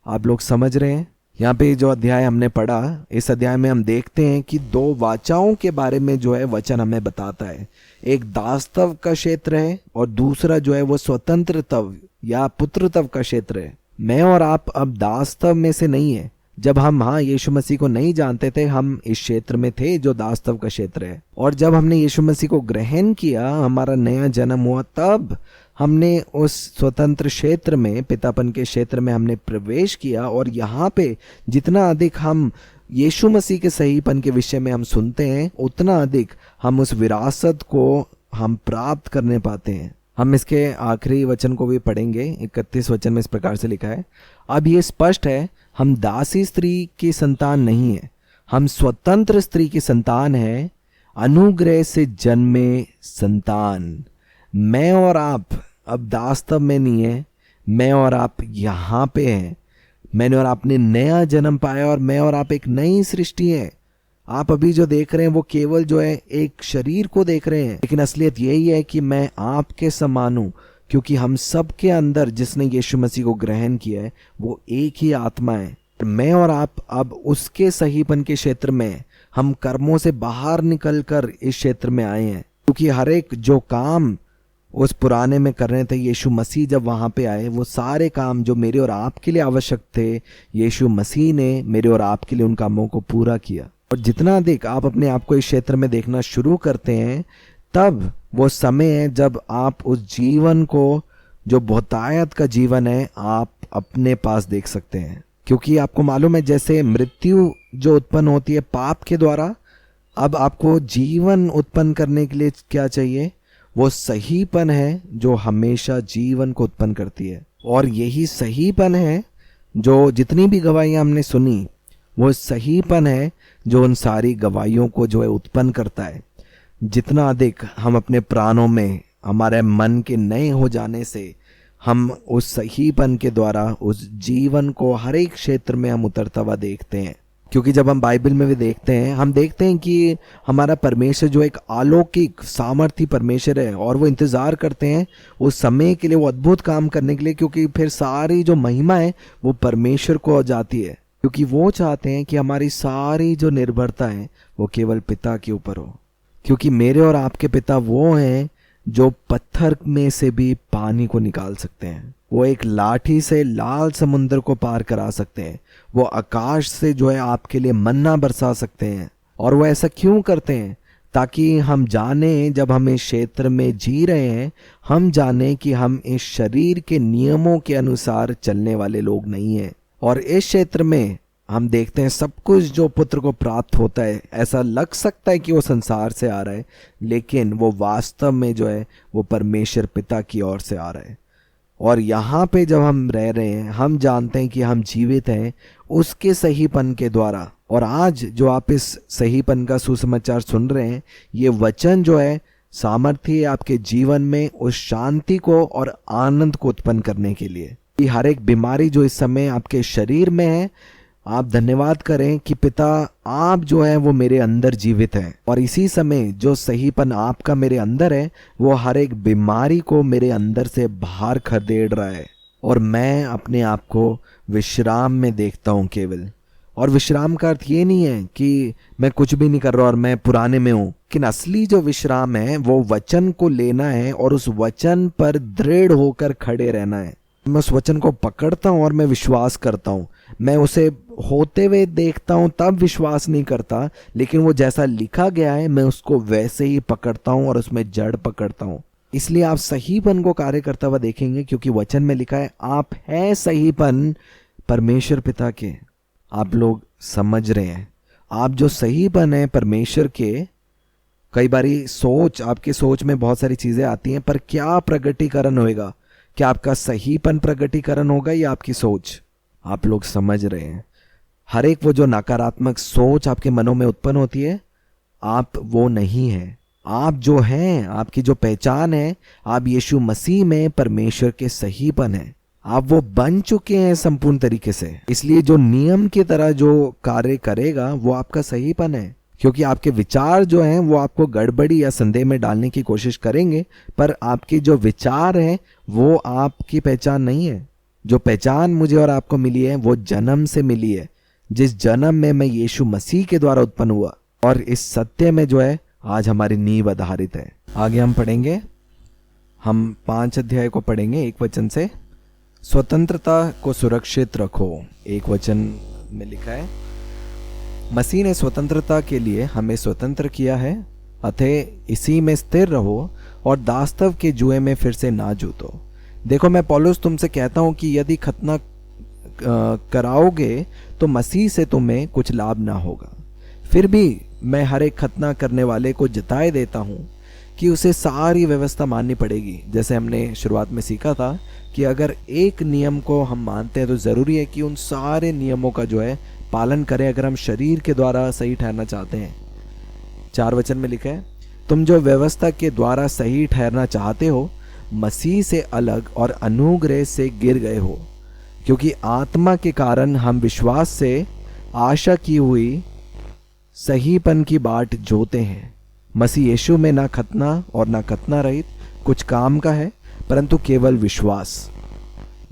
आप लोग समझ रहे हैं? यहाँ पे जो अध्याय हमने पढ़ा, इस अध्याय में हम देखते हैं कि 2 वाचाओं के बारे में जो है वचन हमें बताता है। एक दास्तव का क्षेत्र है और दूसरा जो है वो स्वतंत्रतव या पुत्रतव का क्षेत्र है। मैं और आप अब दास्तव में से नहीं है। जब हम यीशु मसीह को नहीं जानते थे, हम इस क्षेत्र में थे जो दास्तव का क्षेत्र है। और जब हमने यीशु मसीह को ग्रहण किया, हमारा नया जन्म हुआ, तब हमने उस स्वतंत्र क्षेत्र में, पितापन के क्षेत्र में हमने प्रवेश किया। और यहाँ पे जितना अधिक हम यीशु मसीह के सहीपन के विषय में हम सुनते हैं, उतना अधिक हम उस विरासत को हम प्राप्त करने पाते हैं। हम इसके आखिरी वचन को भी पढ़ेंगे। 31 वचन में इस प्रकार से लिखा है, अब ये स्पष्ट है, हम दासी स्त्री की संतान नहीं है, हम स्वतंत्र स्त्री की संतान है, अनुग्रह से जन्मे संतान। मैं और आप अब दास्तव में नहीं है, मैं और आप यहाँ पे हैं, मैंने और आपने नया जन्म पाया और मैं और आप एक नई सृष्टि है। आप अभी जो देख रहे हैं वो केवल जो है एक शरीर को देख रहे हैं, लेकिन असलियत यही है कि मैं आपके समान हूं, क्योंकि हम सब के अंदर जिसने यीशु मसीह को ग्रहण किया है वो एक ही आत्मा है। मैं और आप अब उसके सहीपन के क्षेत्र में, हम कर्मों से बाहर निकलकर इस क्षेत्र में आए हैं, क्योंकि हर एक जो काम उस पुराने में कर रहे थे, यीशु मसीह जब वहां पे आए, वो सारे काम जो मेरे और आपके लिए आवश्यक थे, यीशु मसीह ने मेरे और आपके लिए उन कामों को पूरा किया। और जितना अधिक आप अपने आप को इस क्षेत्र में देखना शुरू करते हैं, तब वो समय है जब आप उस जीवन को, जो बहुतायत का जीवन है, आप अपने पास देख सकते हैं। क्योंकि आपको मालूम है, जैसे मृत्यु जो उत्पन्न होती है पाप के द्वारा, अब आपको जीवन उत्पन्न करने के लिए क्या चाहिए? वो सहीपन है जो हमेशा जीवन को उत्पन्न करती है। और यही सहीपन है जो जितनी भी गवाहियां हमने सुनी, वो सहीपन है जो उन सारी गवाहियों को जो है उत्पन्न करता है। जितना अधिक हम अपने प्राणों में, हमारे मन के नए हो जाने से, हम उस सहीपन के द्वारा उस जीवन को हर एक क्षेत्र में हम उतरता हुआ देखते हैं। क्योंकि जब हम बाइबल में भी देखते हैं, हम देखते हैं कि हमारा परमेश्वर जो एक अलौकिक सामर्थी परमेश्वर है, और वो इंतज़ार करते हैं उस समय के लिए, वो अद्भुत काम करने के लिए, क्योंकि फिर सारी जो महिमा है वो परमेश्वर को जाती है। क्योंकि वो चाहते हैं कि हमारी सारी जो निर्भरता है वो केवल पिता के ऊपर हो। क्योंकि मेरे और आपके पिता वो हैं जो पत्थर में से भी पानी को निकाल सकते हैं। वो एक लाठी से लाल समुद्र को पार करा सकते हैं। वो आकाश से जो है आपके लिए मन्ना बरसा सकते हैं। और वो ऐसा क्यों करते हैं? ताकि हम जाने, जब हम इस क्षेत्र में जी रहे हैं, हम जाने कि हम इस शरीर के नियमों के अनुसार चलने वाले लोग नहीं हैं। और इस क्षेत्र में हम देखते हैं सब कुछ जो पुत्र को प्राप्त होता है, ऐसा लग सकता है कि वो संसार से आ रहा है, लेकिन वो वास्तव में जो है वो परमेश्वर पिता की ओर से आ रहा है। और यहाँ पे जब हम रह रहे हैं, हम जानते हैं कि हम जीवित हैं उसके सहीपन के द्वारा। और आज जो आप इस सहीपन का सुसमाचार सुन रहे हैं, ये वचन जो है सामर्थ्य है आपके जीवन में उस शांति को और आनंद को उत्पन्न करने के लिए। कि हर एक बीमारी जो इस समय आपके शरीर में है, आप धन्यवाद करें कि पिता आप जो है वो मेरे अंदर जीवित हैं। और इसी समय जो सहीपन आपका मेरे अंदर है, वो हर एक बीमारी को मेरे अंदर से बाहर खदेड़ रहा है। और मैं अपने आप को विश्राम में देखता हूँ केवल। और विश्राम का अर्थ ये नहीं है कि मैं कुछ भी नहीं कर रहा और मैं पुराने में हूँ, लेकिन असली जो विश्राम है वो वचन को लेना है और उस वचन पर दृढ़ होकर खड़े रहना है। मैं उस वचन को पकड़ता हूँ और मैं विश्वास करता हूँ। मैं उसे होते हुए देखता हूँ तब विश्वास नहीं करता, लेकिन वो जैसा लिखा गया है मैं उसको वैसे ही पकड़ता हूँ और उसमें जड़ पकड़ता हूँ। इसलिए आप सहीपन को कार्य करता हुआ देखेंगे, क्योंकि वचन में लिखा है आप हैं सहीपन परमेश्वर पिता के। आप लोग समझ रहे हैं, आप जो सहीपन है परमेश्वर के। कई बारी सोच, आपकी सोच में बहुत सारी चीजें आती हैं, पर क्या प्रगटीकरण होएगा? क्या आपका सहीपन प्रगटीकरण होगा या आपकी सोच? आप लोग समझ रहे हैं, हर एक वो जो नकारात्मक सोच आपके मनों में उत्पन्न होती है, आप वो नहीं है। आप जो हैं, आपकी जो पहचान है, आप यीशु मसीह में परमेश्वर के सहीपन है। आप वो बन चुके हैं संपूर्ण तरीके से। इसलिए जो नियम की तरह जो कार्य करेगा वो आपका सहीपन है। क्योंकि आपके विचार जो हैं वो आपको गड़बड़ी या संदेह में डालने की कोशिश करेंगे, पर आपके जो विचार हैं वो आपकी पहचान नहीं है। जो पहचान मुझे और आपको मिली है वो जन्म से मिली है, जिस जन्म में मैं यीशु मसीह के द्वारा उत्पन्न हुआ। और इस सत्य में जो है आज हमारी नींव आधारित है। आगे हम पढ़ेंगे, हम 5 अध्याय को पढ़ेंगे 1 वचन से। स्वतंत्रता को सुरक्षित रखो। 1 वचन में लिखा है, मसीह ने स्वतंत्रता के लिए हमें स्वतंत्र किया है, अतः इसी में स्थिर रहो और दास्तव के जुए में फिर से ना जूतो। देखो, मैं पौलुस तुमसे कहता हूं कि यदि खतना कराओगे तो मसीह से तुम्हें कुछ लाभ ना होगा। फिर भी मैं हर एक खतना करने वाले को जताए देता हूं कि उसे सारी व्यवस्था माननी पड़ेगी। जैसे हमने शुरुआत में सीखा था कि अगर एक नियम को हम मानते हैं तो जरूरी है कि उन सारे नियमों का जो है पालन करें, अगर हम शरीर के द्वारा सही ठहरना चाहते हैं। 4 वचन में लिखा है, तुम जो व्यवस्था के द्वारा सही ठहरना चाहते हो, मसीह से अलग और अनुग्रह से गिर गए हो। क्योंकि आत्मा के कारण हम विश्वास से आशा की हुई सहीपन की बाट जोते हैं। मसीह यीशु में ना खतना और ना खतना रहित कुछ काम का है, परंतु केवल विश्वास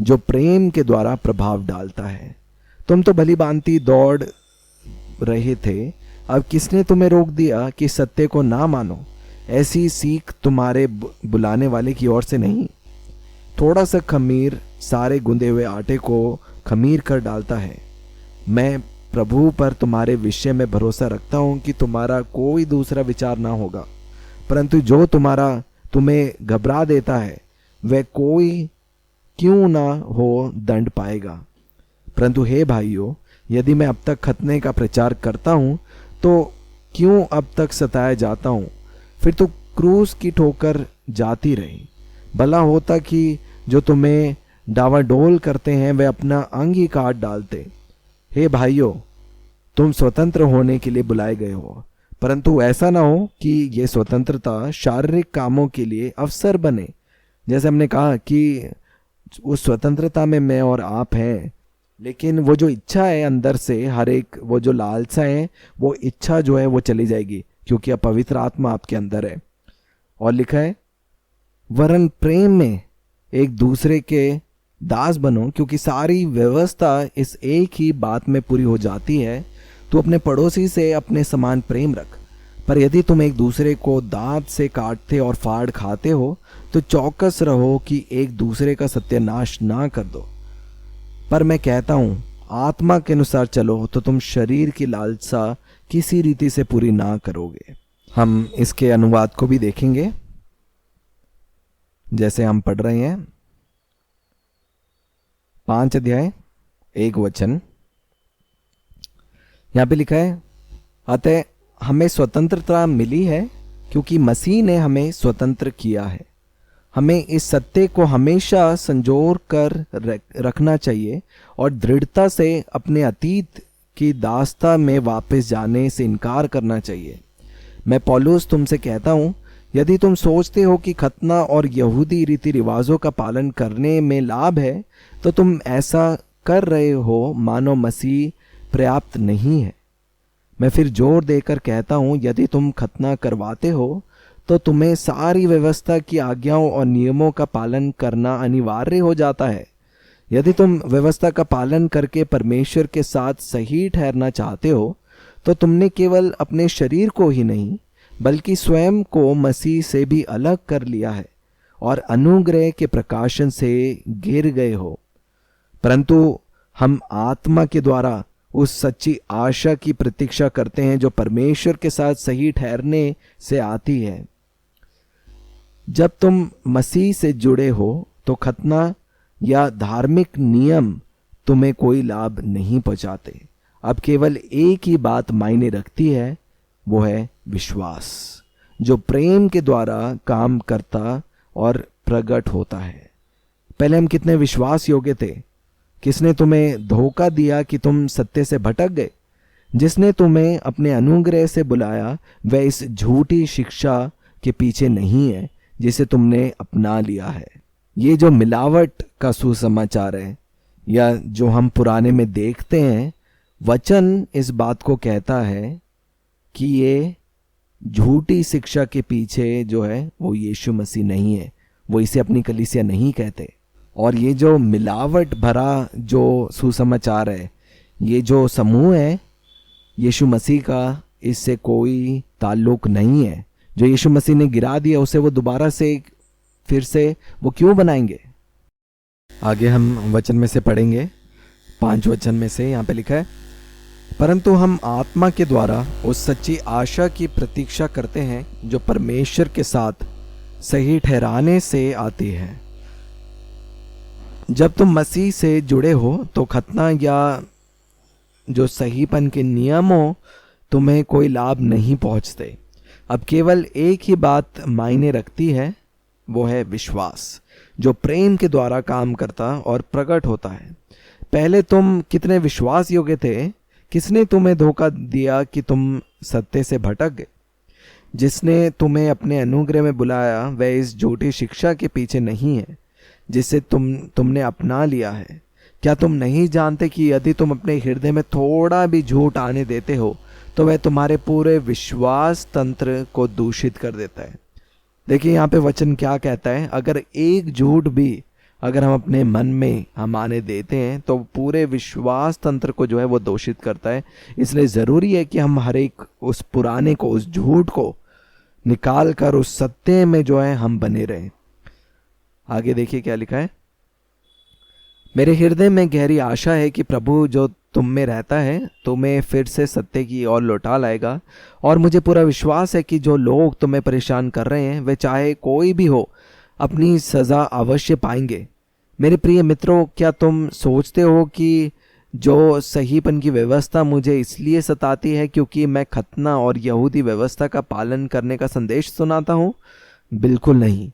जो प्रेम के द्वारा प्रभाव डालता है। तुम तो भली भांति दौड़ रहे थे, अब किसने तुम्हें रोक दिया कि सत्य को ना मानो? ऐसी सीख तुम्हारे बुलाने वाले की ओर से नहीं। थोड़ा सा खमीर सारे गूंदे हुए आटे को खमीर कर डालता है। मैं प्रभु पर तुम्हारे विषय में भरोसा रखता हूं कि तुम्हारा कोई दूसरा विचार ना होगा, परंतु जो तुम्हें घबरा देता है वह कोई क्यों ना हो दंड पाएगा। परंतु हे भाइयों, यदि मैं अब तक खतने का प्रचार करता हूं तो क्यों अब तक सताया जाता हूं? फिर तो क्रूस की ठोकर जाती रही। भला होता कि जो तुम्हें डावाडोल करते हैं वे अपना अंग ही काट डालते। हे भाइयों, तुम स्वतंत्र होने के लिए बुलाए गए हो, परंतु ऐसा ना हो कि ये स्वतंत्रता शारीरिक कामों के लिए अवसर बने। जैसे हमने कहा कि उस स्वतंत्रता में मैं और आप हैं, लेकिन वो जो इच्छा है अंदर से, हर एक वो जो लालसा है, वो इच्छा जो है वो चली जाएगी, क्योंकि अब पवित्र आत्मा आपके अंदर है। और लिखा है, वरन प्रेम में एक दूसरे के दास बनो, क्योंकि सारी व्यवस्था इस एक ही बात में पूरी हो जाती है, तू अपने पड़ोसी से अपने समान प्रेम रख। पर यदि तुम एक दूसरे को दांत से काटते और फाड़ खाते हो तो चौकस रहो कि एक दूसरे का सत्यानाश ना कर दो। पर मैं कहता हूं, आत्मा के अनुसार चलो तो तुम शरीर की लालसा किसी रीति से पूरी ना करोगे। हम इसके अनुवाद को भी देखेंगे जैसे हम पढ़ रहे हैं। 5 अध्याय 1 वचन यहां पे लिखा है, अतः हमें स्वतंत्रता मिली है क्योंकि मसीह ने हमें स्वतंत्र किया है। हमें इस सत्य को हमेशा संजोर कर रखना चाहिए और दृढ़ता से अपने अतीत की दास्ता में वापस जाने से इनकार करना चाहिए। मैं पौलुस तुमसे कहता हूं, यदि तुम सोचते हो कि खतना और यहूदी रीति रिवाजों का पालन करने में लाभ है, तो तुम ऐसा कर रहे हो मानो मसीह पर्याप्त नहीं है। मैं फिर जोर देकर कहता हूं, यदि तुम खतना करवाते हो तो तुम्हें सारी व्यवस्था की आज्ञाओं और नियमों का पालन करना अनिवार्य हो जाता है। यदि तुम व्यवस्था का पालन करके परमेश्वर के साथ सही ठहरना चाहते हो तो तुमने केवल अपने शरीर को ही नहीं बल्कि स्वयं को मसीह से भी अलग कर लिया है और अनुग्रह के प्रकाशन से गिर गए हो। परंतु हम आत्मा के द्वारा उस सच्ची आशा की प्रतीक्षा करते हैं जो परमेश्वर के साथ सही ठहरने से आती है। जब तुम मसीह से जुड़े हो तो खतना या धार्मिक नियम तुम्हें कोई लाभ नहीं पहुंचाते। अब केवल एक ही बात मायने रखती है, वो है विश्वास, जो प्रेम के द्वारा काम करता और प्रकट होता है। पहले हम कितने विश्वास योग्य थे। किसने तुम्हें धोखा दिया कि तुम सत्य से भटक गए? जिसने तुम्हें अपने अनुग्रह से बुलाया वह इस झूठी शिक्षा के पीछे नहीं है जिसे तुमने अपना लिया है। ये जो मिलावट का सुसमाचार है या जो हम पुराने में देखते हैं, वचन इस बात को कहता है कि ये झूठी शिक्षा के पीछे जो है वो यीशु मसीह नहीं है। वो इसे अपनी कलीसिया नहीं कहते। और ये जो मिलावट भरा जो सुसमाचार है, ये जो समूह है, यीशु मसीह का इससे कोई ताल्लुक नहीं है। जो यीशु मसीह ने गिरा दिया उसे वो दोबारा से फिर से वो क्यों बनाएंगे? आगे हम वचन में से पढ़ेंगे। 5 वचन में से यहाँ पे लिखा है, परंतु हम आत्मा के द्वारा उस सच्ची आशा की प्रतीक्षा करते हैं जो परमेश्वर के साथ सही ठहराने से आती है। जब तुम मसीह से जुड़े हो तो खतना या जो सहीपन के नियमों तुम्हें कोई लाभ नहीं पहुंचते। अब केवल एक ही बात मायने रखती है, वो है विश्वास, जो प्रेम के द्वारा काम करता और प्रकट होता है। पहले तुम कितने विश्वास योग्य थे। किसने तुम्हें धोखा दिया कि तुम सत्य से भटक गए? जिसने तुम्हें अपने अनुग्रह में बुलाया वह इस झूठी शिक्षा के पीछे नहीं है जिसे तुमने अपना लिया है। क्या तुम नहीं जानते कि यदि तुम अपने हृदय में थोड़ा भी झूठ आने देते हो तो वह तुम्हारे पूरे विश्वास तंत्र को दूषित कर देता है। देखिए यहाँ पे वचन क्या कहता है, अगर एक झूठ भी अगर हम अपने मन में हम आने देते हैं तो पूरे विश्वास तंत्र को जो है वो दूषित करता है। इसलिए ज़रूरी है कि हम हर एक उस पुराने को, उस झूठ को निकाल कर उस सत्य में जो है हम बने रहें। आगे देखिए क्या लिखा है, मेरे हृदय में गहरी आशा है कि प्रभु जो तुम में रहता है तुम्हें फिर से सत्य की ओर लौटा लाएगा, और मुझे पूरा विश्वास है कि जो लोग तुम्हें परेशान कर रहे हैं वे चाहे कोई भी हो अपनी सज़ा अवश्य पाएंगे। मेरे प्रिय मित्रों, क्या तुम सोचते हो कि जो सहीपन की व्यवस्था मुझे इसलिए सताती है क्योंकि मैं खतना और यहूदी व्यवस्था का पालन करने का संदेश सुनाता हूँ? बिल्कुल नहीं।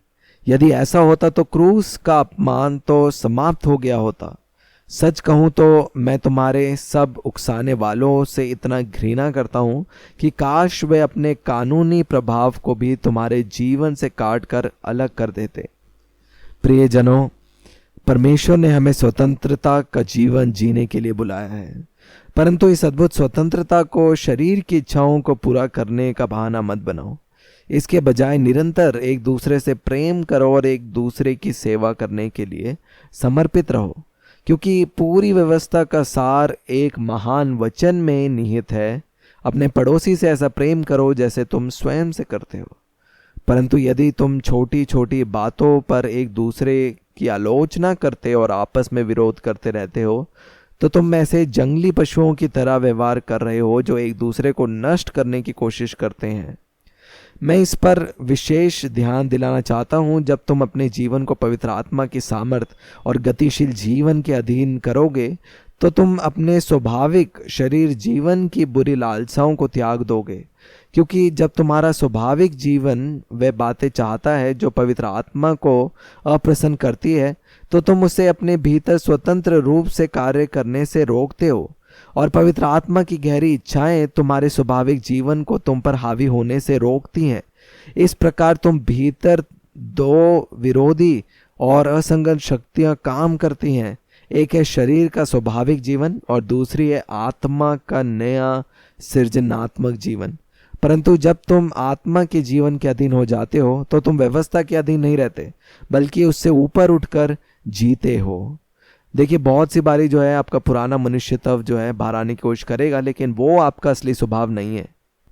यदि ऐसा होता तो क्रूस का अपमान तो समाप्त हो गया होता। सच कहूँ तो मैं तुम्हारे सब उकसाने वालों से इतना घृणा करता हूँ कि काश वे अपने कानूनी प्रभाव को भी तुम्हारे जीवन से काट कर अलग कर देते। प्रियजनों, परमेश्वर ने हमें स्वतंत्रता का जीवन जीने के लिए बुलाया है, परंतु इस अद्भुत स्वतंत्रता को शरीर की इच्छाओं को पूरा करने का बहाना मत बनाओ। इसके बजाय निरंतर एक दूसरे से प्रेम करो और एक दूसरे की सेवा करने के लिए समर्पित रहो, क्योंकि पूरी व्यवस्था का सार एक महान वचन में निहित है, अपने पड़ोसी से ऐसा प्रेम करो जैसे तुम स्वयं से करते हो। परंतु यदि तुम छोटी छोटी बातों पर एक दूसरे की आलोचना करते और आपस में विरोध करते रहते हो तो तुम ऐसे जंगली पशुओं की तरह व्यवहार कर रहे हो जो एक दूसरे को नष्ट करने की कोशिश करते हैं। मैं इस पर विशेष ध्यान दिलाना चाहता हूं, जब तुम अपने जीवन को पवित्र आत्मा की सामर्थ और गतिशील जीवन के अधीन करोगे तो तुम अपने स्वाभाविक शरीर जीवन की बुरी लालसाओं को त्याग दोगे, क्योंकि जब तुम्हारा स्वाभाविक जीवन वह बातें चाहता है जो पवित्र आत्मा को अप्रसन्न करती है तो तुम उसे अपने भीतर स्वतंत्र रूप से कार्य करने से रोकते हो, और पवित्र आत्मा की गहरी इच्छाएं तुम्हारे स्वाभाविक जीवन को तुम पर हावी होने से रोकती हैं। इस प्रकार तुम भीतर दो विरोधी और असंगत शक्तियां काम करती हैं। एक है शरीर का स्वाभाविक जीवन और दूसरी है आत्मा का नया सृजनात्मक जीवन। परंतु जब तुम आत्मा के जीवन के अधीन हो जाते हो तो तुम व्यवस्था के अधीन नहीं रहते बल्कि उससे ऊपर उठकर जीते हो। देखिए, बहुत सी बारी जो है आपका पुराना मनुष्यत्व जो है बाहर आने की कोशिश करेगा, लेकिन वो आपका असली स्वभाव नहीं है।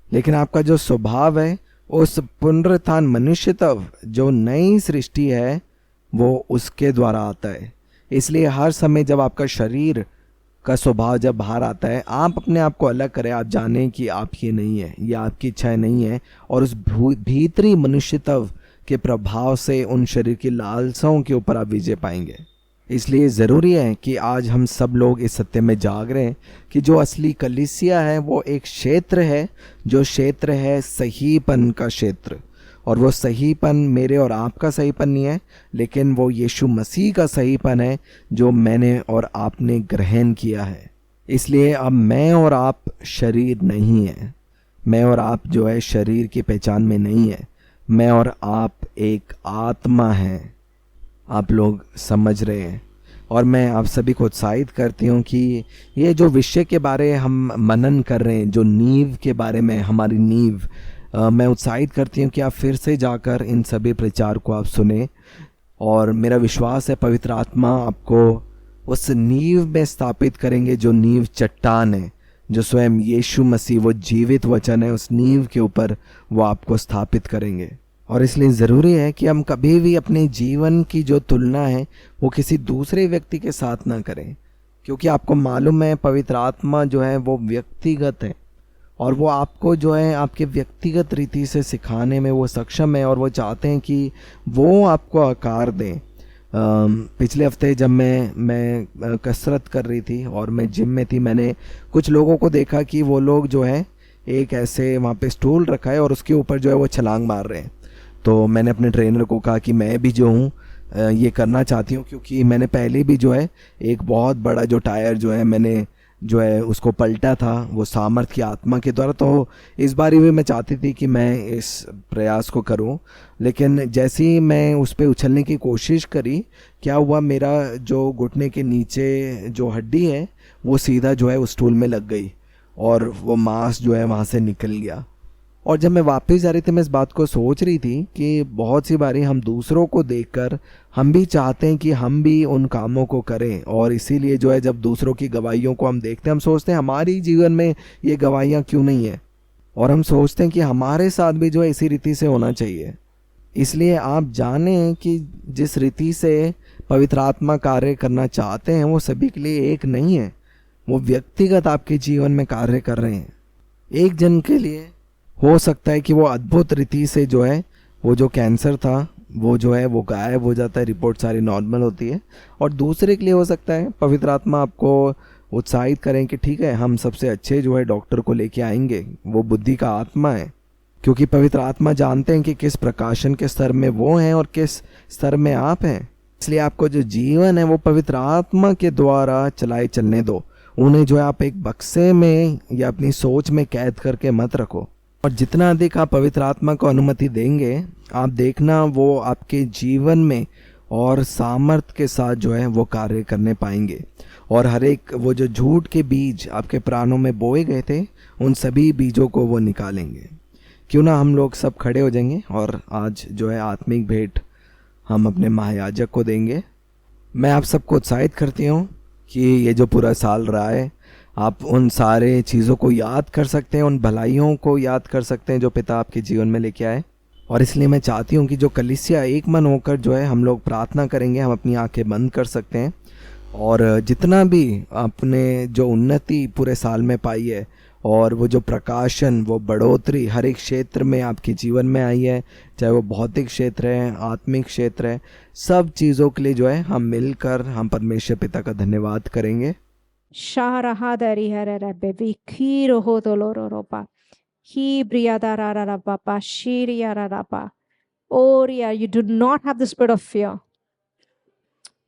लेकिन आपका जो स्वभाव है, उस पुनरुत्थान मनुष्यत्व जो नई सृष्टि है, वो उसके द्वारा आता है। इसलिए हर समय जब आपका शरीर का स्वभाव जब बाहर आता है, आप अपने आप को अलग करें। आप जानें कि आप ये नहीं है, ये आपकी इच्छाएं नहीं है, और उस भीतरी मनुष्यत्व के प्रभाव से उन शरीर की लालसाओं के ऊपर आप विजय पाएंगे। इसलिए ज़रूरी है कि आज हम सब लोग इस सत्य में जाग रहे हैं कि जो असली कलीसिया है वो एक क्षेत्र है, जो क्षेत्र है सहीपन का क्षेत्र। और वो सहीपन मेरे और आपका सहीपन नहीं है, लेकिन वो यीशु मसीह का सहीपन है जो मैंने और आपने ग्रहण किया है। इसलिए अब मैं और आप शरीर नहीं है, मैं और आप जो है शरीर की पहचान में नहीं है, मैं और आप एक आत्मा है। आप लोग समझ रहे हैं। और मैं आप सभी को उत्साहित करती हूँ कि ये जो विषय के बारे हम मनन कर रहे हैं, जो नींव के बारे में, हमारी नींव, मैं उत्साहित करती हूँ कि आप फिर से जाकर इन सभी प्रचार को आप सुने। और मेरा विश्वास है पवित्र आत्मा आपको उस नींव में स्थापित करेंगे जो नींव चट्टान है, जो स्वयं यीशु मसीह वो जीवित वचन है, उस नींव के ऊपर वो आपको स्थापित करेंगे। और इसलिए ज़रूरी है कि हम कभी भी अपने जीवन की जो तुलना है वो किसी दूसरे व्यक्ति के साथ ना करें, क्योंकि आपको मालूम है पवित्र आत्मा जो है वो व्यक्तिगत है और वो आपको जो है आपके व्यक्तिगत रीति से सिखाने में वो सक्षम है, और वो चाहते हैं कि वो आपको आकार दें। पिछले हफ्ते जब मैं कसरत कर रही थी और मैं जिम में थी, मैंने कुछ लोगों को देखा कि वो लोग जो है एक ऐसे वहाँ पे स्टूल रखा है और उसके ऊपर जो है वो छलांग मार रहे हैं। तो मैंने अपने ट्रेनर को कहा कि मैं भी जो हूँ ये करना चाहती हूँ, क्योंकि मैंने पहले भी जो है एक बहुत बड़ा जो टायर जो है मैंने जो है उसको पलटा था वो सामर्थ की आत्मा के द्वारा। तो इस बारी भी मैं चाहती थी कि मैं इस प्रयास को करूं, लेकिन जैसे ही मैं उस पर उछलने की कोशिश करी, क्या हुआ, मेरा जो घुटने के नीचे जो हड्डी है वो सीधा जो है उस स्टूल में लग गई और वो मांस जो है वहाँ से निकल गया। और जब मैं वापस जा रही थी मैं इस बात को सोच रही थी कि बहुत सी बारी हम दूसरों को देखकर हम भी चाहते हैं कि हम भी उन कामों को करें, और इसीलिए जो है जब दूसरों की गवाहियों को हम देखते हैं हम सोचते हैं हमारी जीवन में ये गवाहियाँ क्यों नहीं है, और हम सोचते हैं कि हमारे साथ भी जो है इसी रीति से होना चाहिए। इसलिए आप जानें कि जिस रीति से पवित्र आत्मा कार्य करना चाहते हैं वो सभी के लिए एक नहीं है, वो व्यक्तिगत आपके जीवन में कार्य कर रहे हैं। एक जन के लिए हो सकता है कि वो अद्भुत रीति से जो है वो जो कैंसर था वो जो है वो गायब हो जाता है, रिपोर्ट सारी नॉर्मल होती है, और दूसरे के लिए हो सकता है पवित्र आत्मा आपको उत्साहित करें कि ठीक है हम सबसे अच्छे जो है डॉक्टर को लेके आएंगे, वो बुद्धि का आत्मा है, क्योंकि पवित्र आत्मा जानते हैं कि किस प्रकाशन के स्तर में वो हैं और किस स्तर में आप हैं। इसलिए आपको जो जीवन है वो पवित्र आत्मा के द्वारा चलाए चलने दो, उन्हें जो है आप एक बक्से में या अपनी सोच में कैद करके मत रखो। और जितना अधिक आप पवित्र आत्मा को अनुमति देंगे, आप देखना वो आपके जीवन में और सामर्थ के साथ जो है वो कार्य करने पाएंगे, और हर एक वो जो झूठ के बीज आपके प्राणों में बोए गए थे उन सभी बीजों को वो निकालेंगे। क्यों ना हम लोग सब खड़े हो जाएंगे और आज जो है आत्मिक भेंट हम अपने महायाजक को देंगे। मैं आप सबको उत्साहित करती हूँ कि ये जो पूरा साल रहा है आप उन सारे चीज़ों को याद कर सकते हैं, उन भलाइयों को याद कर सकते हैं जो पिता आपके जीवन में लेके आए। और इसलिए मैं चाहती हूँ कि जो कलीसिया एक मन होकर जो है हम लोग प्रार्थना करेंगे, हम अपनी आंखें बंद कर सकते हैं, और जितना भी आपने जो उन्नति पूरे साल में पाई है और वो जो प्रकाशन, वो बढ़ोतरी हर एक क्षेत्र में आपके जीवन में आई है, चाहे वो भौतिक क्षेत्र है, आत्मिक क्षेत्र है, सब चीज़ों के लिए जो है हम मिलकर हम परमेश्वर पिता का धन्यवाद करेंगे। Shaharahadari Harabbe Kiro Hodoloropa. He Briadararabapa Shiriarabapa. Oh, yeah, you do not have the spirit of fear,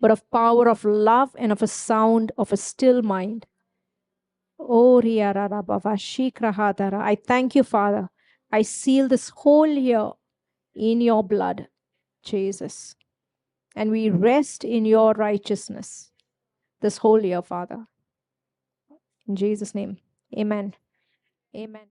but of power, of love, and of a sound, of a still mind. Oh, Riarababa Shikrahadara. I thank you, Father. I seal this whole year in your blood, Jesus. And we rest in your righteousness this whole year, Father. In Jesus' name, amen. Amen.